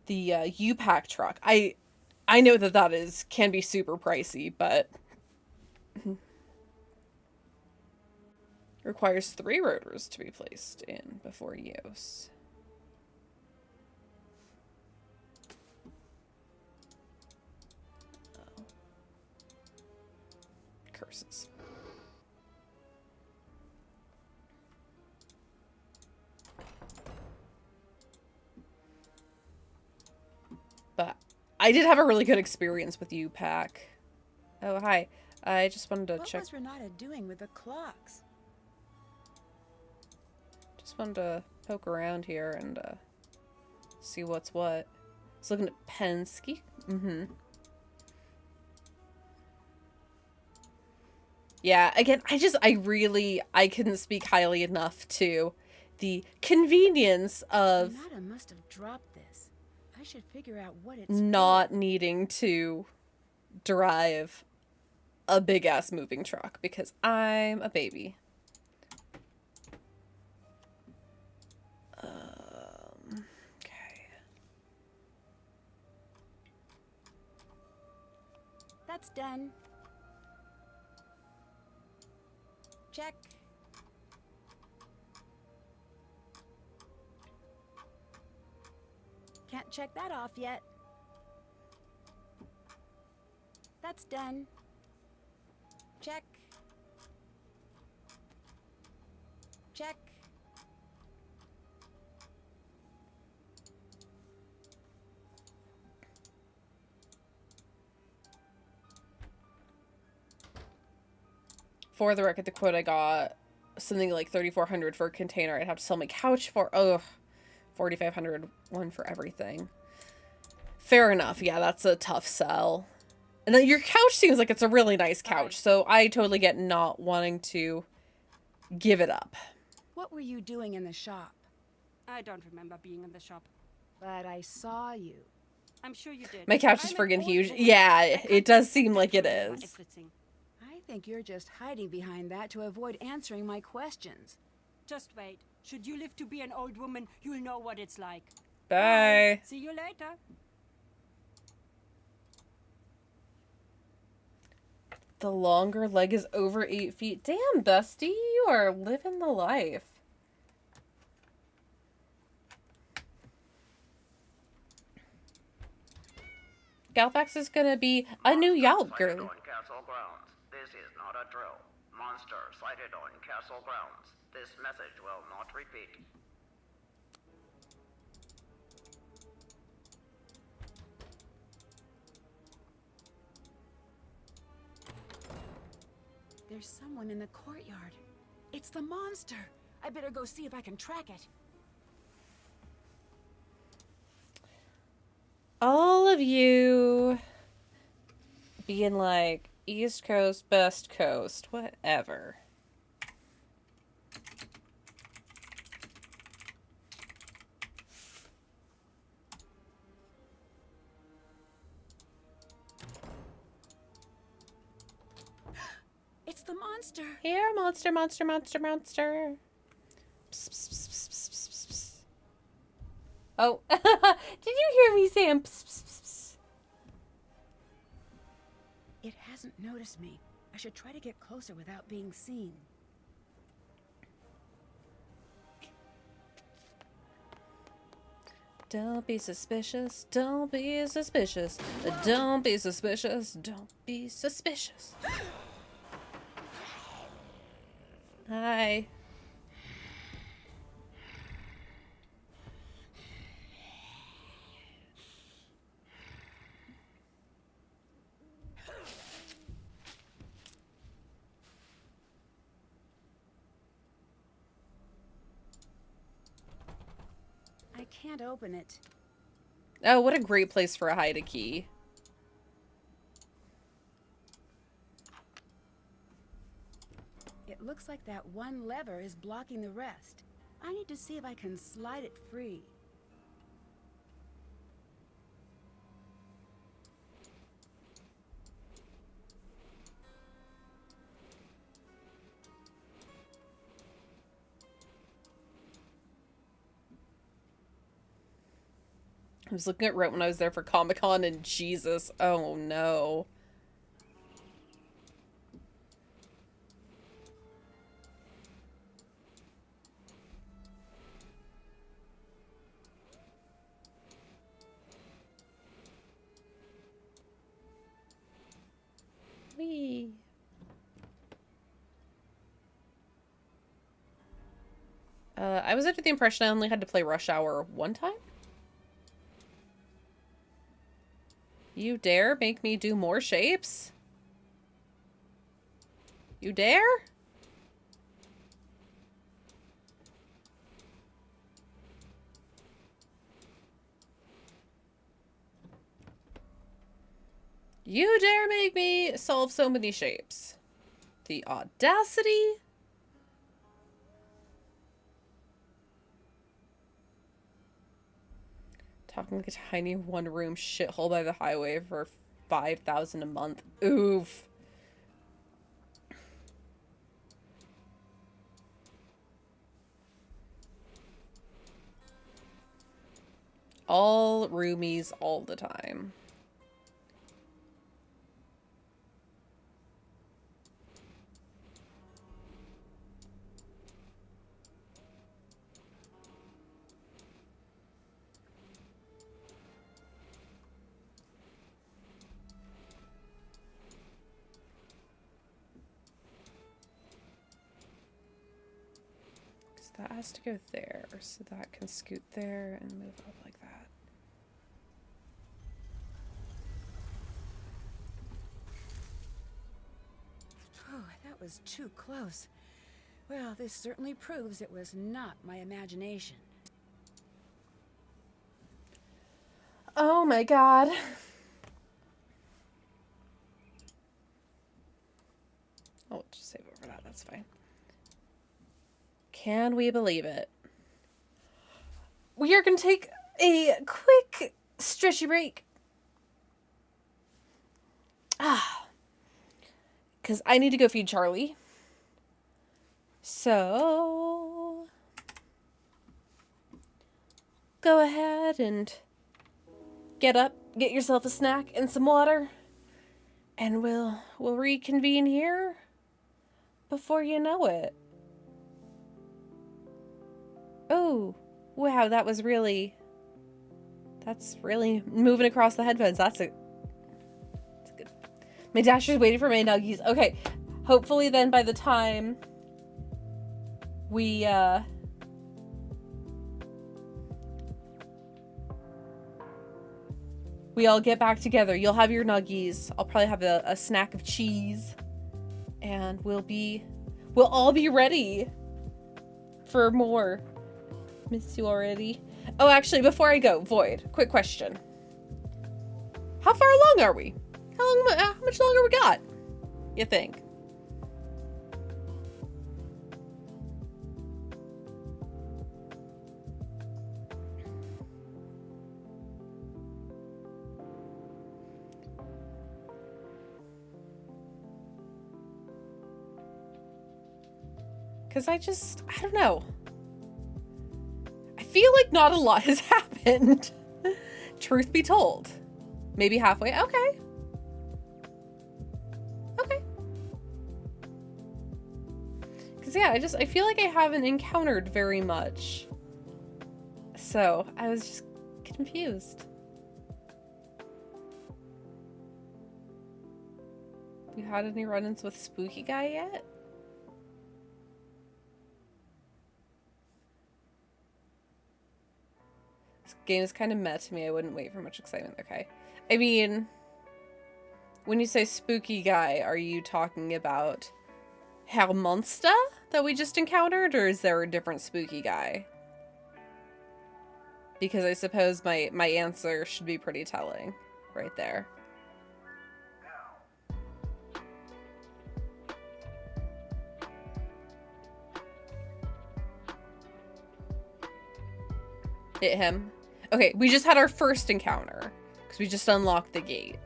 the, U-Pack truck. I know that can be super pricey, but requires 3 rotors to be placed in before use. Oh. Curses. But I did have a really good experience with U-Pack. Oh, hi. I just wanted to check. What was Renata doing with the clocks? Just wanted to poke around here and see what's what. I was looking at Penske. Yeah, again, I couldn't speak highly enough to the convenience of Renata must have dropped this. I should figure out what it's not for. needing to drive a big-ass moving truck because I'm a baby. Okay. That's done. Check. Can't check that off yet. That's done. Check. Check. For the record, the quote I got, something like $3,400 for a container. I'd have to sell my couch for, $4,500 one for everything. Fair enough. Yeah, that's a tough sell. And then your couch seems like it's a really nice couch, so I totally get not wanting to give it up. What were you doing in the shop? I don't remember being in the shop. But I saw you. I'm sure you did. My couch is I'm an friggin' old huge. woman. Yeah, I it can't does expect seem like you it to remember is. everything. I think you're just hiding behind that to avoid answering my questions. Just wait. Should you live to be an old woman, you'll know what it's like. Bye. See you later. The longer leg is over 8 feet. Damn, Dusty, you are living the life. Galfax is gonna be a new Yelp girl. On castle grounds. This is not a drill. Monster sighted on castle grounds. This message will not repeat. There's someone in the courtyard. It's the monster. I better go see if I can track it. All of you being like, East Coast, West Coast, whatever. It's the monster. Here, monster, monster, monster, monster. Psst, psst, psst, psst, psst, psst, psst. Oh, did you hear me saying psst, psst, psst, psst? It hasn't noticed me. I should try to get closer without being seen. Don't be suspicious, don't be suspicious, don't be suspicious, don't be suspicious. Hi. I can't open it. Oh, what a great place for a hide-a-key. It looks like that one lever is blocking the rest. I need to see if I can slide it free. I was looking at Rent when I was there for Comic-Con and Jesus, oh no. Whee. I was under the impression I only had to play Rush Hour one time? You dare make me do more shapes? You dare? You dare make me solve so many shapes. The audacity. Talking like a tiny one-room shithole by the highway for $5,000 a month. Oof. All roomies all the time. That has to go there, so that can scoot there and move up like that. Oh, that was too close. Well, this certainly proves it was not my imagination. Oh my god. Oh, just save over that, that's fine. Can we believe it? We are going to take a quick stretchy break. Because I need to go feed Charlie. So, go ahead and get up, get yourself a snack and some water. And we'll reconvene here before you know it. Oh, wow, that's really moving across the headphones. That's good. My Dasher's waiting for my nuggies. Okay, hopefully then by the time we all get back together, you'll have your nuggies. I'll probably have a snack of cheese, and we'll all be ready for more. Miss you already. Oh, actually, before I go, Void, quick question. How far along are we? How much longer we got, you think? Because I don't know. I feel like not a lot has happened. Truth be told. Maybe halfway. Okay. Okay. Because, yeah, I feel like I haven't encountered very much. So, I was just confused. You had any run-ins with Spooky Guy yet? This game is kind of meh to me. I wouldn't wait for much excitement. Okay. I mean, when you say Spooky Guy, are you talking about Herr Monster that we just encountered, or is there a different Spooky Guy? Because I suppose my answer should be pretty telling right there. Hit him. Okay, we just had our first encounter because we just unlocked the gate.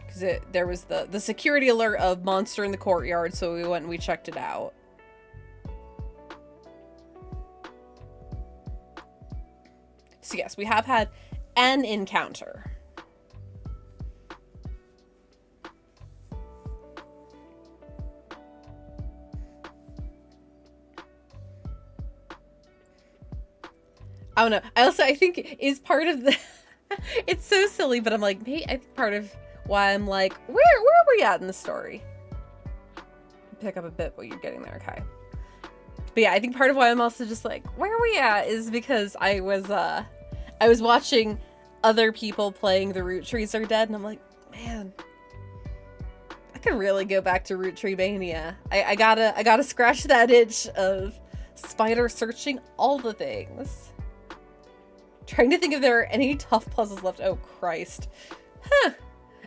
Because there was the security alert of monster in the courtyard, so we went and we checked it out. So yes, we have had an encounter. I don't know. I think is part of the it's so silly, but I'm like, maybe I think part of why I'm like, where are we at in the story? Pick up a bit what you're getting there, okay. But yeah, I think part of why I'm also just like, where are we at is because I was watching other people playing The Root Trees Are Dead, and I'm like, man, I could really go back to Root Tree Mania. I gotta scratch that itch of spider searching all the things. Trying to think if there are any tough puzzles left. Oh, Christ. Huh.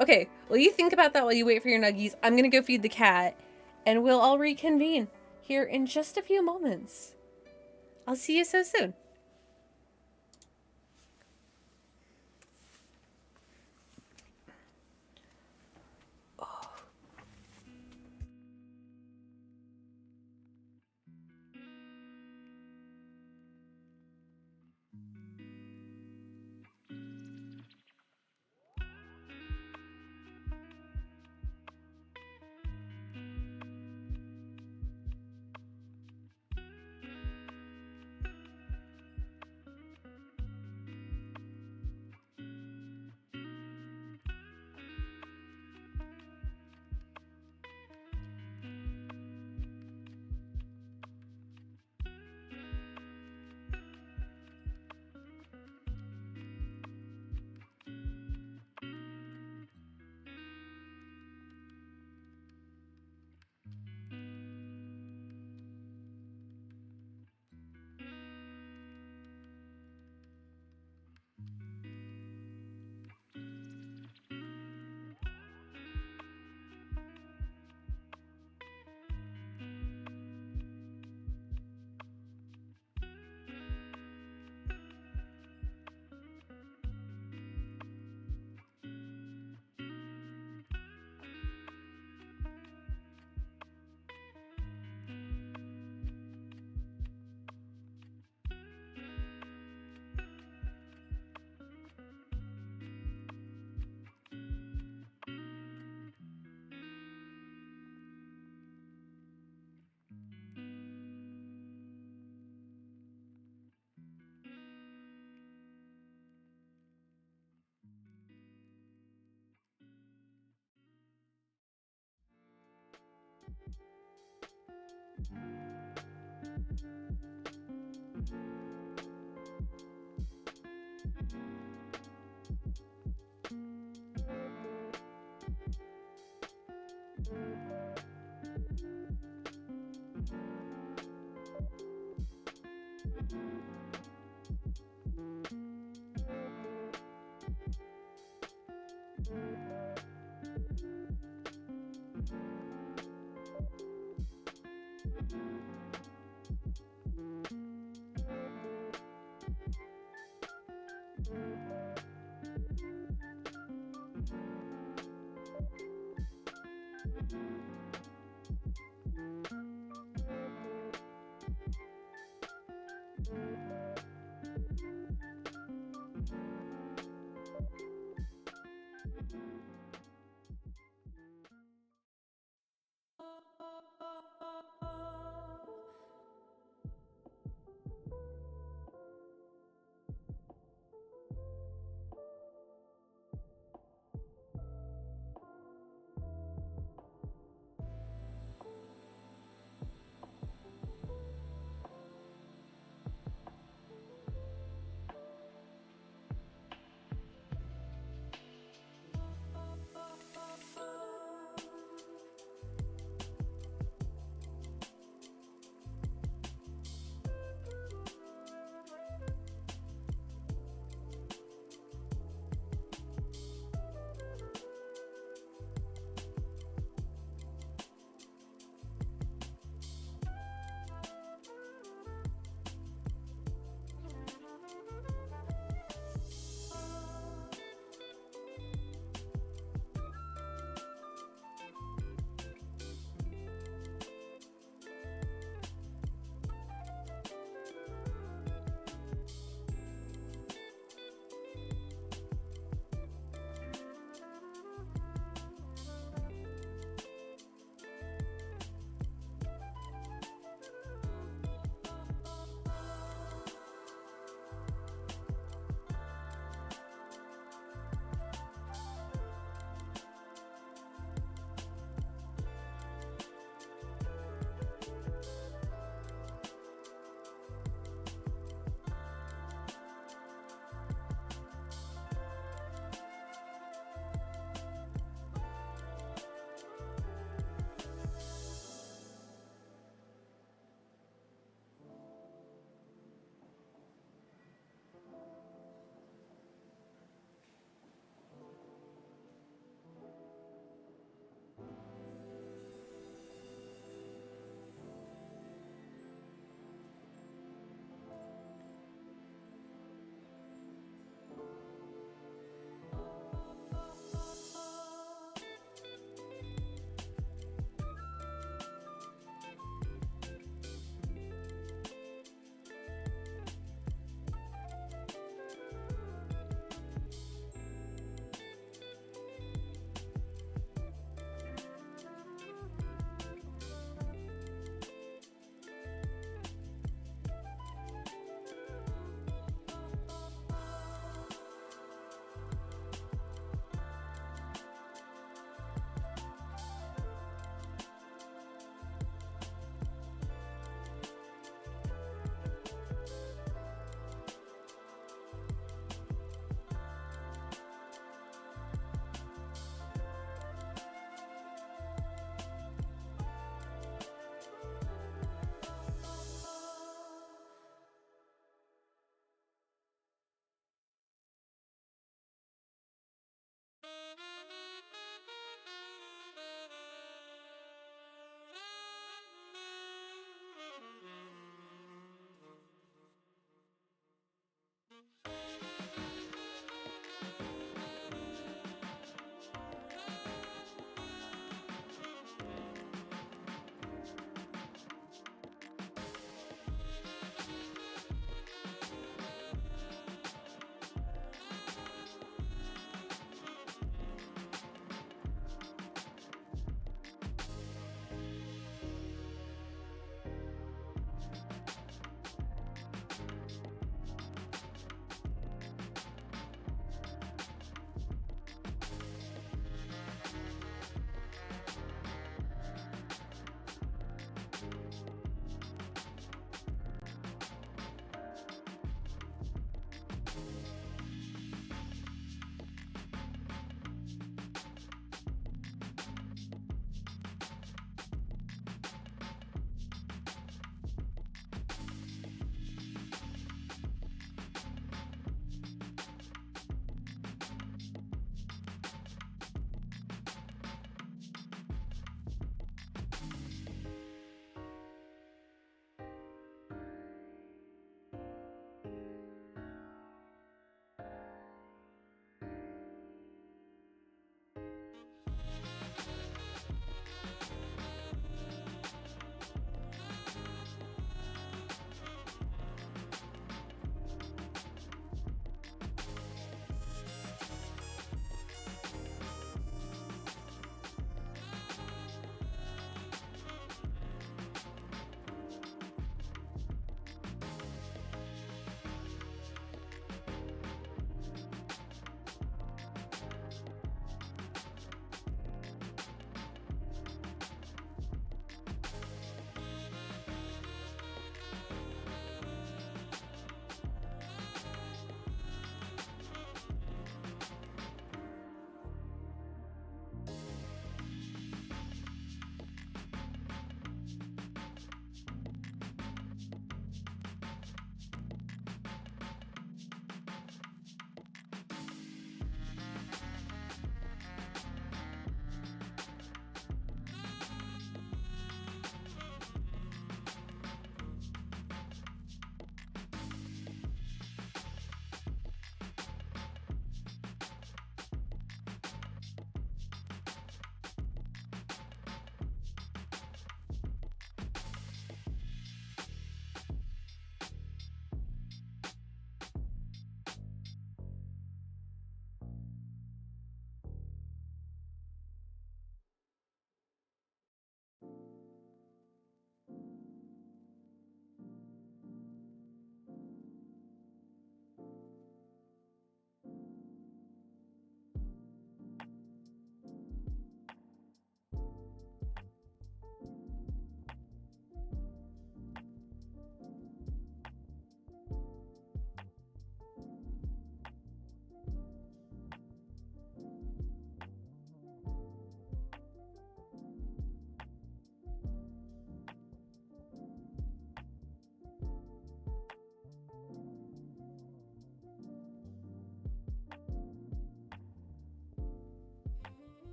Okay, well, you think about that while you wait for your nuggies. I'm gonna go feed the cat, and we'll all reconvene here in just a few moments. I'll see you so soon.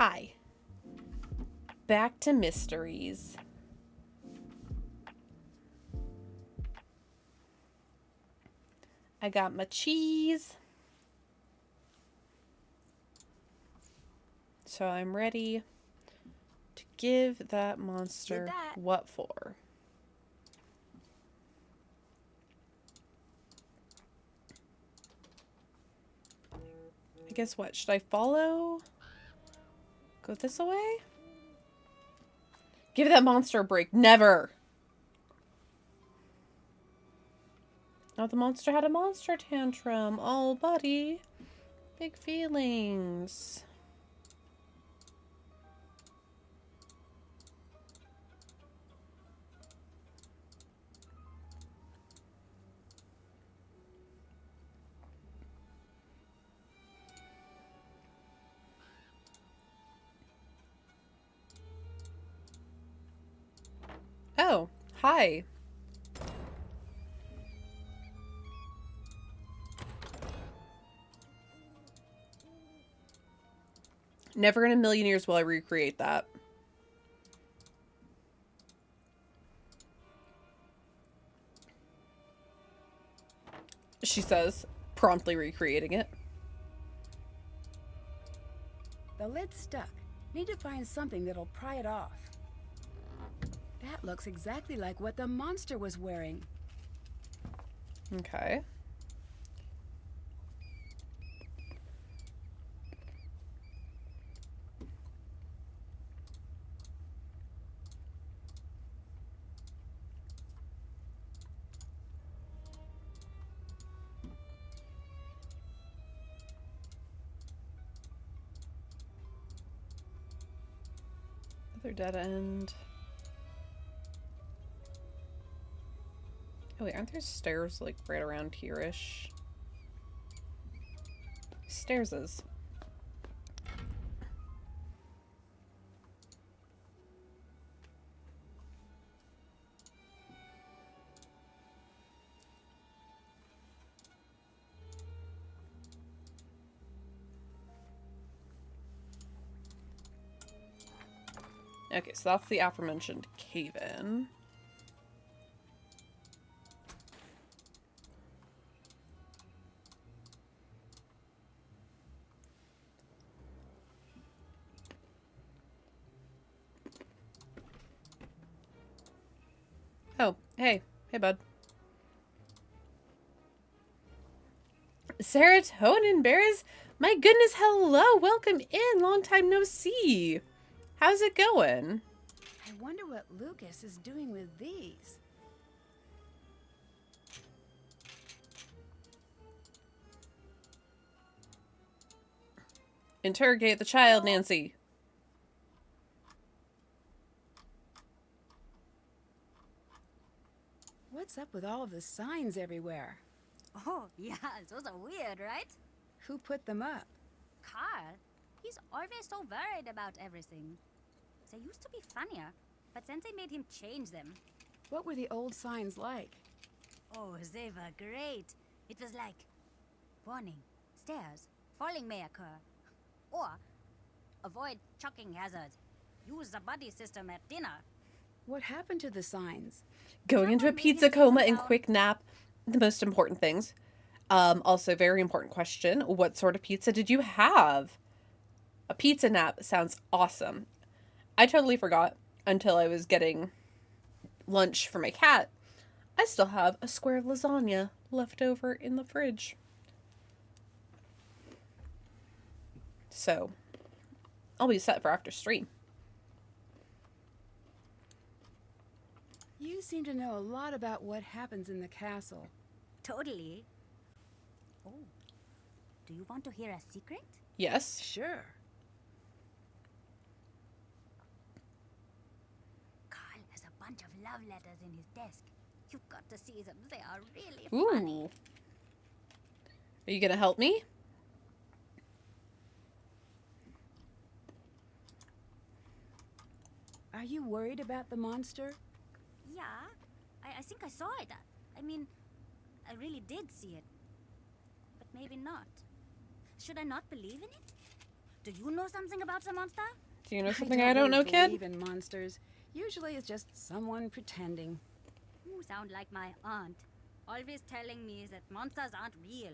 Hi. Back to mysteries. I got my cheese. So I'm ready to give that monster what for. I guess what? Should I follow? Go this way? Give that monster a break. Never! Oh, the monster had a monster tantrum. Oh, buddy. Big feelings. Oh, hi. Never in a million years will I recreate that. She says, promptly recreating it. The lid's stuck. Need to find something that'll pry it off. That looks exactly like what the monster was wearing. Okay. Another dead end. Oh wait, aren't there stairs like right around here-ish? Stairses. Okay, so that's the aforementioned cave-in. Oh, hey. Hey, bud. Serotonin bears? My goodness, hello! Welcome in! Long time no see! How's it going? I wonder what Lucas is doing with these. Interrogate the child, Nancy. What's up with all of the signs everywhere? Oh, yeah, those are weird, right? Who put them up? Carl, he's always so worried about everything. They used to be funnier, but then they made him change them. What were the old signs like? Oh, they were great. It was like, warning, stairs, falling may occur. Or, avoid chucking hazards. Use the buddy system at dinner. What happened to the signs? Going into a pizza coma and quick nap. The most important things. Also, very important question. What sort of pizza did you have? A pizza nap sounds awesome. I totally forgot until I was getting lunch for my cat. I still have a square of lasagna left over in the fridge. So, I'll be set for after stream. You seem to know a lot about what happens in the castle. Totally. Oh, do you want to hear a secret? Yes. Sure. Carl has a bunch of love letters in his desk. You've got to see them. They are really Ooh. funny. Are you gonna help me? Are you worried about the monster? Yeah, I think I saw it. I mean, I really did see it. But maybe not. Should I not believe in it? Do you know something about the monster? Do you know something I don't know, really kid? believe in monsters. Usually it's just someone pretending. You sound like my aunt. Always telling me that monsters aren't real.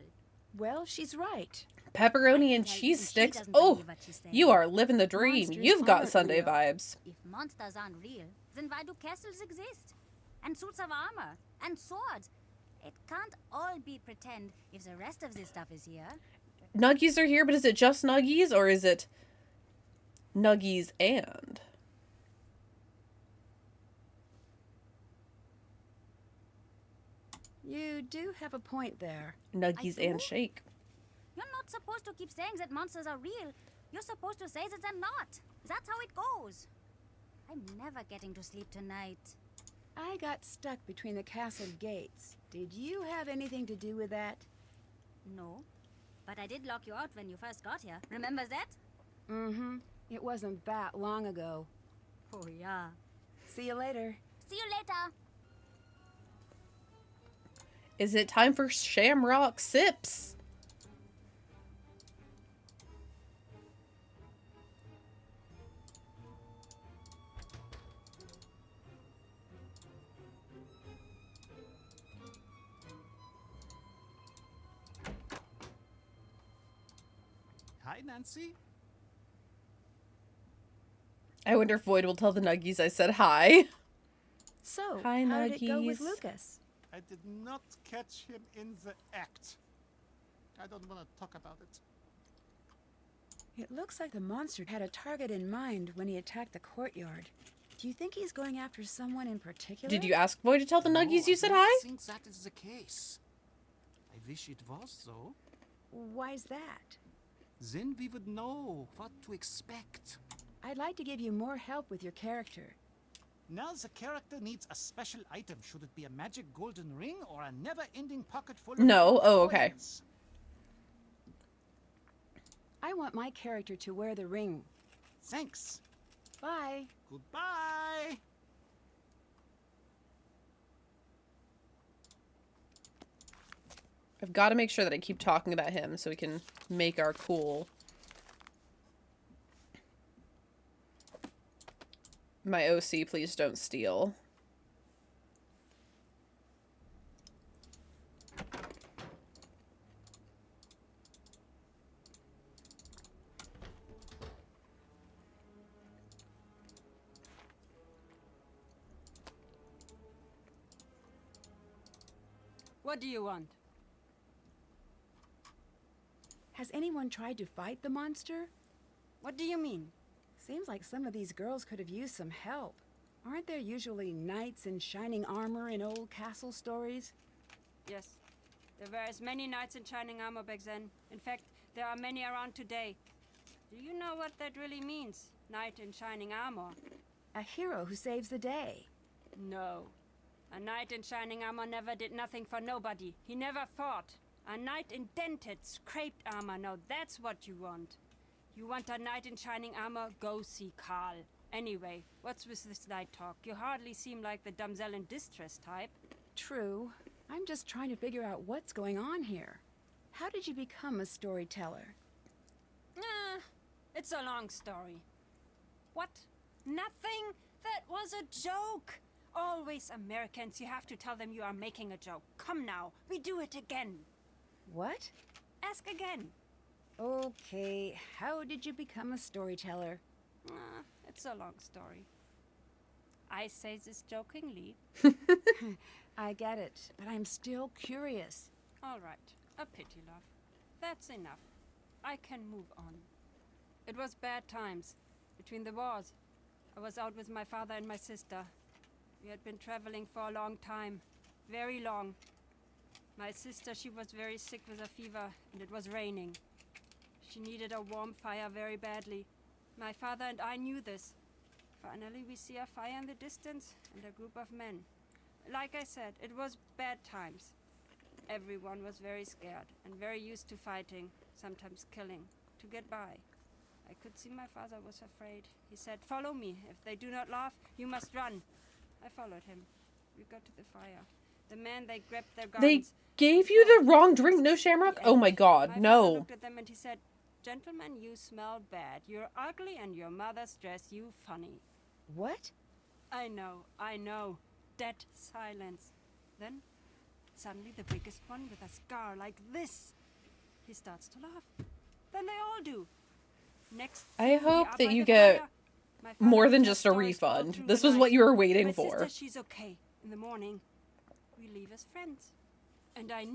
Well, she's right. Pepperoni and Well, cheese she sticks. doesn't Oh, believe what she's saying. you are living the dream. Monsters You've got aren't Sunday real. vibes. If monsters aren't real, then why do castles exist? And suits of armor? And swords? It can't all be pretend if the rest of this stuff is here. Nuggies are here, but is it just Nuggies or is it Nuggies and? You do have a point there. Nuggies I and do? Shake. You're not supposed to keep saying that monsters are real. You're supposed to say that they're not. That's how it goes. I'm never getting to sleep tonight. I got stuck between the castle gates. Did you have anything to do with that? No. But I did lock you out when you first got here. Remember that? Mm-hmm. It wasn't that long ago. Oh, yeah. See you later. See you later. Is it time for Shamrock Sips? Hi, Nancy. I wonder if Void will tell the Nuggies I said hi. So, Hi, how did it go with Nuggies. Lucas? I did not catch him in the act. I don't want to talk about it. It looks like the monster had a target in mind when he attacked the courtyard. Do you think he's going after someone in particular? Did you ask Void to tell the Nuggies you said I hi? think that is the case. I wish it was, though. Why's that? Then we would know what to expect. I'd like to give you more help with your character. Now the character needs a special item. Should it be a magic golden ring or a never-ending pocket full of No. gold Oh, okay. coins? I want my character to wear the ring. Thanks. Bye. Goodbye. I've got to make sure that I keep talking about him so we can make our cool. My OC, please don't steal. What do you want? Has anyone tried to fight the monster? What do you mean? Seems like some of these girls could have used some help. Aren't there usually knights in shining armor in old castle stories? Yes. There were as many knights in shining armor back then. In fact, there are many around today. Do you know what that really means? Knight in shining armor. A hero who saves the day. No. A knight in shining armor never did nothing for nobody. He never fought. A knight in dented, scraped armor. Now that's what you want. You want a knight in shining armor? Go see Carl. Anyway, what's with this knight talk? You hardly seem like the damsel in distress type. True. I'm just trying to figure out what's going on here. How did you become a storyteller? It's a long story. What? Nothing? That was a joke. Always Americans, you have to tell them you are making a joke. Come now, we do it again. What? Ask again. Okay, how did you become a storyteller? It's a long story. I say this jokingly. I get it, but I'm still curious. All right, a pity, love. That's enough. I can move on. It was bad times. Between the wars, I was out with my father and my sister. We had been traveling for a long time. Very long. My sister, she was very sick with a fever, and it was raining. She needed a warm fire very badly. My father and I knew this. Finally, we see a fire in the distance and a group of men. Like I said, it was bad times. Everyone was very scared and very used to fighting, sometimes killing, to get by. I could see my father was afraid. He said, "Follow me. If they do not laugh, you must run." I followed him. We got to the fire. The men, they grabbed their guns. They gave you the wrong drink, no Shamrock? Oh my god, My father no. looked at them and he said, Gentlemen, you smell bad. You're ugly and your mother's dress you funny. What? I know. Dead silence. Then, suddenly the biggest one with a scar like this. He starts to laugh. Then they all do. Next, I thing, we hope are that by you the get fire. My more father than tells just a stories all refund. through This the was night. what you were waiting My for. sister, she's okay. In the morning, we leave as friends. And I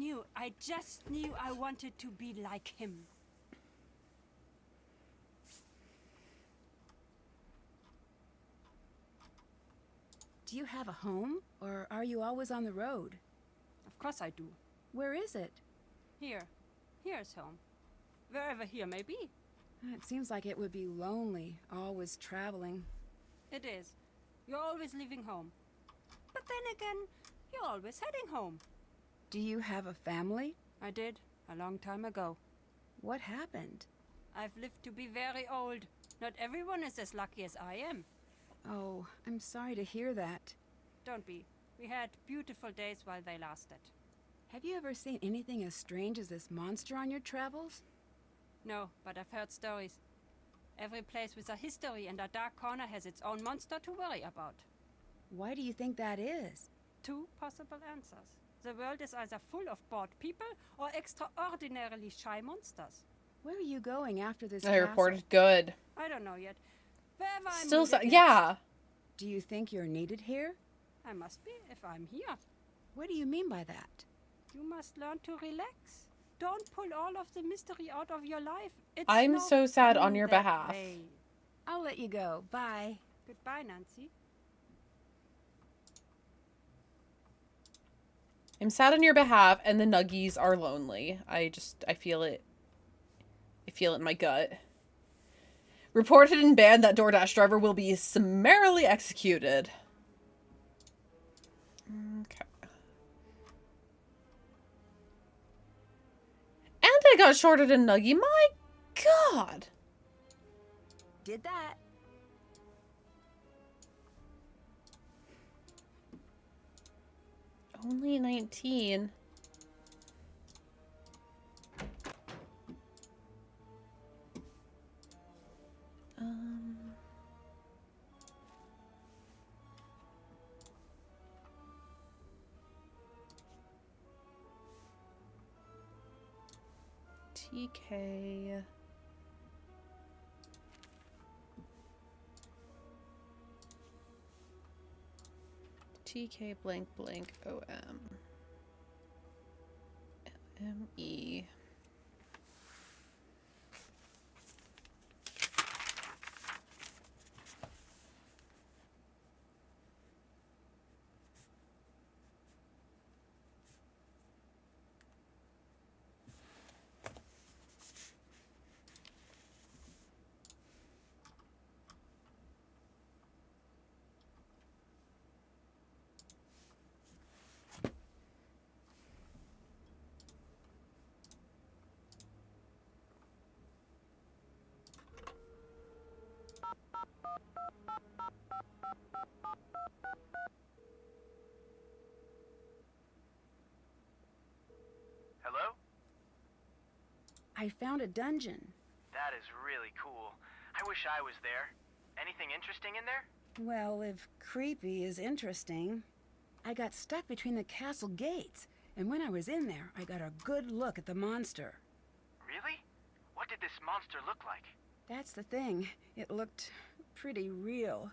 just knew I wanted to be like him. Do you have a home, or are you always on the road? Of course I do. Where is it? Here's home. Wherever here may be. It seems like it would be lonely, always traveling. It is. You're always leaving home. But then again, you're always heading home. Do you have a family? I did, a long time ago. What happened? I've lived to be very old. Not everyone is as lucky as I am. Oh, I'm sorry to hear that. Don't be. We had beautiful days while they lasted. Have you ever seen anything as strange as this monster on your travels? No, but I've heard stories. Every place with a history and a dark corner has its own monster to worry about. Why do you think that is? 2 possible answers. The world is either full of bored people or extraordinarily shy monsters. Where are you going after this I castle? reported good. I don't know yet. Wherever I'm Still, needed next. yeah. Do you think you're needed here? I must be if I'm here. What do you mean by that? You must learn to relax. Don't pull all of the mystery out of your life. It's I'm no so sad fun on your that behalf. way. I'll let you go. Bye. Goodbye, Nancy. I'm sad on your behalf, and the Nuggies are lonely. I feel it. I feel it in my gut. Reported and banned that DoorDash driver will be summarily executed. Okay. And I got shorted a Nuggie. My God. Did that. Only 19. TK. TK blank blank OM. ME. Hello? I found a dungeon. That is really cool. I wish I was there. Anything interesting in there? Well, if creepy is interesting. I got stuck between the castle gates, and when I was in there, I got a good look at the monster. Really? What did this monster look like? That's the thing. It looked pretty real.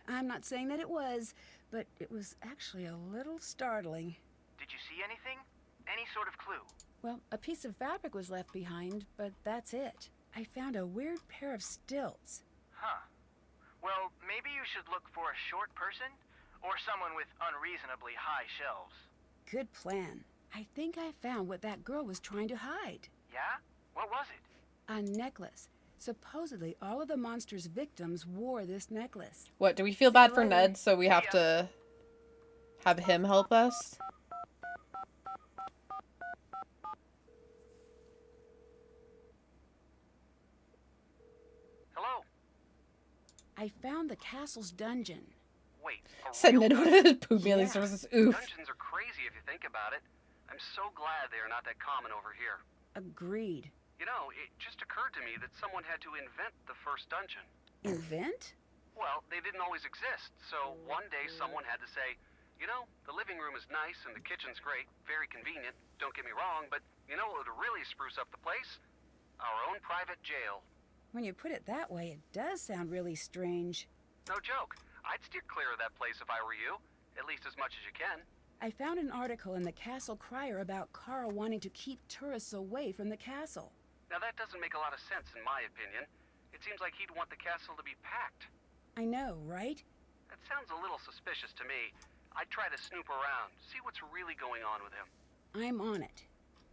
I'm not saying that it was, but it was actually a little startling. Did you see anything? Any sort of clue? Well, a piece of fabric was left behind, but that's it. I found a weird pair of stilts. Huh. Well, maybe you should look for a short person or someone with unreasonably high shelves. Good plan. I think I found what that girl was trying to hide. Yeah? What was it? A necklace. Supposedly, all of the monster's victims wore this necklace. What, do we feel bad for Ned, so we have to have him help us? Hello? I found the castle's dungeon. Wait, a Said real Ned dungeon? with his poop mealy sources. Oof. Dungeons are crazy if you think about it. I'm so glad they are not that common over here. Agreed. You know, it just occurred to me that someone had to invent the first dungeon. Invent? Well, they didn't always exist, so one day someone had to say, you know, the living room is nice and the kitchen's great, very convenient, don't get me wrong, but you know what would really spruce up the place? Our own private jail. When you put it that way, it does sound really strange. No joke. I'd steer clear of that place if I were you, at least as much as you can. I found an article in the Castle Crier about Carl wanting to keep tourists away from the castle. Now that doesn't make a lot of sense in my opinion. It seems like he'd want the castle to be packed. I know, right? That sounds a little suspicious to me. I'd try to snoop around, see what's really going on with him. I'm on it.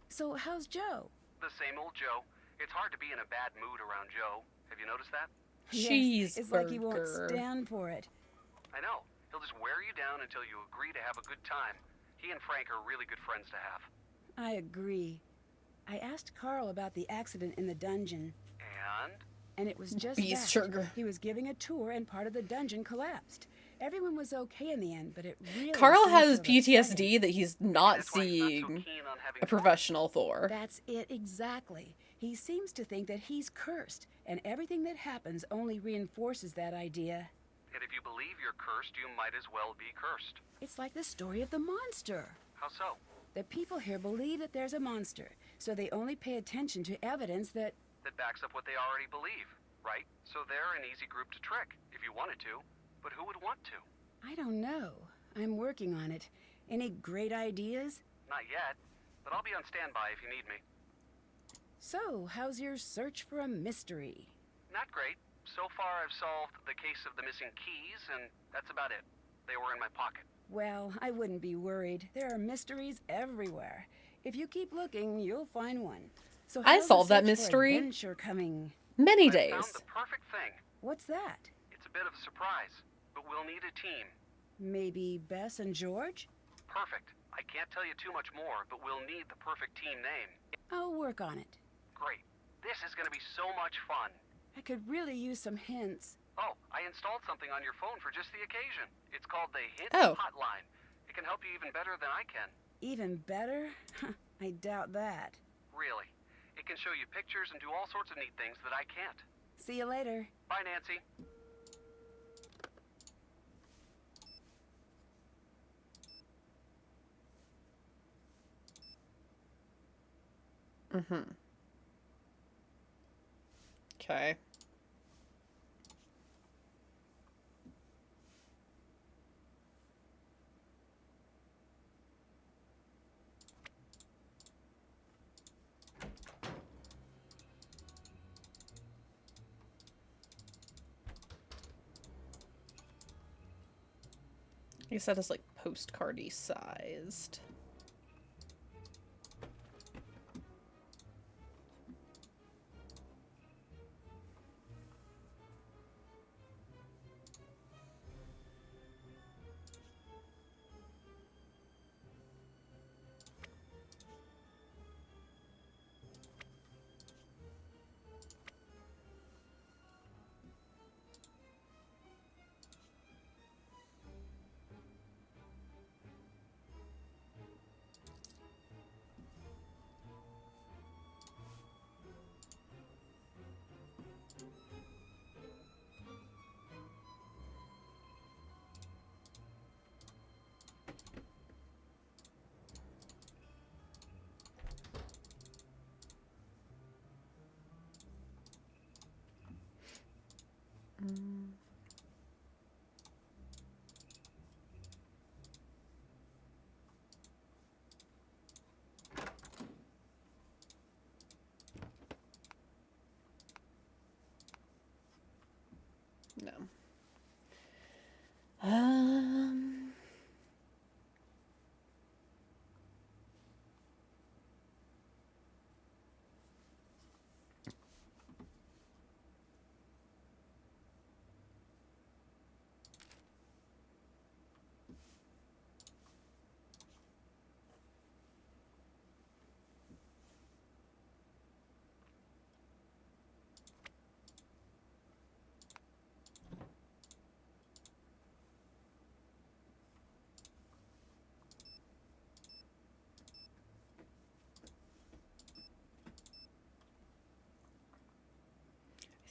So how's Joe? The same old Joe. It's hard to be in a bad mood around Joe. Have you noticed that? Yes, it's like he won't stand for it. I know. He'll just wear you down until you agree to have a good time. He and Frank are really good friends to have. I agree. I asked Carl about the accident in the dungeon. And it was just Beast that. sugar. He was giving a tour and part of the dungeon collapsed. Everyone was okay in the end, but it really Carl seemed has sort of upsetting. PTSD that he's not seeing a professional for. That's it exactly. He seems to think that he's cursed, and everything that happens only reinforces that idea. And if you believe you're cursed, you might as well be cursed. It's like the story of the monster. How so? The people here believe that there's a monster, so they only pay attention to evidence that backs up what they already believe, right? So they're an easy group to trick, if you wanted to. But who would want to? I don't know. I'm working on it. Any great ideas? Not yet, but I'll be on standby if you need me. So, how's your search for a mystery? Not great. So far I've solved the case of the missing keys, and that's about it. They were in my pocket. Well, I wouldn't be worried. There are mysteries everywhere. If you keep looking, you'll find one. So I how's the solved that search for mystery adventure coming? many I days. found the perfect thing. What's that? It's a bit of a surprise, but we'll need a team. Maybe Bess and George? Perfect. I can't tell you too much more, but we'll need the perfect team name. I'll work on it. Great. This is going to be so much fun. I could really use some hints. Oh, I installed something on your phone for just the occasion. It's called the Hint Oh. Hotline. It can help you even better than I can. Even better? I doubt that. Really. It can show you pictures and do all sorts of neat things that I can't. See you later. Bye, Nancy. Okay. I guess that is like postcardy sized.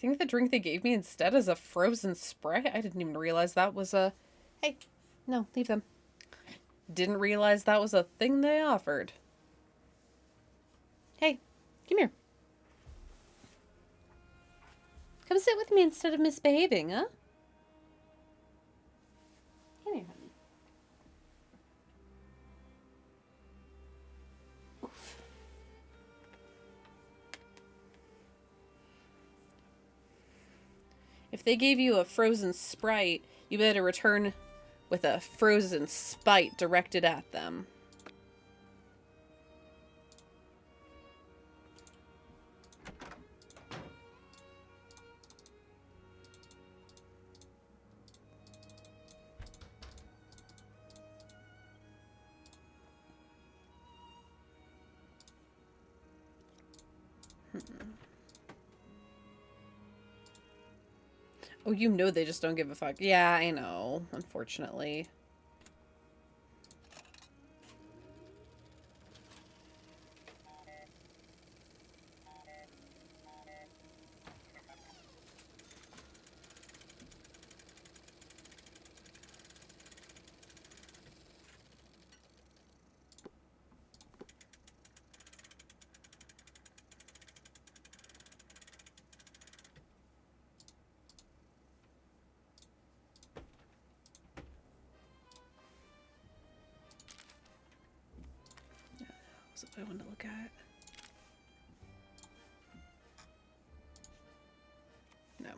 think the drink they gave me instead is a frozen Sprite. I didn't even realize that was a... Hey, no, leave them. Didn't realize that was a thing they offered. Hey, come here. Come sit with me instead of misbehaving, huh? Come here, honey. Oof. If they gave you a frozen Sprite, you better return with a frozen spite directed at them. Oh, you know they just don't give a fuck. Yeah, I know, unfortunately. That's what I wanted to look at. No.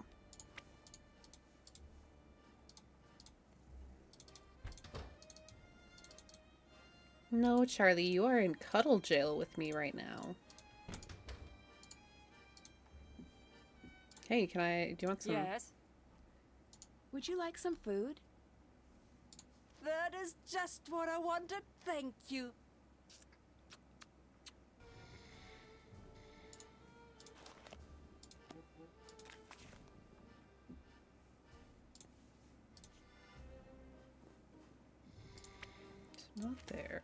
No, Charlie, you are in cuddle jail with me right now. Hey, do you want some? Yes? Would you like some food? That is just what I wanted. Thank you. It's not there.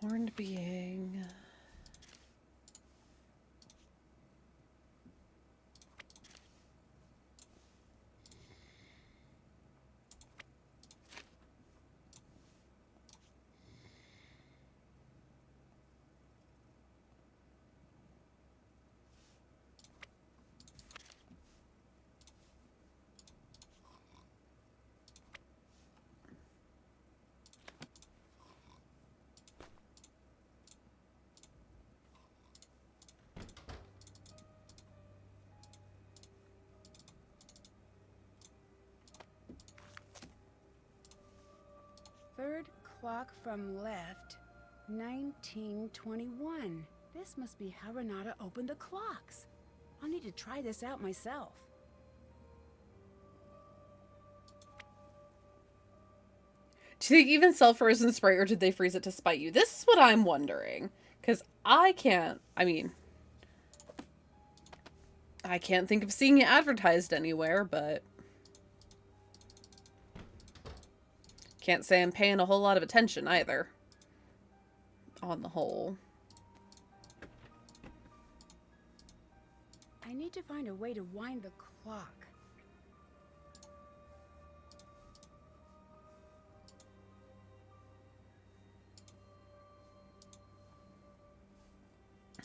Horned being. Third clock from left, 1921. This must be how Renata opened the clocks. I'll need to try this out myself. Do they even sell frozen Sprite, or did they freeze it to spite you? This is what I'm wondering. Because I can't think of seeing it advertised anywhere, but can't say I'm paying a whole lot of attention either. On the whole. I need to find a way to wind the clock.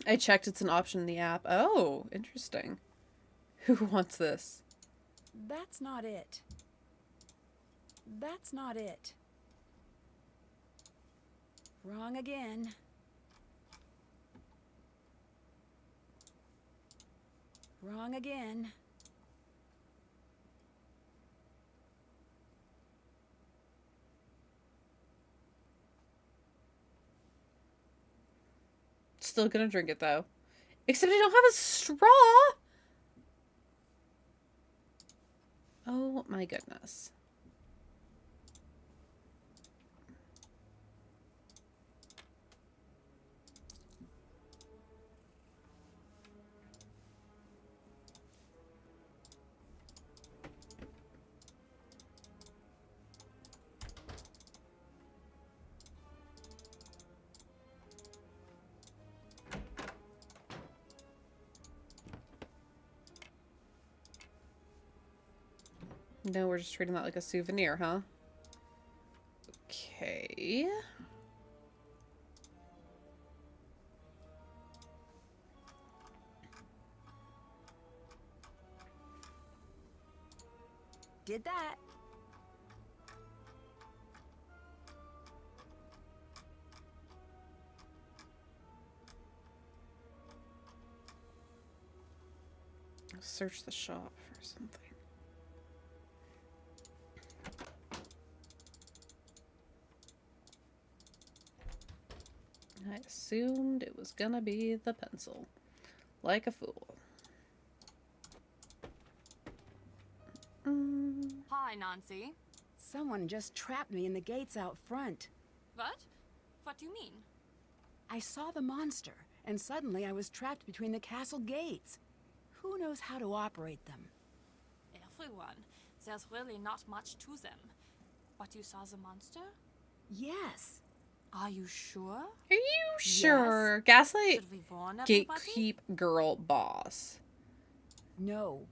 I checked, it's an option in the app. Oh, interesting. Who wants this? That's not it. That's not it. Wrong again. Wrong again. Still gonna drink it though. Except I don't have a straw! Oh my goodness. No, we're just treating that like a souvenir, huh? Okay. Did that. Search the shop for something. I assumed it was gonna be the pencil. Like a fool. Hi, Nancy. Someone just trapped me in the gates out front. What? What do you mean? I saw the monster, and suddenly I was trapped between the castle gates. Who knows how to operate them? Everyone. There's really not much to them. But you saw the monster? Yes. Are you sure? Are you sure? Gaslight Should we warn everybody? gatekeep girl boss. No.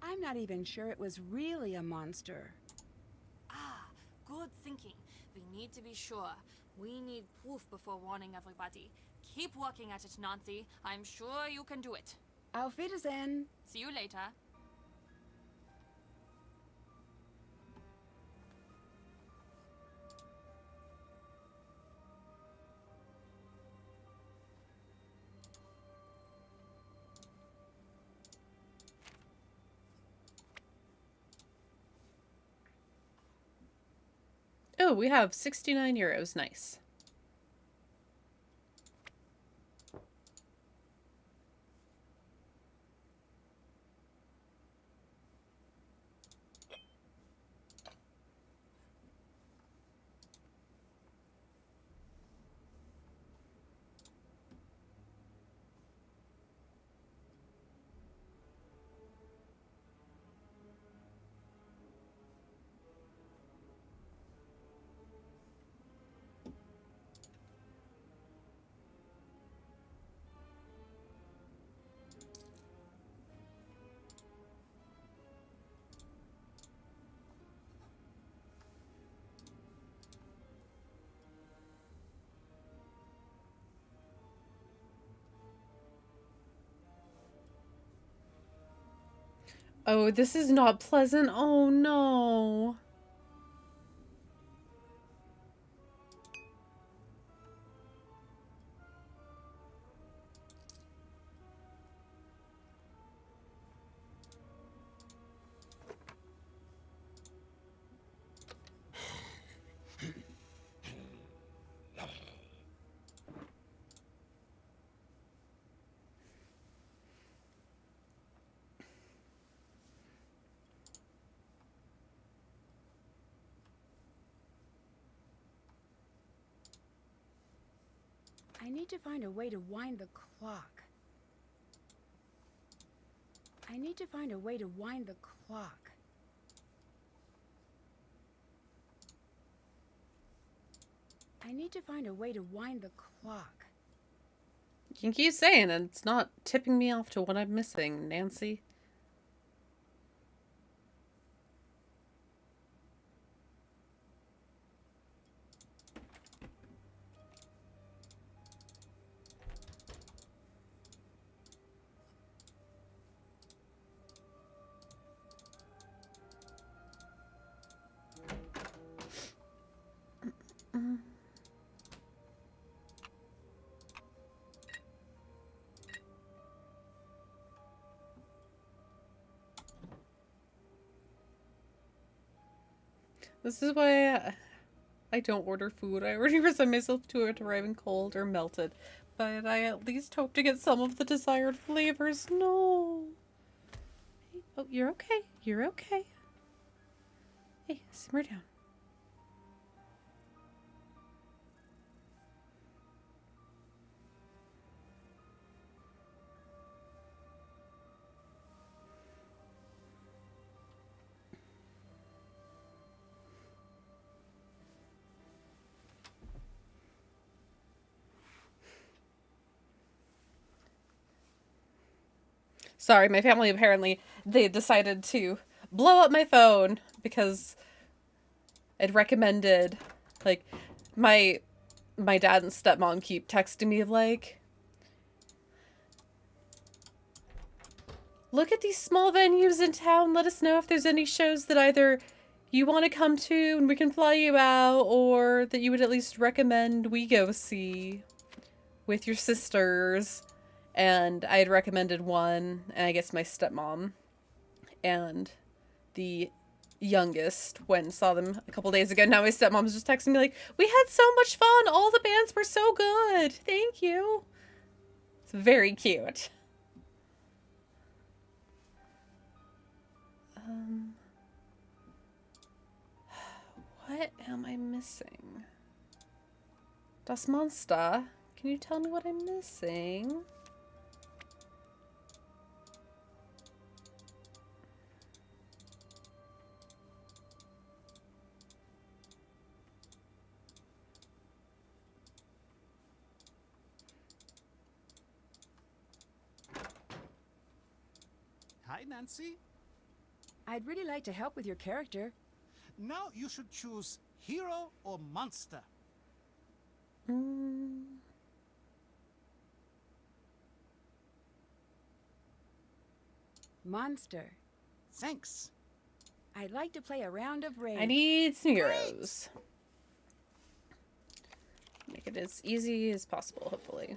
I'm not even sure it was really a monster. Ah, good thinking. We need to be sure. We need proof before warning everybody. Keep working at it, Nancy. I'm sure you can do it. Auf Wiedersehen. See you later. Oh, we have 69 euros. Nice. Oh, this is not pleasant. Oh, no. I need to find a way to wind the clock. I need to find a way to wind the clock. I need to find a way to wind the clock. You can keep saying it. It's not tipping me off to what I'm missing, Nancy. This is why I don't order food. I already resign myself to it arriving cold or melted. But I at least hope to get some of the desired flavors. No. Hey, oh, you're okay. You're okay. Hey, simmer down. Sorry, my family apparently, they decided to blow up my phone because it recommended, like, my dad and stepmom keep texting me of like, look at these small venues in town, let us know if there's any shows that either you want to come to and we can fly you out, or that you would at least recommend we go see with your sisters. And I had recommended one, and I guess my stepmom and the youngest went and saw them a couple days ago. Now my stepmom's just texting me like, we had so much fun, all the bands were so good, thank you. It's very cute. What am I missing? Das Monster, can you tell me what I'm missing? Hi, Nancy. I'd really like to help with your character. Now you should choose hero or monster. Monster. Thanks. I'd like to play a round of raid. I need some heroes. Make it as easy as possible, hopefully.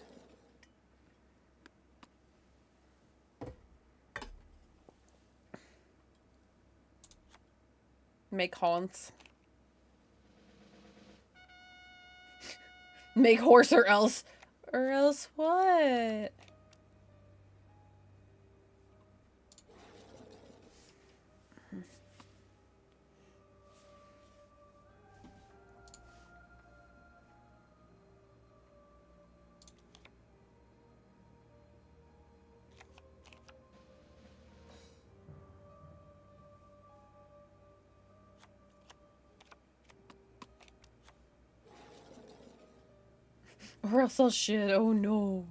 Make haunts. Make horse or else. Or else what? Or else I'll shit. Oh no.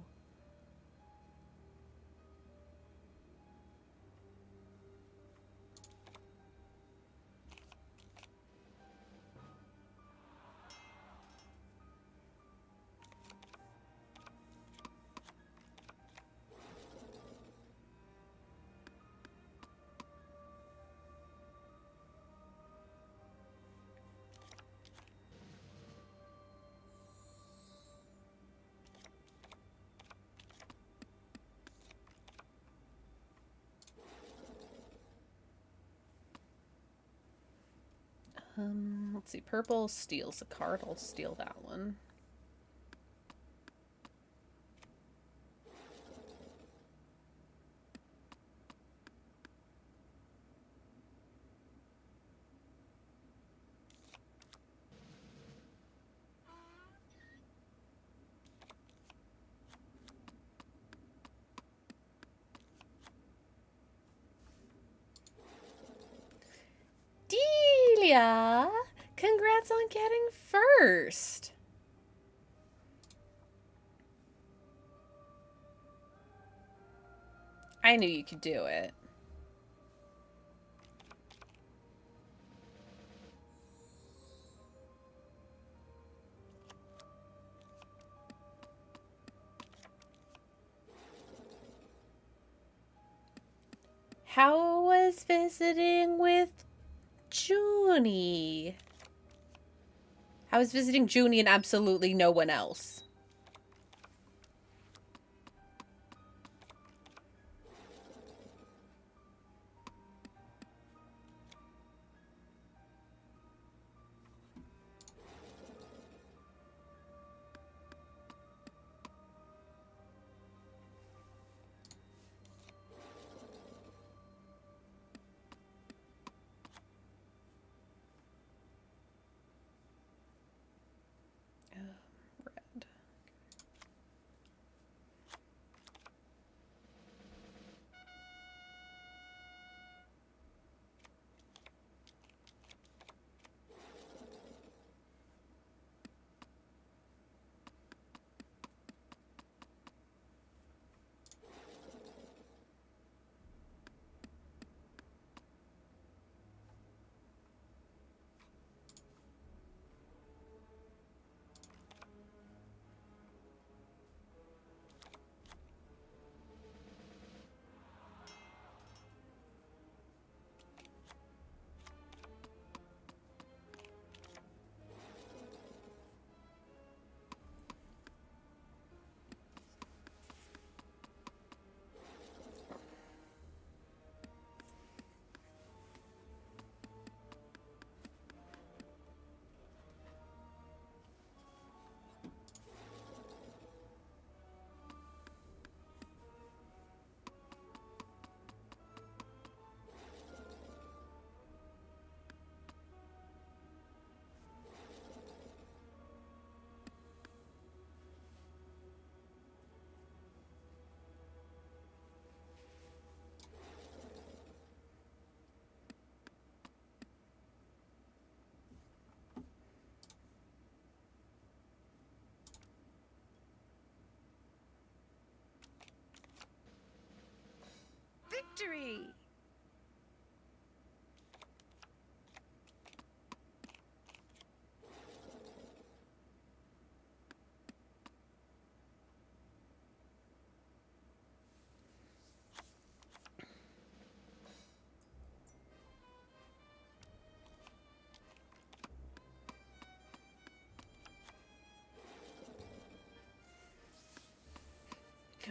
Let's see. Purple steals a card. I'll steal that one. Delia! Congrats on getting first! I knew you could do it. How was visiting with Junie? I was visiting Junie and absolutely no one else. victory!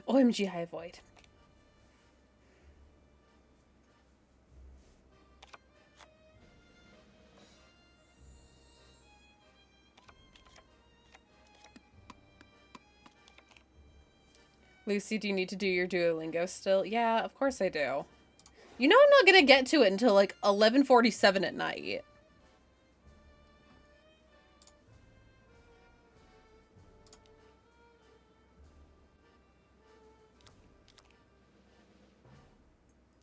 OMG, high void. Lucy, do you need to do your Duolingo still? Yeah, of course I do. You know I'm not gonna get to it until like 11:47 at night.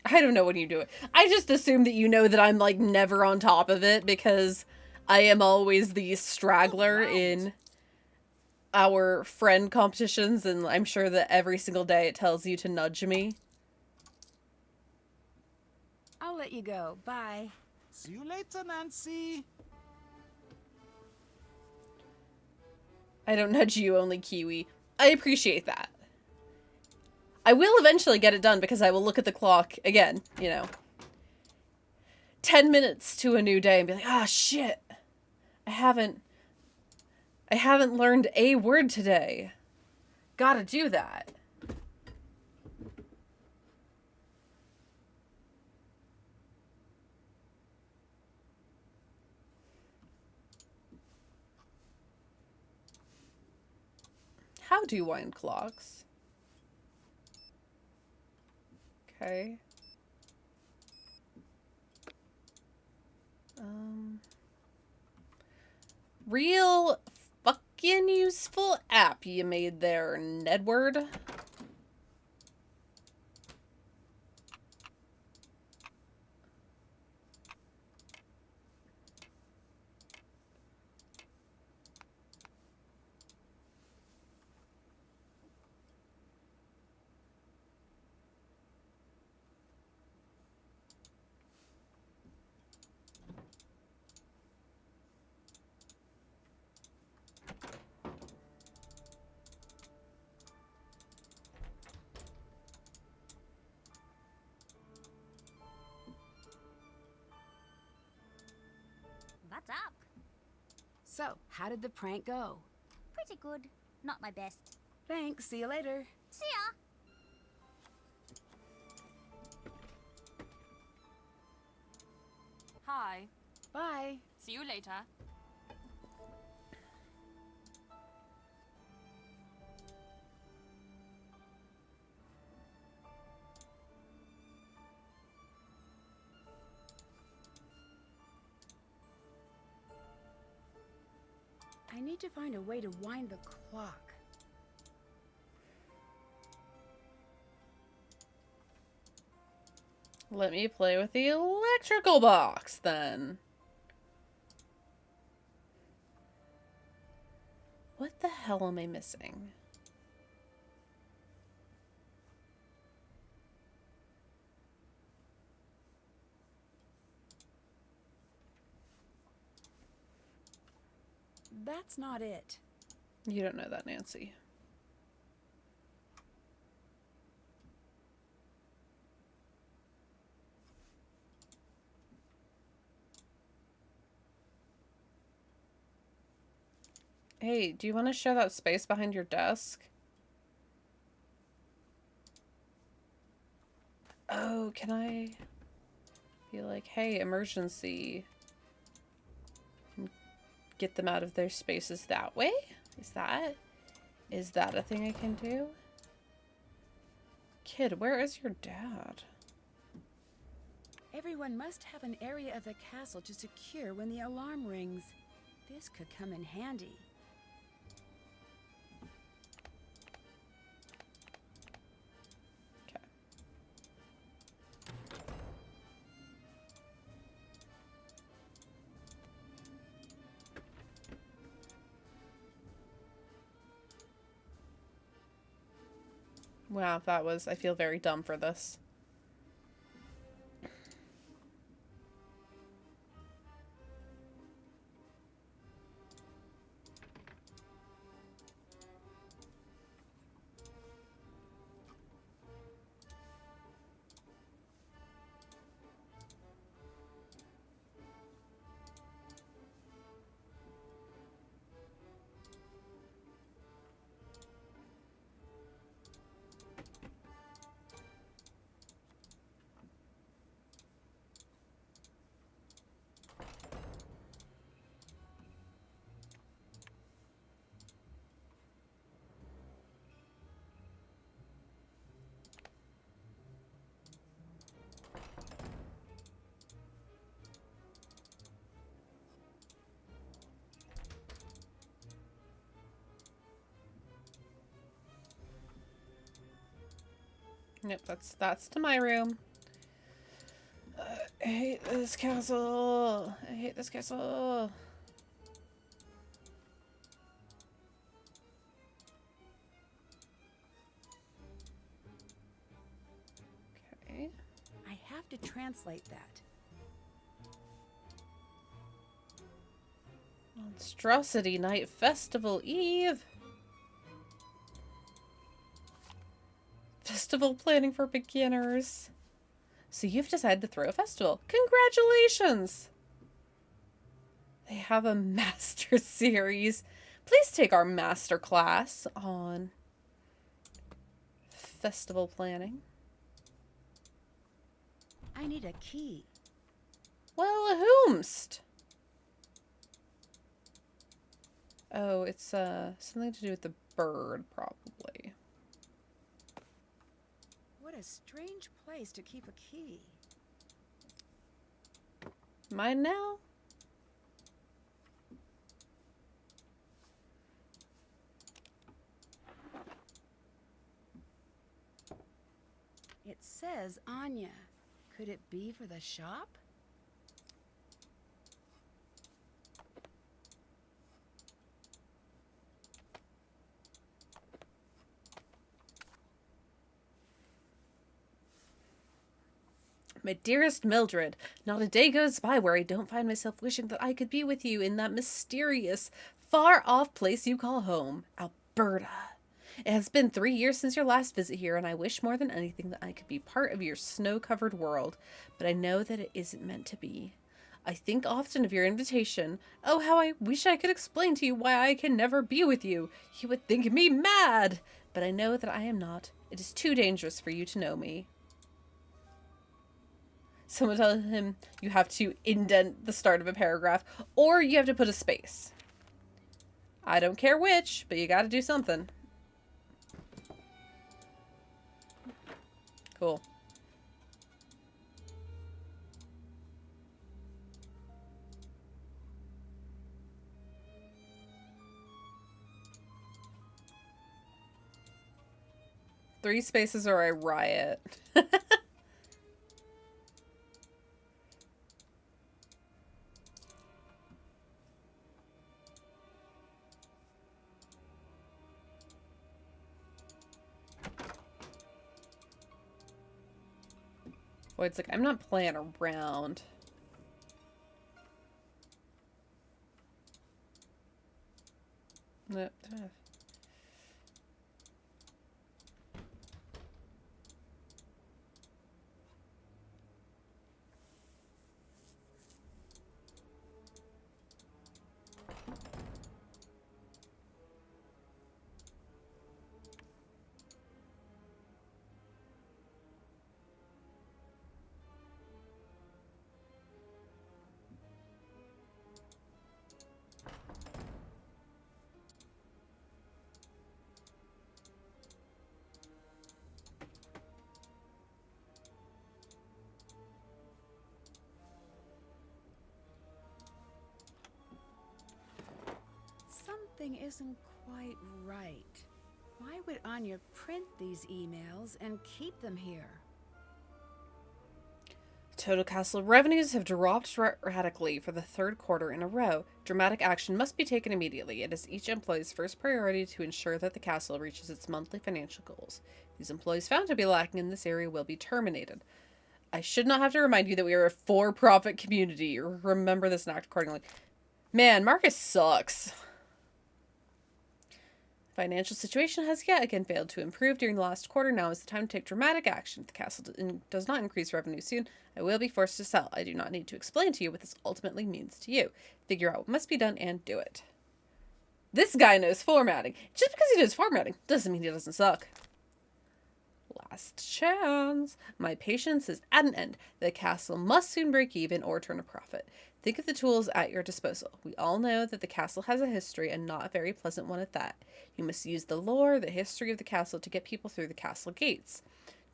I don't know when you do it. I just assume that you know that I'm like never on top of it because I am always the straggler in our friend competitions, and I'm sure that every single day it tells you to nudge me. I'll let you go. Bye. See you later, Nancy. I don't nudge you, only Kiwi. I appreciate that. I will eventually get it done because I will look at the clock again, you know. 10 minutes to a new day and be like, ah, shit. I haven't learned a word today. Gotta do that. How do you wind clocks? Okay. Real fucking useful app you made there, Nedward. What's up? So, how did the prank go? Pretty good. Not my best. Thanks. See you later. See ya! Hi. Bye. See you later. I need to find a way to wind the clock. Let me play with the electrical box, then. What the hell am I missing? That's not it. You don't know that, Nancy. Hey, do you want to show that space behind your desk? Oh, can I be like, hey, emergency, and get them out of their spaces that way? Is that a thing I can do? Kid, where is your dad? Everyone must have an area of the castle to secure when the alarm rings. This could come in handy. Okay. Wow, I feel very dumb for this. Yep, that's to my room. I hate this castle. I hate this castle. Okay. I have to translate that. Monstrosity Night Festival Eve. Festival planning for beginners. So you've decided to throw a festival. Congratulations! They have a master series. Please take our master class on festival planning. I need a key. Well, whomst? Oh, it's something to do with the bird, probably. What a strange place to keep a key. Mine now? It says Anya. Could it be for the shop? My dearest Mildred, not a day goes by where I don't find myself wishing that I could be with you in that mysterious, far-off place you call home, Alberta. It has been 3 years since your last visit here, and I wish more than anything that I could be part of your snow-covered world, but I know that it isn't meant to be. I think often of your invitation. Oh, how I wish I could explain to you why I can never be with you. You would think me mad, but I know that I am not. It is too dangerous for you to know me. Someone tell him you have to indent the start of a paragraph, or you have to put a space. I don't care which, but you gotta do something. Cool. Three spaces or I riot. Boy, it's like, I'm not playing around. Yep. Something isn't quite right. Why would Anya print these emails and keep them here? Total Castle revenues have dropped radically for the third quarter in a row. Dramatic action must be taken immediately. It is each employee's first priority to ensure that the castle reaches its monthly financial goals. These employees found to be lacking in this area will be terminated. I should not have to remind you that we are a for-profit community. Remember this and act accordingly. Man, Marcus sucks. Financial situation has yet again failed to improve during the last quarter. Now is the time to take dramatic action. If the castle does not increase revenue soon, I will be forced to sell. I do not need to explain to you what this ultimately means to you. Figure out what must be done and do it. This guy knows formatting. Just because he knows formatting doesn't mean he doesn't suck. Last chance. My patience is at an end. The castle must soon break even or turn a profit. Think of the tools at your disposal. We all know that the castle has a history, and not a very pleasant one at that. You must use the lore, the history of the castle to get people through the castle gates.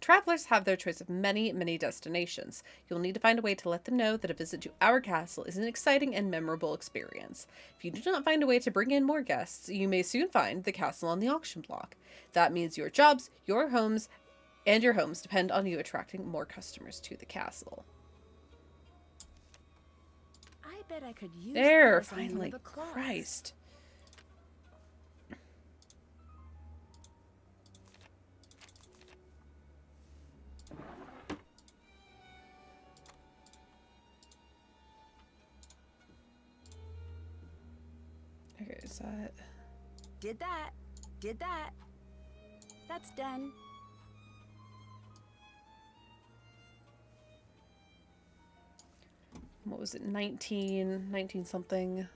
Travelers have their choice of many, many destinations. You'll need to find a way to let them know that a visit to our castle is an exciting and memorable experience. If you do not find a way to bring in more guests, you may soon find the castle on the auction block. That means your jobs, your homes, and your homes depend on you attracting more customers to the castle. I bet I could use There, this on one of finally. the cloths. Christ. Okay, is that... Did that. Did that. That's done. What was it? 19 something.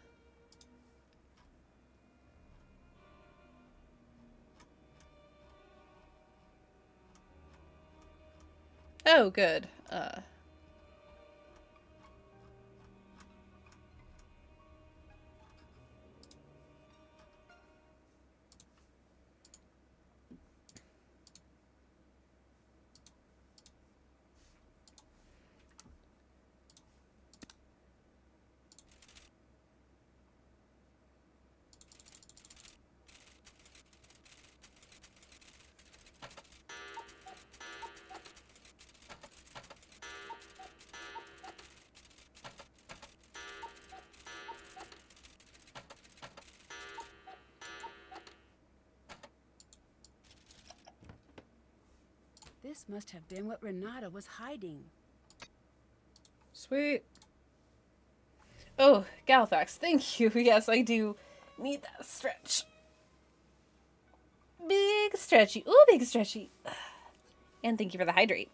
Oh, good. This must have been what Renata was hiding. Sweet. Oh, Galfax, thank you. Yes, I do need that stretch. Big stretchy. Ooh, big stretchy. And thank you for the hydrate.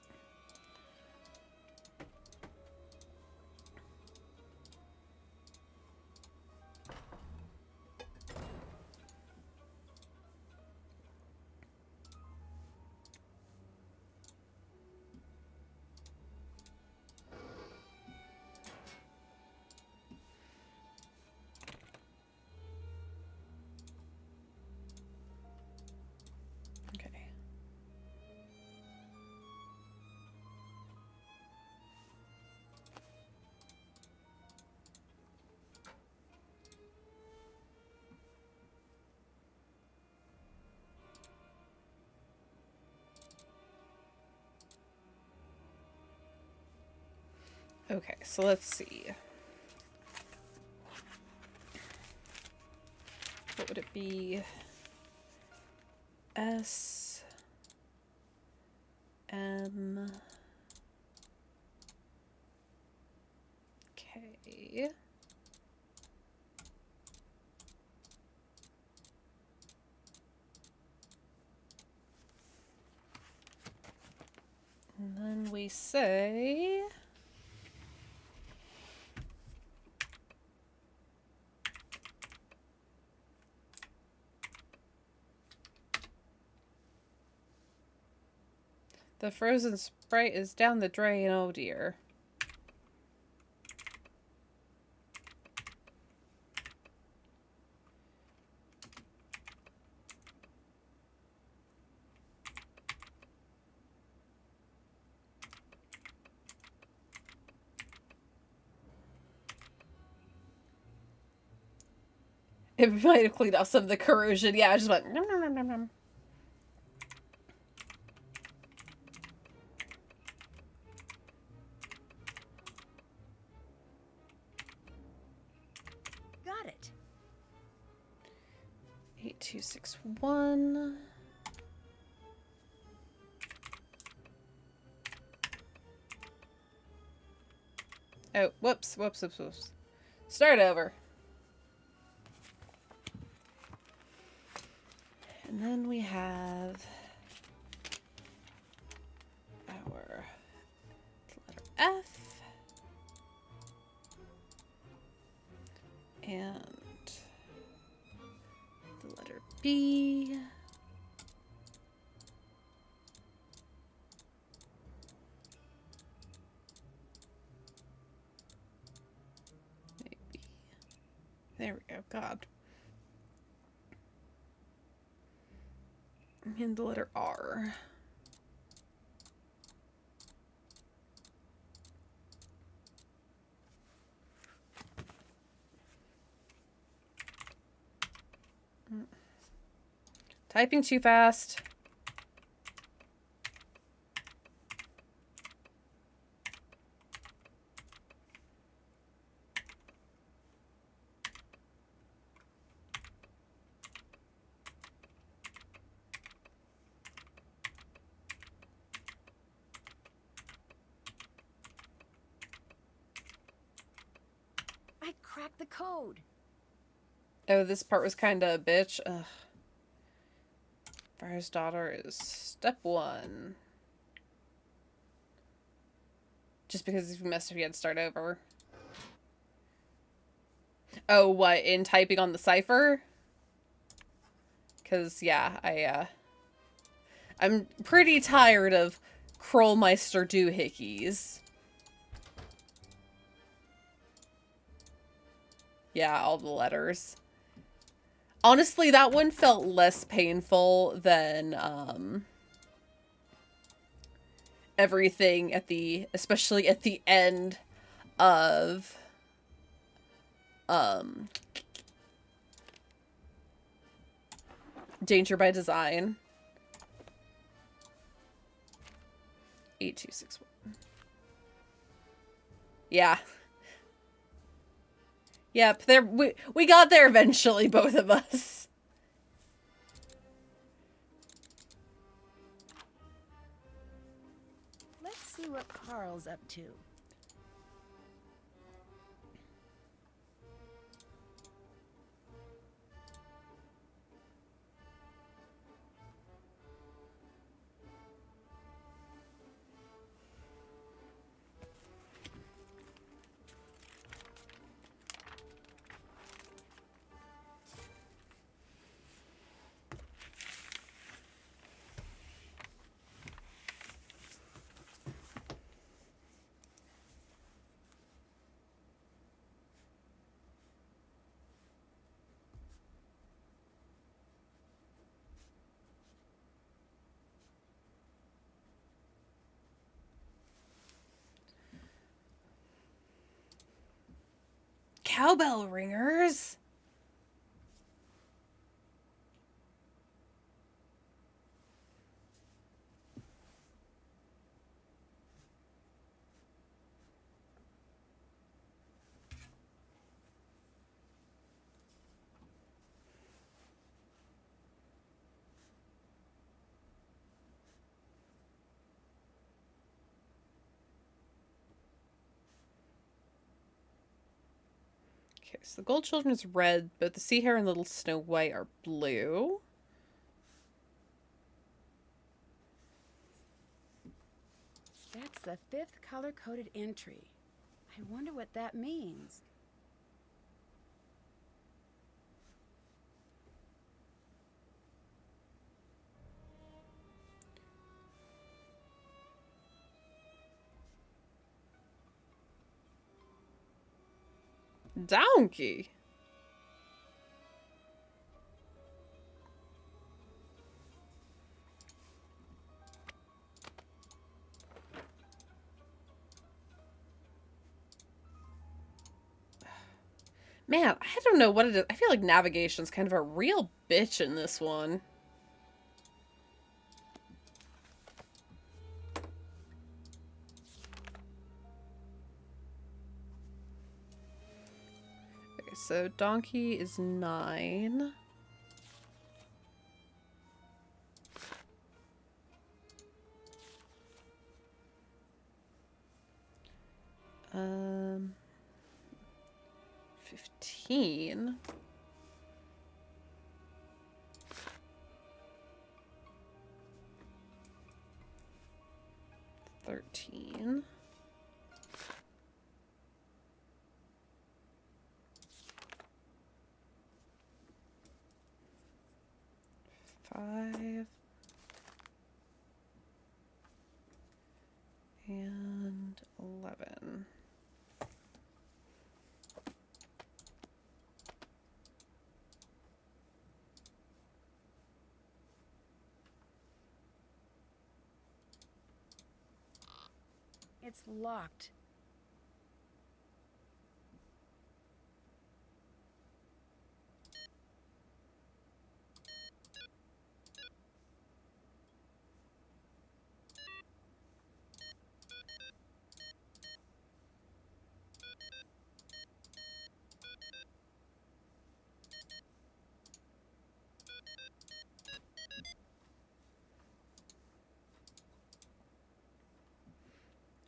Okay. Okay, so let's see. What would it be? S M K. And then we say the frozen Sprite is down the drain, oh dear. It might have cleaned off some of the corrosion. Yeah, I just went nom, nom, nom, nom, nom. Got it. 8261. Oh, whoops. Start over. And then we have our letter F and the letter B. Maybe. There we go. God. And the letter R. Typing too fast. code. Oh, this part was kind of a bitch. Ugh. Fire's daughter is step 1. Just because if you messed up, you had to start over. Oh, what? In typing on the cipher? Because, yeah, I'm pretty tired of Krollmeister doohickeys. Yeah, all the letters. Honestly, that one felt less painful than, everything at the, especially at the end of, Danger by Design. 8261. Yeah. Yep, there we got there eventually, both of us. Let's see what Carl's up to. Cowbell ringers? Okay, so the Gold Children is red, but the Sea Hare and Little Snow White are blue. That's the 5th color-coded entry. I wonder what that means. Donkey. Man, I don't know what it is. I feel like navigation's kind of a real bitch in this one. Okay, so donkey is 9. Um, 15. $13. $5. And 11. It's locked.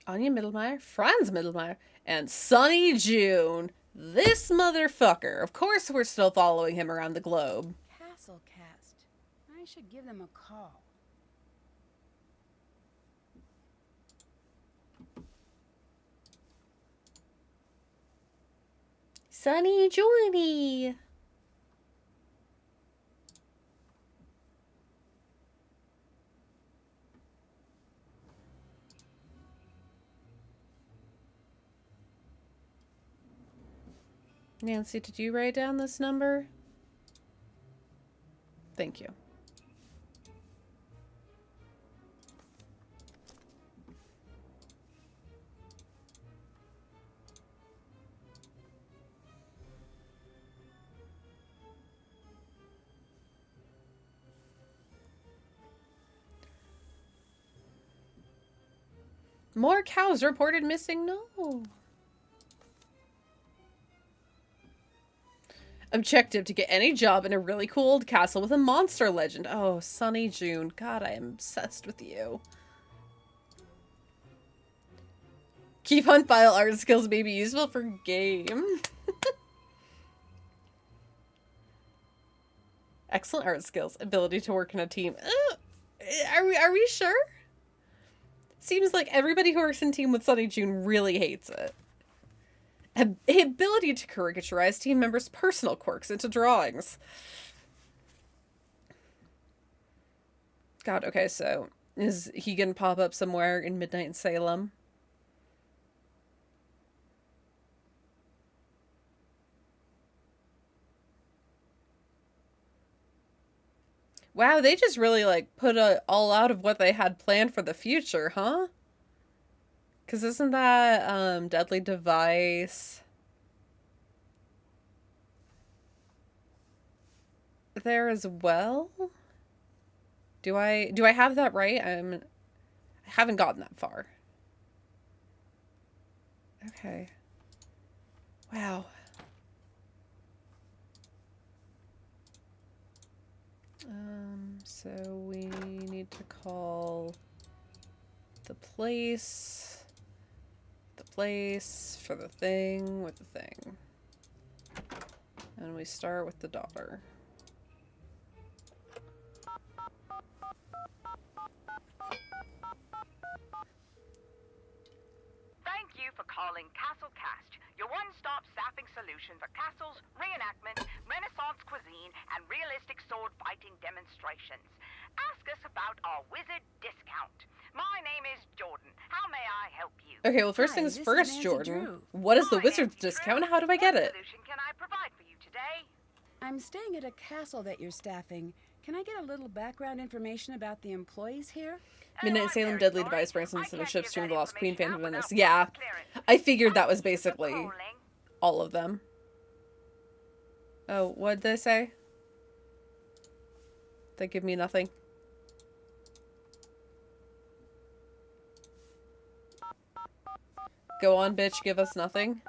Anya Mittelmeyer, Franz Mittelmeyer, and Sunny June. This motherfucker. Of course we're still following him around the globe. Castle Cast. I should give them a call. Sunny Johnny. Nancy, did you write down this number? Thank you. More cows reported missing? No. Objective to get any job in a really cool old castle with a monster legend. Oh, Sunny June. God, I am obsessed with you. Keep on file. Art skills may be useful for game. Excellent art skills. Ability to work in a team. Are we sure? Seems like everybody who works in team with Sunny June really hates it. Ability to caricaturize team members' personal quirks into drawings. God, okay, so is he gonna pop up somewhere in Midnight in Salem? Wow, they just really, like, put all out of what they had planned for the future, huh? Because isn't that, Deadly Device there as well? Do I have that right? I haven't gotten that far. Okay. Wow. So we need to call the place for the thing with the thing. And we start with the daughter. Thank you for calling Castle Cast, your one-stop staffing solution for castles, reenactment, Renaissance cuisine, and realistic sword fighting demonstrations. Ask us about our wizard discount. My name is Jordan. How may I help you? Okay, well, first things first, Jordan. What is the wizard's discount? How do I get it? What solution can I provide for you today? I'm staying at a castle that you're staffing. Can I get a little background information about the employees here? Midnight Salem, Deadly Device, Branson, Center Ships, Stream of the Lost Queen, Phantom Menace. Yeah, I figured that was basically all of them. Oh, what'd they say? They give me nothing. Go on, bitch, give us nothing.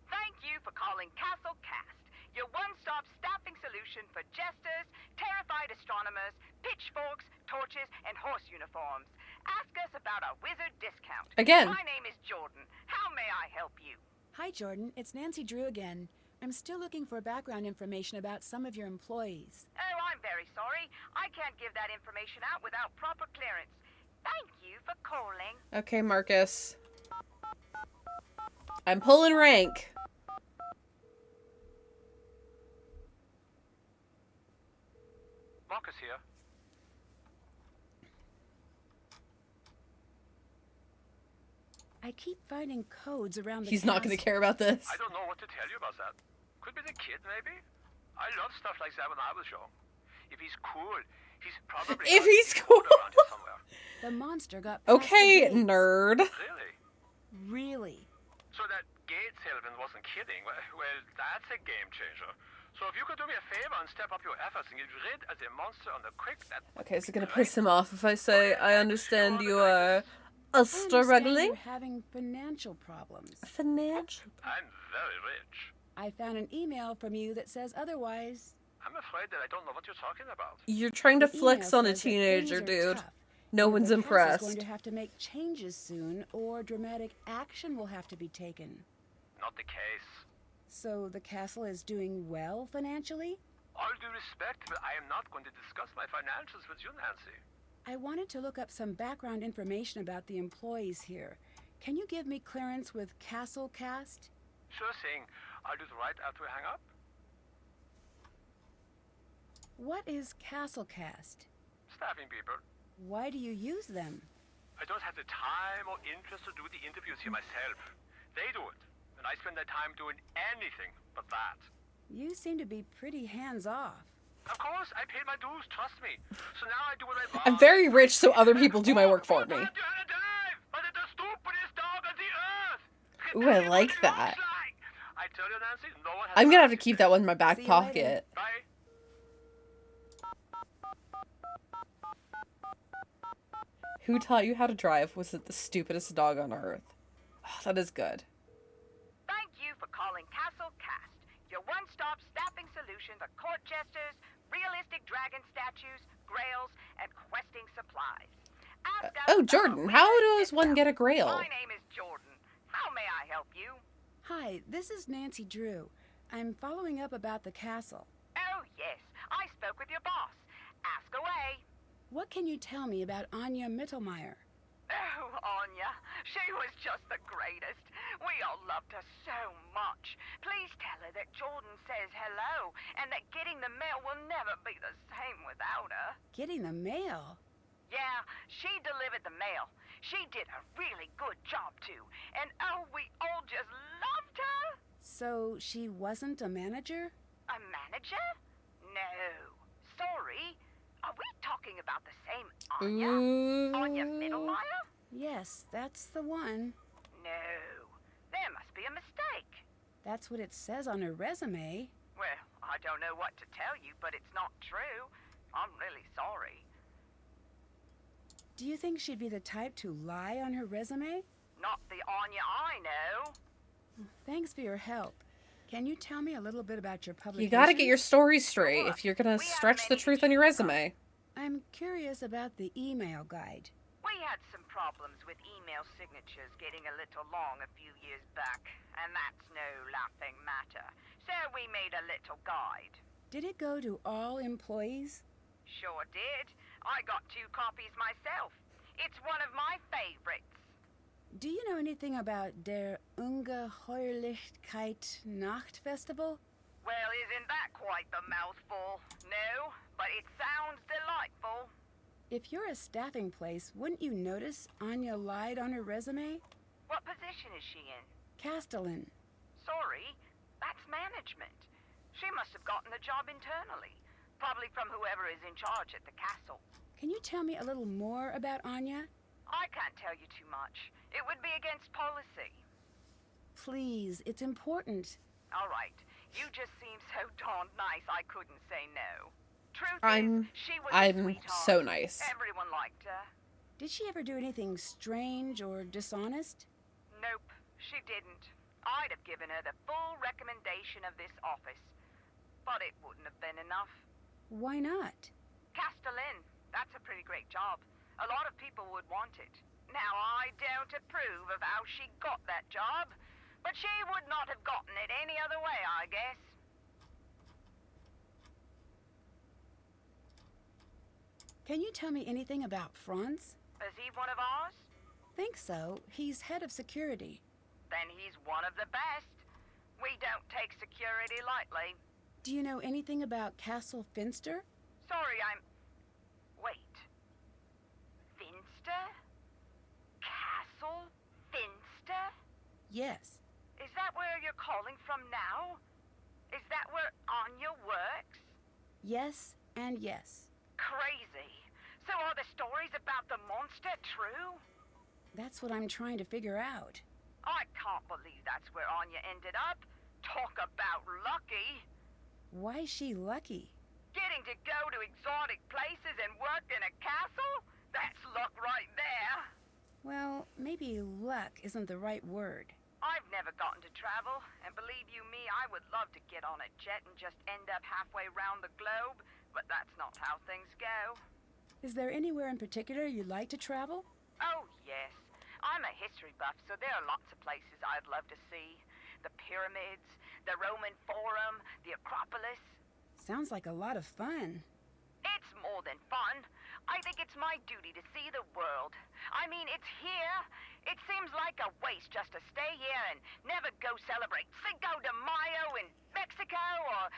Thank you for calling Castle Cast, your one-stop staffing solution for jesters, terrified astronomers, pitchforks, torches, and horse uniforms. Ask us about our wizard discount. Again. My name is Jordan. How may I help you? Hi, Jordan. It's Nancy Drew again. I'm still looking for background information about some of your employees. Oh, I'm very sorry. I can't give that information out without proper clearance. Thank you for calling. Okay, Marcus. I'm pulling rank. Marcus here. I keep finding codes around the He's not going to care about this. I don't know what to tell you about that. Could be the kid, maybe? I love stuff like that when I was young. If he's cool, he's probably... If he's cool. The monster got past Okay, the gates. nerd. Really? Really? So that Gates Helvin wasn't kidding. Well, that's a game changer. So if you could do me a favor and step up your efforts and get rid of the monster on the quick, that... Okay, is it going to piss him off if I say, I understand you are struggling? You're having financial problems. Financial? I'm very rich. I found an email from you that says otherwise. I'm afraid that I don't know what you're talking about. You're trying to The flex email on a says that teenager, things are dude. tough. No one's The castle's impressed. going to have to make changes soon, or dramatic action will have to be taken. Not the case. So the castle is doing well financially? All due respect, but I am not going to discuss my financials with you, Nancy. I wanted to look up some background information about the employees here. Can you give me clearance with Castle Cast? Sure thing. I'll do it right after we hang up. What is Castle Cast? Staffing people. Why do you use them? I don't have the time or interest to do the interviews here myself. They do it, and I spend their time doing anything but that. You seem to be pretty hands-off. Of course, I paid my dues, trust me. So now I do what I want. I'm very rich, so other people do my work for me. Ooh, I like that. I tell you, Nancy, no one has I'm gonna have to keep that one in my back pocket. Bye. Who taught you how to drive? Was it the stupidest dog on earth? Oh, that is good. Thank you for calling Castle Cast, your one-stop staffing solution for court jesters, realistic dragon statues, grails, and questing supplies. Ask us Oh, about Jordan, how does one get a grail? My name is Jordan. How may I help you? Hi, this is Nancy Drew. I'm following up about the castle. Oh, yes. I spoke with your boss. Ask away. What can you tell me about Anya Mittelmeier? Oh, Anya. She was just the greatest. We all loved her so much. Please tell her that Jordan says hello and that getting the mail will never be the same without her. Getting the mail? Yeah, she delivered the mail. She did a really good job, too. And oh, we all just loved her. So she wasn't a manager? A manager? No. Sorry. Are we talking about the same Anya? Anya Mittelmeier? Yes, that's the one. No. There must be a mistake. That's what it says on her resume. Well, I don't know what to tell you, but it's not true. I'm really sorry. Do you think she'd be the type to lie on her resume? Not the Anya I know. Thanks for your help. Can you tell me a little bit about your publication? You gotta get your story straight if you're gonna stretch the truth on your resume. I'm curious about the email guide. We had some problems with email signatures getting a little long a few years back, and that's no laughing matter. So we made a little guide. Did it go to all employees? Sure did. I got 2 copies myself. It's one of my favorites. Do you know anything about der Ungeheuerlichkeit Nacht Festival? Well, isn't that quite the mouthful? No, but it sounds delightful. If you're a staffing place, wouldn't you notice Anya lied on her resume? What position is she in? Castellan. Sorry, that's management. She must have gotten the job internally. Probably from whoever is in charge at the castle. Can you tell me a little more about Anya? I can't tell you too much. It would be against policy. Please, it's important. All right. You just seem so darn nice I couldn't say no. Truth I'm is, she was a sweetheart. so nice. Everyone liked her. Did she ever do anything strange or dishonest? Nope, she didn't. I'd have given her the full recommendation of this office. But it wouldn't have been enough. Why not? Castellan, that's a pretty great job. A lot of people would want it. Now, I don't approve of how she got that job, but she would not have gotten it any other way, I guess. Can you tell me anything about Franz? Is he one of ours? Think so. He's head of security. Then he's one of the best. We don't take security lightly. Do you know anything about Castle Finster? Sorry, Wait. Finster? Castle Finster? Yes. Is that where you're calling from now? Is that where Anya works? Yes and yes. Crazy. So are the stories about the monster true? That's what I'm trying to figure out. I can't believe that's where Anya ended up. Talk about lucky. Why's she lucky? Getting to go to exotic places and work in a castle? That's luck right there. Well, maybe luck isn't the right word. I've never gotten to travel, and believe you me, I would love to get on a jet and just end up halfway round the globe, but that's not how things go. Is there anywhere in particular you'd like to travel? Oh, yes. I'm a history buff, so there are lots of places I'd love to see. The pyramids, the Roman Forum, the Acropolis. Sounds like a lot of fun. It's more than fun. I think it's my duty to see the world. I mean, it's here. It seems like a waste just to stay here and never go celebrate Cinco de Mayo in Mexico or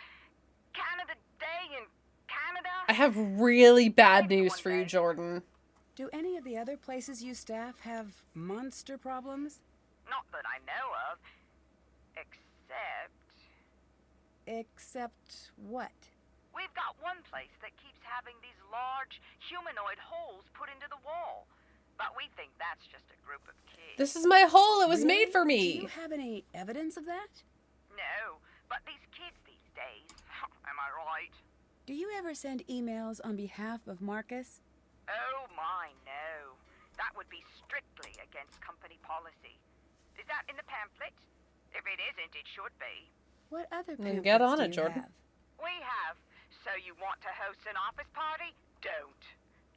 Canada Day in Canada. I have really bad news for you, Jordan. Do any of the other places you staff have monster problems? Not that I know of. Except what? We've got one place that keeps having these large humanoid holes put into the wall. But we think that's just a group of kids. This is my hole. It was Really? made for me. Do you have any evidence of that? No, but these kids these days, am I right? Do you ever send emails on behalf of Marcus? Oh my, no. That would be strictly against company policy. Is that in the pamphlet? If it isn't, it should be. What other Then pamphlets get on do it, you Jordan. have? We have. So you want to host an office party? Don't.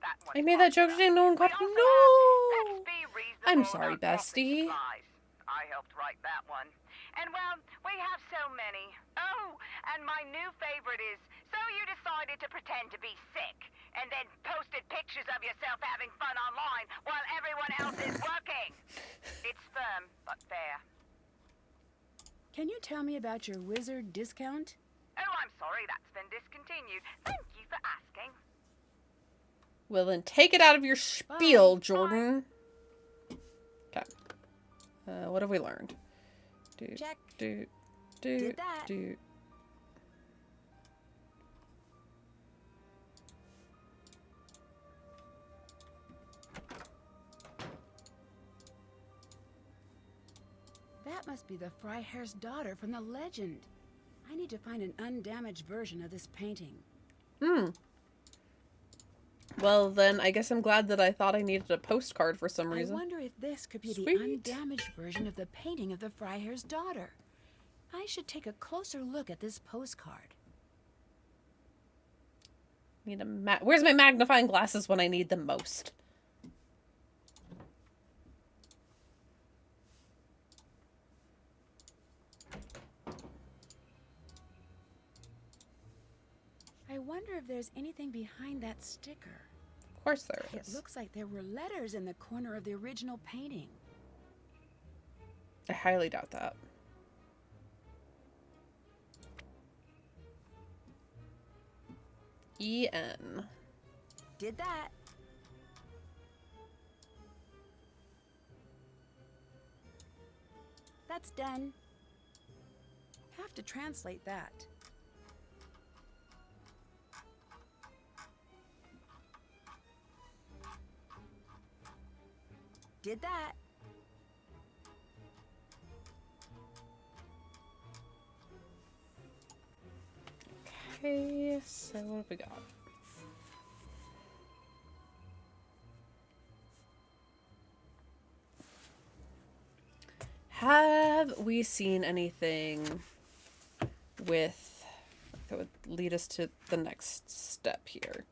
That one's I made that joke popular. today. No one got. We also No. have Let's Be Reasonable I'm sorry, About Office bestie. Supplies. I helped write that one. And well, we have so many. Oh, and my new favorite is, so you decided to pretend to be sick and then posted pictures of yourself having fun online while everyone else is working. It's firm, but fair. Can you tell me about your wizard discount? Oh, I'm sorry, that's been discontinued. Thank you for asking. Well, then take it out of your spiel, Jordan. Okay. What have we learned? Check. Did that. That must be the Freiherr's daughter from the legend. I need to find an undamaged version of this painting. Well, then I guess I'm glad that I thought I needed a postcard for some I reason. wonder if this could be Sweet. the undamaged version of the painting of the Freiherr's daughter. I should take a closer look at this postcard. Need a Where's my magnifying glasses when I need them most? I wonder if there's anything behind that sticker. Of course there It is. looks like there were letters in the corner of the original painting. I highly doubt that. E-N. Did that. That's done. Have to translate that. Did that. Okay, so what have we got? Have we seen anything with that would lead us to the next step here?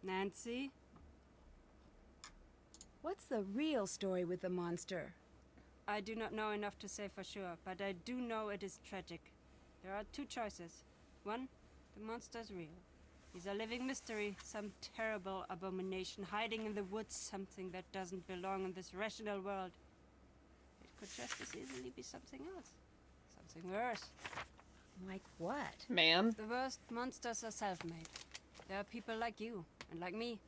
Nancy? What's the real story with the monster? I do not know enough to say for sure, but I do know it is tragic. There are two choices. One, the monster's real. He's a living mystery, some terrible abomination hiding in the woods, something that doesn't belong in this rational world. It could just as easily be something else. Something worse. Like what? Man. The worst monsters are self-made. There are people like you and like me,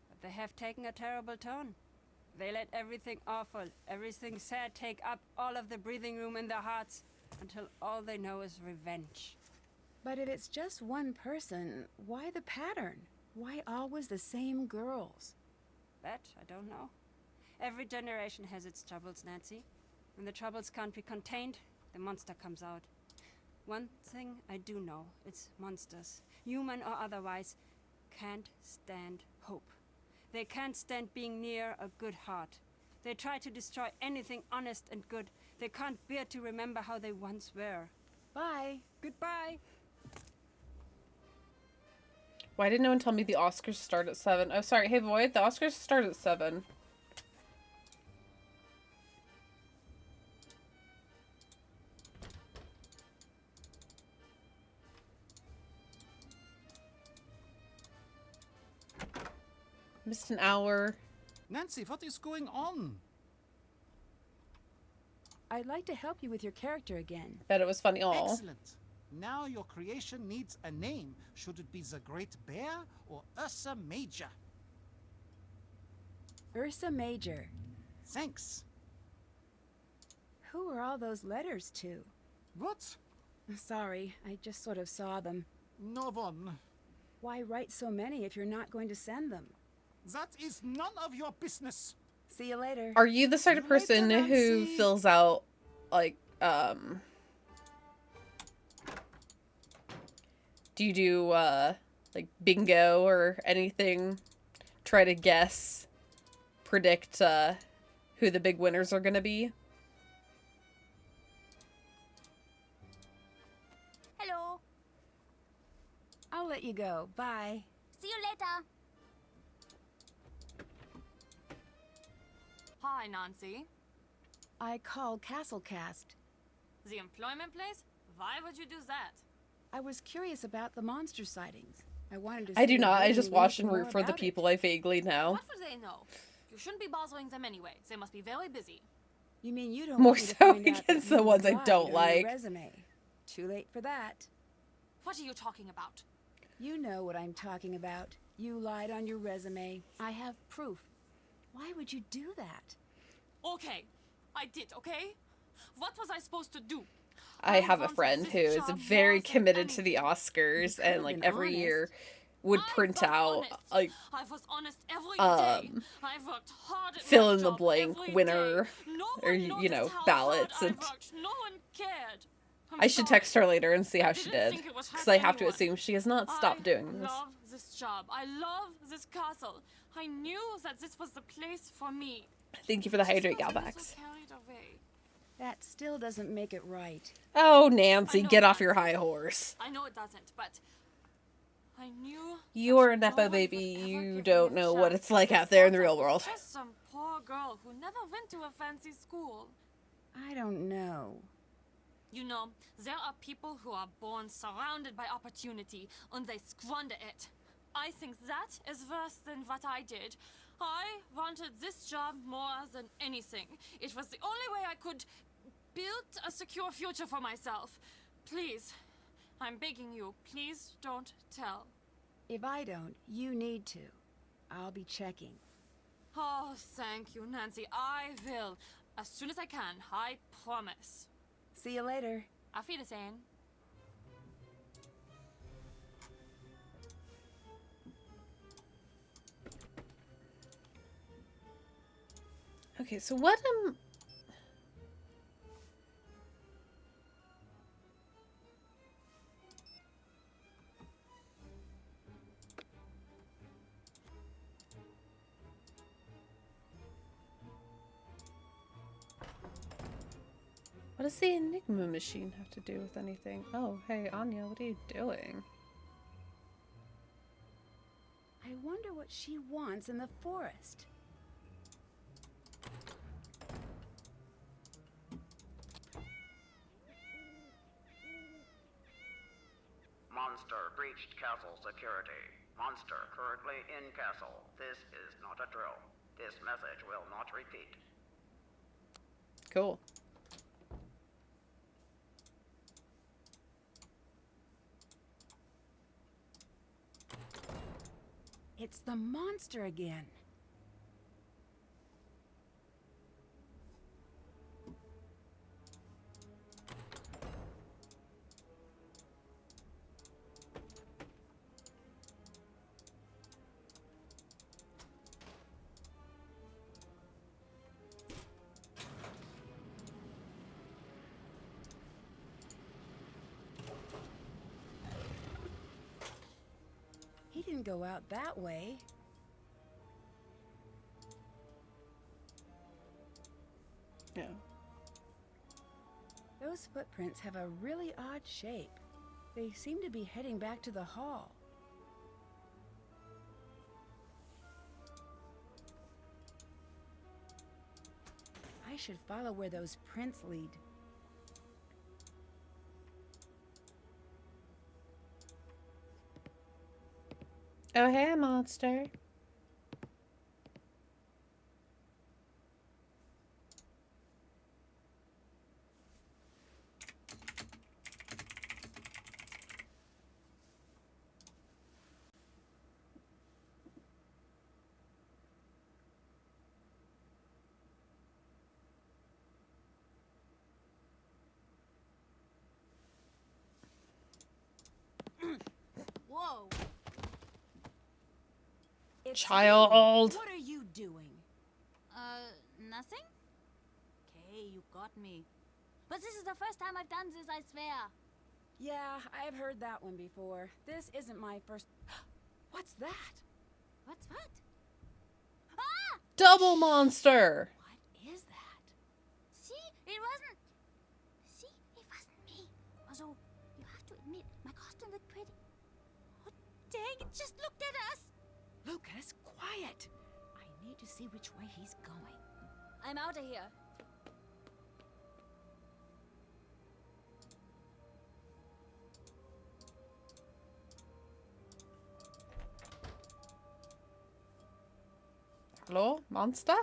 but they have taken a terrible turn. They let everything awful, everything sad take up all of the breathing room in their hearts until all they know is revenge. But if it's just one person, why the pattern? Why always the same girls? That I don't know. Every generation has its troubles, Nancy. When the troubles can't be contained, the monster comes out. One thing I do know, it's monsters, human or otherwise, can't stand hope. They can't stand being near a good heart. They try to destroy anything honest and good. They can't bear to remember how they once were. Bye. Goodbye. Why didn't no one tell me the Oscars start at 7? Oh, sorry. Hey, Void, the Oscars start at 7. Missed an hour. Nancy, what is going on? I'd like to help you with your character again. Bet it was funny. All. Excellent. Now your creation needs a name. Should it be the Great Bear or Ursa Major? Ursa Major. Thanks. Who are all those letters to? What? Sorry, I just sort of saw them. No one. Why write so many if you're not going to send them? That is none of your business. See you later. Are you the sort of person who fills out, like, do you do, like, bingo or anything? Try to guess, predict, who the big winners are gonna be? Hello. I'll let you go. Bye. See you later. Hi, Nancy. I called Castlecast. The employment place? Why would you do that? I was curious about the monster sightings. I wanted to. I do see not. if I you just knew watch and anything root more for the about it. people I vaguely know. What would they know? You shouldn't be bothering them anyway. They must be very busy. You mean you don't More want me to so find out against that the you ones I lied don't on like. your resume. Too late for that. What are you talking about? You know what I'm talking about. You lied on your resume. I have proof. Why would you do that? Okay, I did, okay? What was I supposed to do? I have a wanted friend this who is job very more than committed to the anything. Oscars You and could've like been every honest. year would I print was out honest. like I was honest every day. I worked hard at fill my in the job blank every winner day. No or one you noticed know how ballots hard and I worked. No one cared. I'm I should sorry. text her later and see how she didn't did think it would because hurt I have to anyone. assume she has not stopped doing I this. love this job. I love this castle. I knew that this was the place for me. Thank you for the Just hydrate, got a Galvax. little carried away. That still doesn't make it right. Oh, Nancy, I know get off that. your high horse. I know it doesn't, but I knew You're a that no nepo one baby. would ever You give don't me a know what chance. it's like They out there in the thought I real was world. Just some poor girl who never went to a fancy school. I don't know. You know, there are people who are born surrounded by opportunity and they squander it. I think that is worse than what I did. I wanted this job more than anything. It was the only way I could build a secure future for myself. Please, I'm begging you, please don't tell. If I don't, you need to. I'll be checking. Oh, thank you, Nancy. I will. As soon as I can, I promise. See you later. Auf Wiedersehen. Okay, so what what does the Enigma machine have to do with anything? Oh, hey, Anya, what are you doing? I wonder what what she wants in the forest. Monster breached castle security. Monster currently in castle. This is not a drill. This message will not repeat. Cool. It's the monster again. He didn't go out that way. Yeah. Those footprints have a really odd shape. They seem to be heading back to the hall. I should follow where those prints lead. Oh, hey, monster. Whoa! It's Child. you. What are you doing? Nothing? Okay, you got me. But this is the first time I've done this, I swear. Yeah, I've heard that one before. This isn't my first... What's that? What's what? Ah! Double monster. What is that? See? It wasn't... See? It wasn't me. Also, you have to admit, my costume looked pretty. Oh, dang, it just looked at us. Lucas, quiet! I need to see which way he's going. I'm out of here. Hello, monster?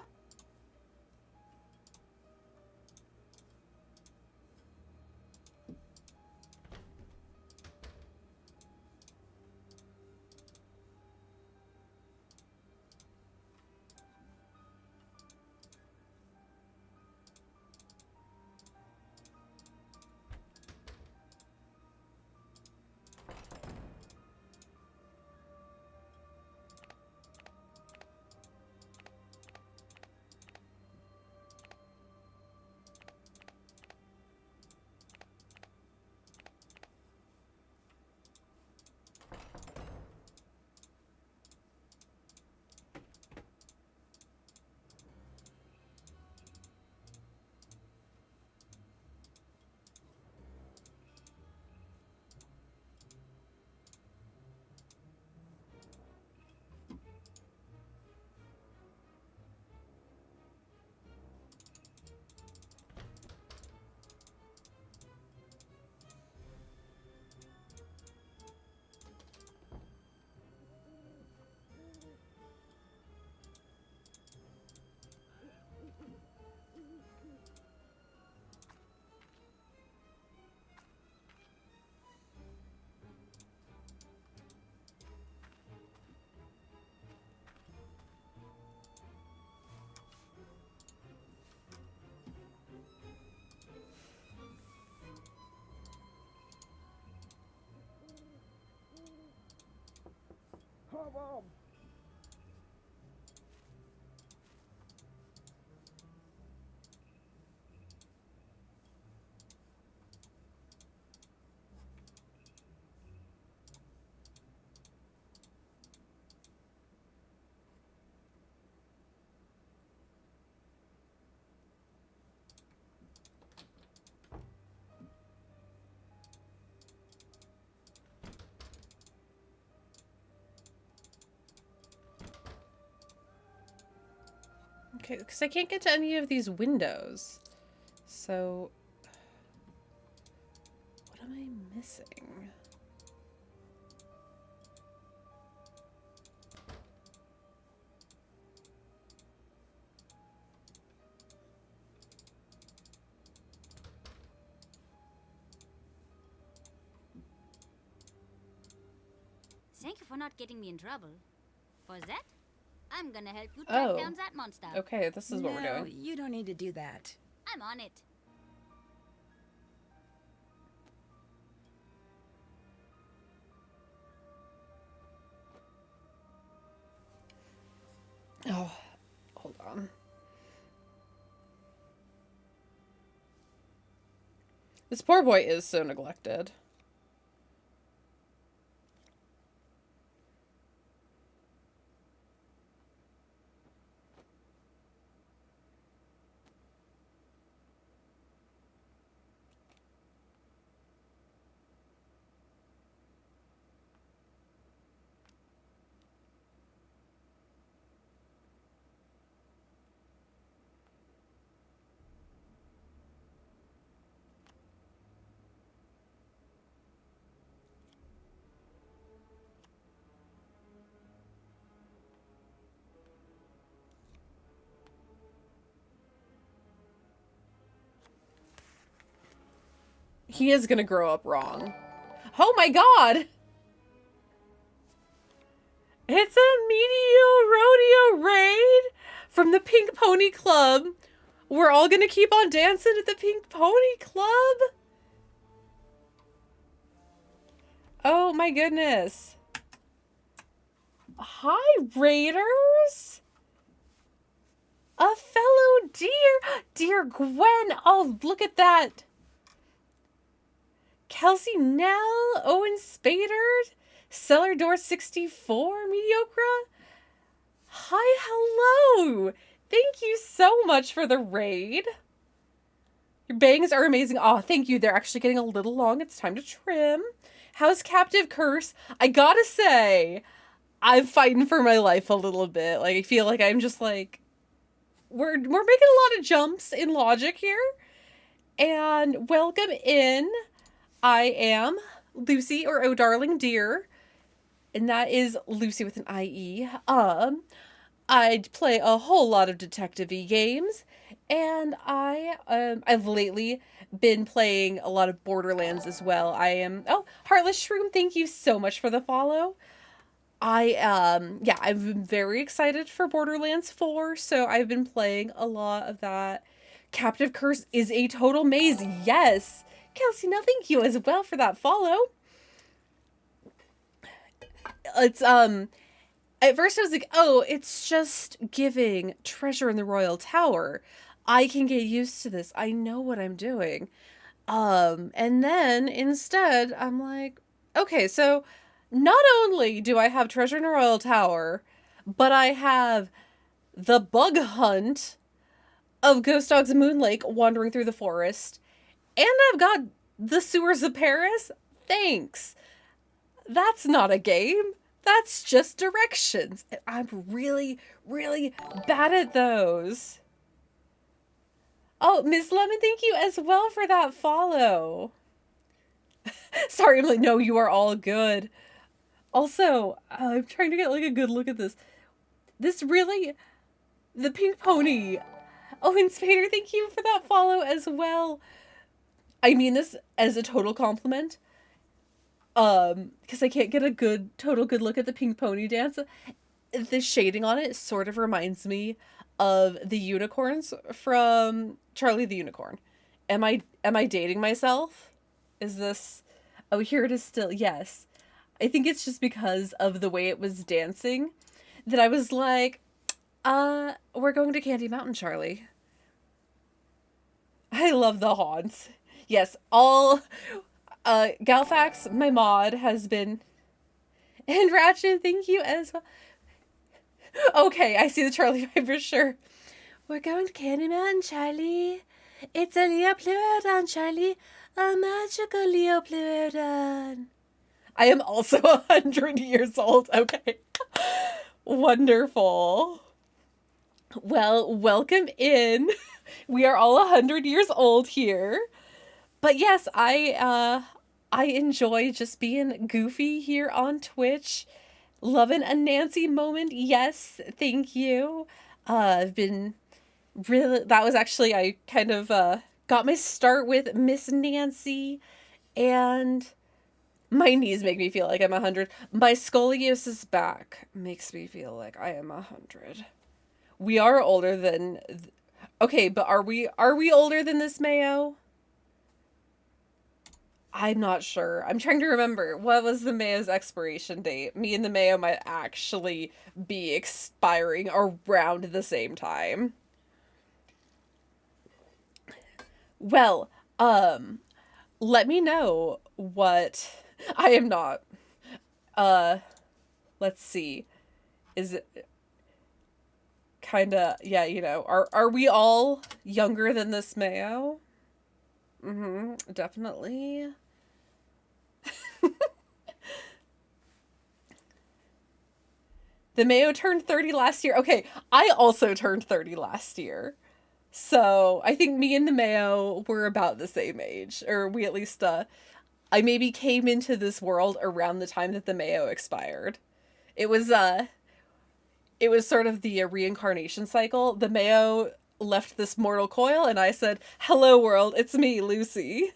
Okay, because I can't get to any of these windows. So, what am I missing? Thank you for not getting me in trouble. For that, I'm gonna help you track down that monster. Okay, this is what we're doing. You don't need to do that. I'm on it. Oh, hold on. This poor boy is so neglected. He is gonna grow up wrong. Oh my god! It's a Meteor Rodeo raid from the Pink Pony Club. We're all gonna keep on dancing at the Pink Pony Club? Oh my goodness. Hi, Raiders! A fellow dear! Dear Gwen! Oh, look at that! Kelsey Nell, Owen Spadard, Cellar Door 64, Mediocre. Hi, hello! Thank you so much for the raid. Your bangs are amazing. Oh, thank you. They're actually getting a little long. It's time to trim. How's Captive Curse? I gotta say, I'm fighting for my life a little bit. Like, I feel like I'm just like, we're making a lot of jumps in logic here. And welcome in. I am Lucy, or Oh Darling Dear, and that is Lucy with an IE. I play a whole lot of detective-y games, and I've lately been playing a lot of Borderlands as well. Oh, Heartless Shroom, thank you so much for the follow. I've been very excited for Borderlands 4, so I've been playing a lot of that. Captive Curse is a total maze, yes! Kelsey, no, thank you as well for that follow. It's, at first I was like, oh, it's just giving treasure in the Royal Tower. I can get used to this. I know what I'm doing. And then instead I'm like, okay, so not only do I have treasure in the Royal Tower, but I have the bug hunt of Ghost Dog's Moon Lake wandering through the forest. And I've got the sewers of Paris. Thanks. That's not a game. That's just directions. And I'm really, really bad at those. Oh, Miss Lemon, thank you as well for that follow. Sorry, I'm like, no, you are all good. Also, I'm trying to get like a good look at this. This really, the Pink Pony. Oh, and Spader, thank you for that follow as well. I mean this as a total compliment. Because I can't get a total good look at the Pink Pony dance. The shading on it sort of reminds me of the unicorns from Charlie the Unicorn. Am I dating myself? Is this... Oh, here it is still. Yes. I think it's just because of the way it was dancing that I was like, we're going to Candy Mountain, Charlie. I love the haunts. Yes, all... Galfax, my mod, has been... And Ratchet, thank you as well. Okay, I see the Charlie vibe for sure. We're going to Candy Mountain, Charlie. It's a Leopleudon, Charlie. A magical Leopleudon. I am also 100 years old. Okay. Wonderful. Well, welcome in. We are all 100 years old here. But yes, I enjoy just being goofy here on Twitch. Loving a Nancy moment. Yes, thank you. I've been really, that was actually, I kind of got my start with Miss Nancy, and my knees make me feel like I'm 100. My scoliosis back makes me feel like I am 100. We are older than, okay, but are we older than this Mayo? I'm not sure. I'm trying to remember. What was the Mayo's expiration date? Me and the Mayo might actually be expiring around the same time. Well, let me know what I am not. Let's see. Is it kinda, yeah, you know, are we all younger than this Mayo? Mm-hmm, definitely. The Mayo turned 30 last year. Okay, I also turned 30 last year. So I think me and the Mayo were about the same age. Or we at least, I maybe came into this world around the time that the Mayo expired. It was sort of the reincarnation cycle. The Mayo left this mortal coil and I said, "Hello world, it's me, Lucy."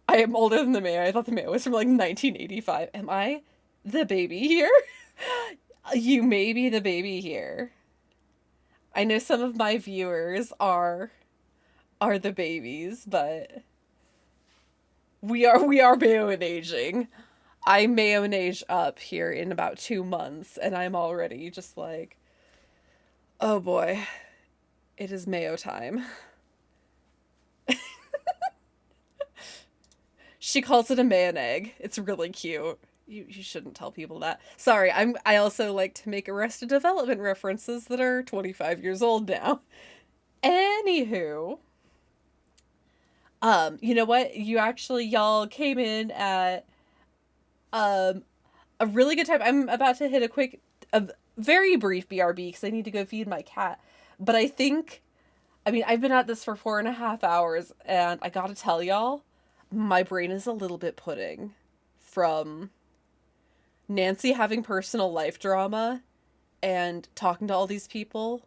I am older than the Mayo. I thought the Mayo was from like 1985. Am I the baby here? You may be the baby here. I know some of my viewers are the babies, but we are Mayo and aging. I Mayo and age up here in about 2 months, and I'm already just like, oh boy, it is Mayo time. She calls it a Mayo and egg. It's really cute. You shouldn't tell people that. Sorry, I also like to make Arrested Development references that are 25 years old now. Anywho, you know what? Y'all came in at a really good time. I'm about to hit a very brief BRB because I need to go feed my cat. But I've been at this for 4.5 hours, and I gotta tell y'all, my brain is a little bit pudding from Nancy having personal life drama and talking to all these people.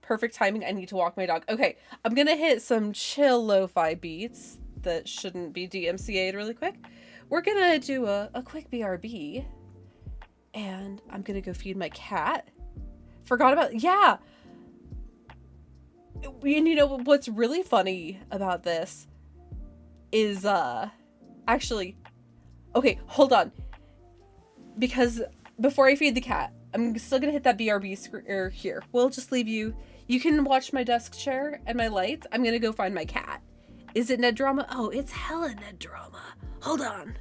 Perfect timing. I need to walk my dog. Okay, I'm gonna hit some chill lo-fi beats that shouldn't be DMCA'd really quick. We're gonna do a quick BRB, and I'm gonna go feed my cat. Forgot about, yeah! And you know what's really funny about this is, actually, okay, hold on. Because before I feed the cat, I'm still gonna hit that BRB here. We'll just leave you. You can watch my desk chair and my lights. I'm gonna go find my cat. Is it Ned drama? Oh, it's hella Ned drama. Hold on.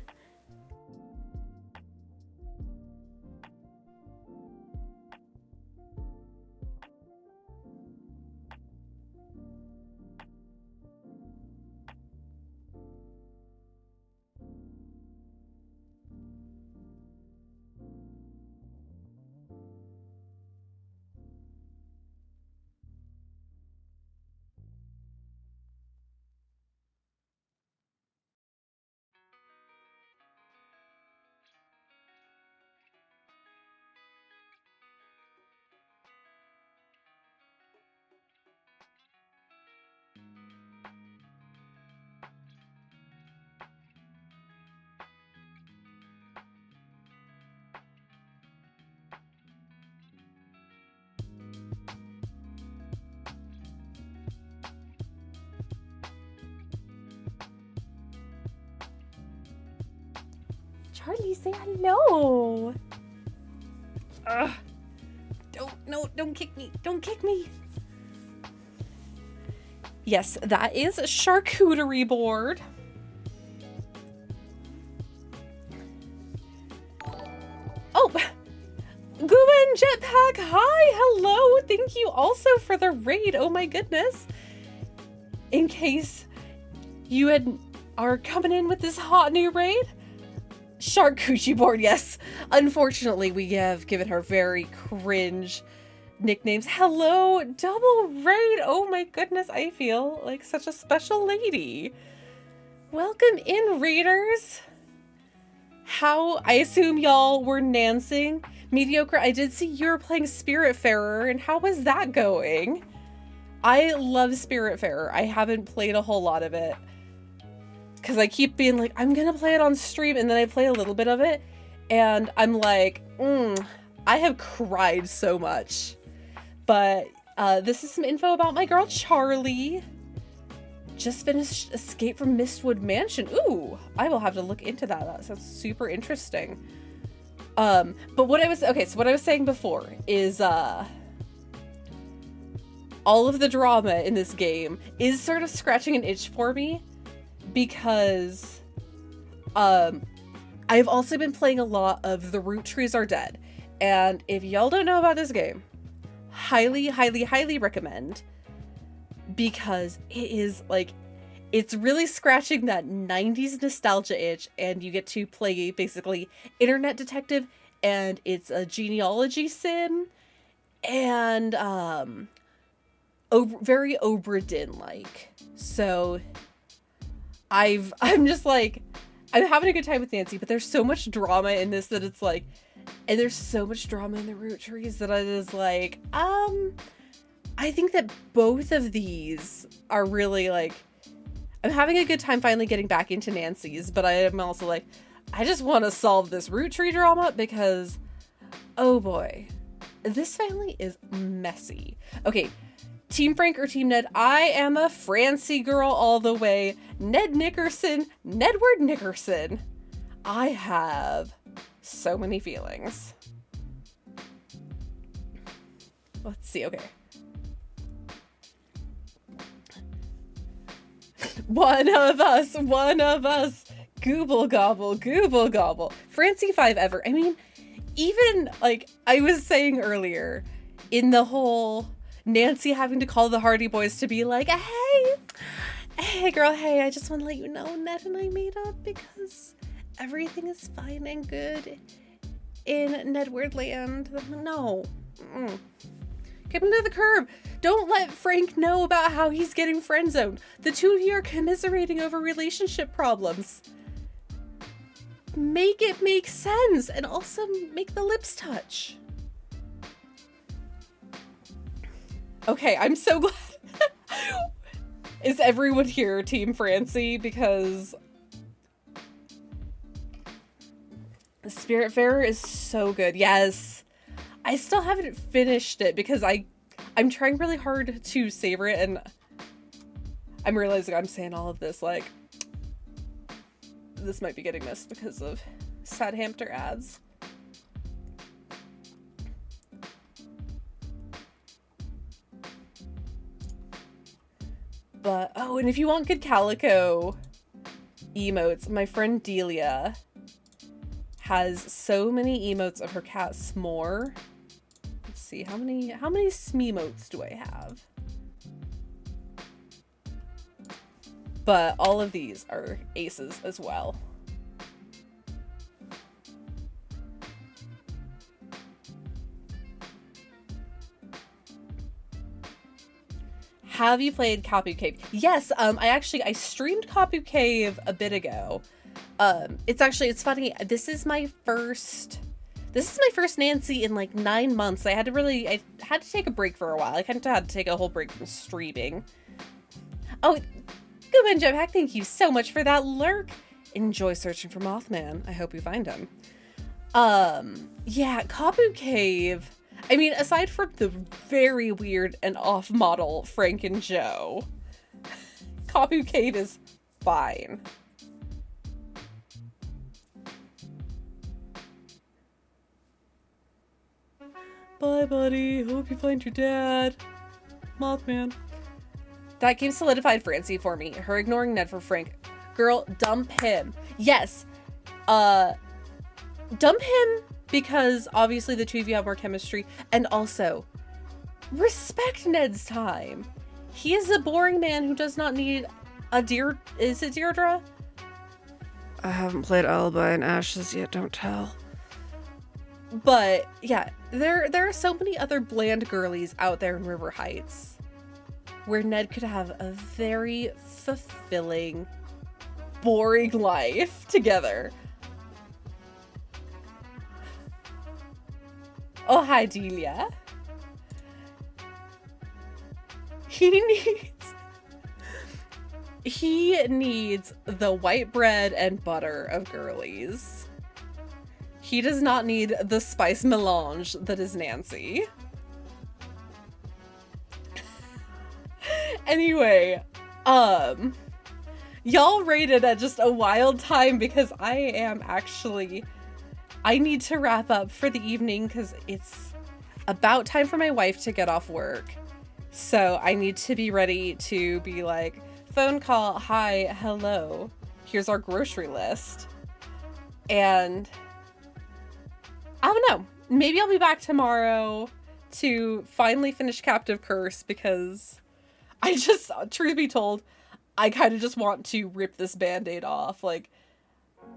Charlie, say hello. Ugh. Don't kick me. Don't kick me. Yes, that is a charcuterie board. Oh, Gooba and Jetpack, hi, hello. Thank you also for the raid. Oh my goodness. In case you are coming in with this hot new raid. Charcuterie board, yes. Unfortunately, we have given her very cringe nicknames. Hello, Double Raid. Oh my goodness, I feel like such a special lady. Welcome in, raiders. How, I assume y'all were Nancing. Mediocre, I did see you were playing Spiritfarer, and how was that going? I love Spiritfarer. I haven't played a whole lot of it. Because I keep being like, I'm gonna play it on stream, and then I play a little bit of it, and I'm like, I have cried so much. But this is some info about my girl Charlie. Just finished Escape from Mistwood Mansion. Ooh, I will have to look into that. That sounds super interesting. But what I was saying before is all of the drama in this game is sort of scratching an itch for me, because I've also been playing a lot of The Root Trees Are Dead. And if y'all don't know about this game, highly, highly, highly recommend, because it is like, it's really scratching that 90s nostalgia itch, and you get to play basically internet detective, and it's a genealogy sim, and very Obra Dinn-like. So I'm just like, I'm having a good time with Nancy, but there's so much drama in this that it's like, and there's so much drama in the Root Trees that it is like, I think that both of these are really like, I'm having a good time finally getting back into Nancy's, but I am also like, I just want to solve this Root Tree drama because, oh boy, this family is messy. Okay, Team Frank or Team Ned? I am a Francie girl all the way. Ned Nickerson, Nedward Nickerson. I have so many feelings. Let's see, okay. One of us. Gooble gobble, gooble gobble. Francie 5 ever. I mean, even like I was saying earlier, in the whole Nancy having to call the Hardy Boys to be like, hey girl, hey, I just want to let you know Ned and I made up because everything is fine and good in Nedward Land. No. Get him to the curb. Don't let Frank know about how he's getting friend zoned. The two of you are commiserating over relationship problems. Make it make sense, and also make the lips touch. Okay, I'm so glad. Is everyone here Team Francie? Because Spiritfarer is so good. Yes. I still haven't finished it because I'm trying really hard to savor it, and I'm realizing I'm saying all of this like this might be getting missed because of Sad Hamster ads. But, oh, and if you want good Calico emotes, my friend Delia has so many emotes of her cat S'more. Let's see, how many Smeemotes do I have? But all of these are aces as well. Have you played Kapu Cave? Yes, I streamed Kapu Cave a bit ago. It's funny, this is my first Nancy in like 9 months. I had to take a break for a while. I kind of had to take a whole break from streaming. Oh, Goobin Jetpack, thank you so much for that lurk. Enjoy searching for Mothman. I hope you find him. Yeah, Kapu Cave. I mean, aside from the very weird and off-model Frank and Joe, Kapu Cave is fine. Bye, buddy. Hope you find your dad. Mothman. That game solidified Francie for me. Her ignoring Ned for Frank. Girl, dump him. Yes. Dump him because obviously the two of you have more chemistry. And also, respect Ned's time. He is a boring man who does not need a Is it Deirdre? I haven't played Alibi and Ashes yet, don't tell. But yeah, there are so many other bland girlies out there in River Heights where Ned could have a very fulfilling, boring life together. Oh, hi, Delia. He needs the white bread and butter of girlies. He does not need the spice melange that is Nancy. Anyway, y'all rated at just a wild time because I need to wrap up for the evening because it's about time for my wife to get off work. So I need to be ready to be like, phone call, hi, hello, here's our grocery list. And I don't know, maybe I'll be back tomorrow to finally finish Captive Curse because I just, truth be told, I kind of just want to rip this band-aid off. Like,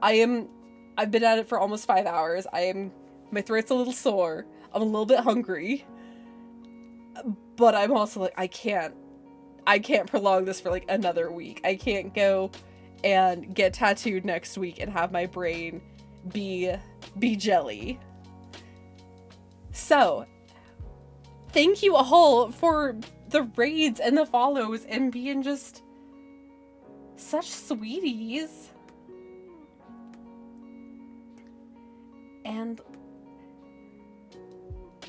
I've been at it for almost 5 hours. My throat's a little sore. I'm a little bit hungry. But I'm also like, I can't prolong this for like another week. I can't go and get tattooed next week and have my brain be jelly. So, thank you all for the raids and the follows and being just such sweeties. And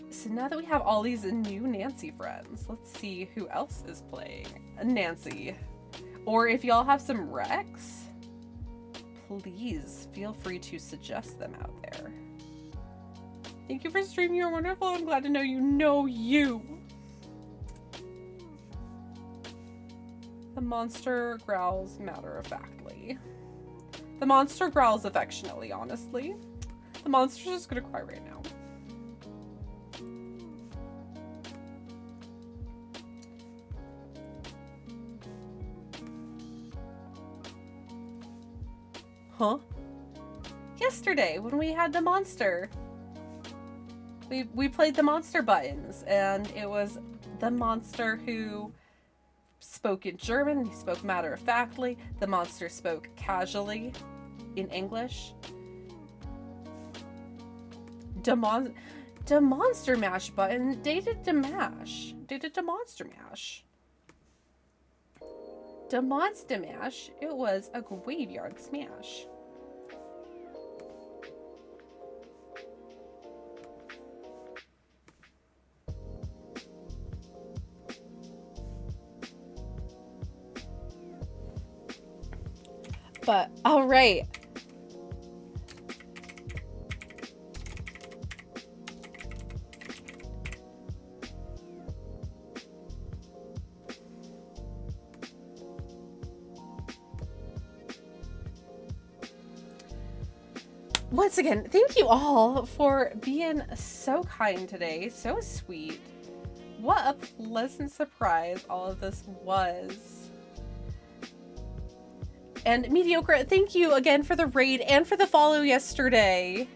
so now that we have all these new Nancy friends, let's see who else is playing Nancy. Or if y'all have some Rex, please feel free to suggest them out there. Thank you for streaming. You're wonderful. I'm glad to know you know you. The monster growls matter-of-factly. The monster growls affectionately, honestly. The monster's just gonna cry right now. Huh? Yesterday, when we had the monster. We played the monster buttons, and it was the monster who spoke in German, he spoke matter-of-factly. The monster spoke casually in English. The monster mash button dated the mash. Dated the monster mash. The monster mash, it was a graveyard smash. But, alright. Once again, thank you all for being so kind today, so sweet. What a pleasant surprise all of this was. And Mediocre, thank you again for the raid and for the follow yesterday.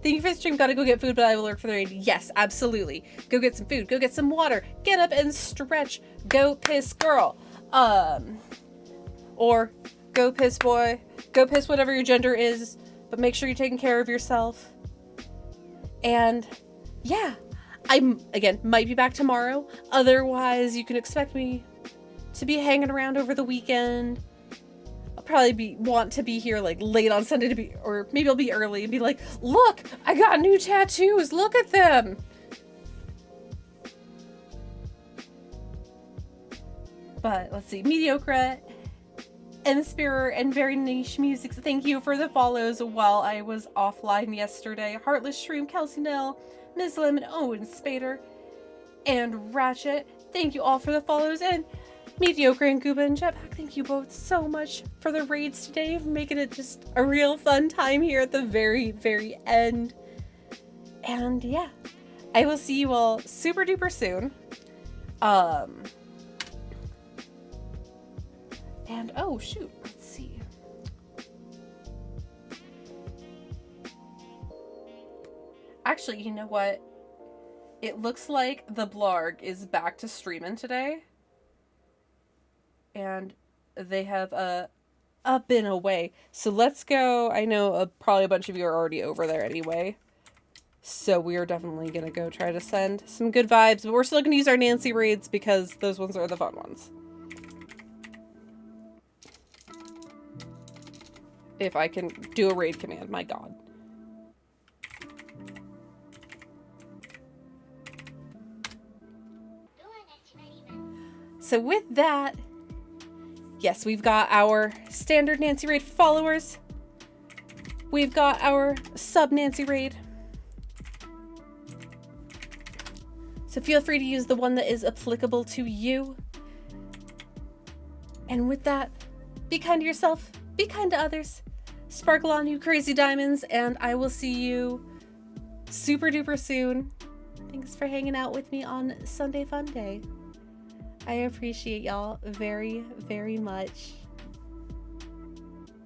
Thank you for the stream. Gotta go get food, but I will lurk for the raid. Yes, absolutely. Go get some food. Go get some water. Get up and stretch. Go piss girl. Or go piss boy. Go piss whatever your gender is, but make sure you're taking care of yourself. And yeah, again, might be back tomorrow. Otherwise, you can expect me to be hanging around over the weekend. I'll probably want to be here like late on Sunday or maybe I'll be early and be like, look, I got new tattoos, look at them. But let's see, Mediocre and Spirit and Very Niche Music, thank you for the follows while I was offline yesterday. Heartless Shroom, Kelsey Nell, Ms. Lemon, Owen Spader, and Ratchet, thank you all for the follows. And Mediocre and Gooba and Jetpack, thank you both so much for the raids today, for making it just a real fun time here at the very, very end. And yeah, I will see you all super duper soon. And oh shoot, let's see. Actually, you know what? It looks like the blarg is back to streaming today. And they have up and away. So let's go. I know probably a bunch of you are already over there anyway. So we are definitely going to go try to send some good vibes. But we're still going to use our Nancy raids because those ones are the fun ones. If I can do a raid command, my god. So with that, yes, we've got our standard Nancy raid followers. We've got our sub Nancy raid. So feel free to use the one that is applicable to you. And with that, be kind to yourself, be kind to others. Sparkle on, you crazy diamonds, and I will see you super duper soon. Thanks for hanging out with me on Sunday Fun Day. I appreciate y'all very, very much.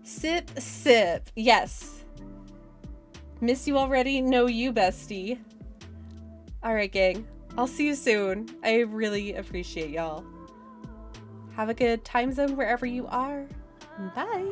Sip, sip. Yes. Miss you already, know you, bestie. Alright, gang. I'll see you soon. I really appreciate y'all. Have a good time zone wherever you are. Bye.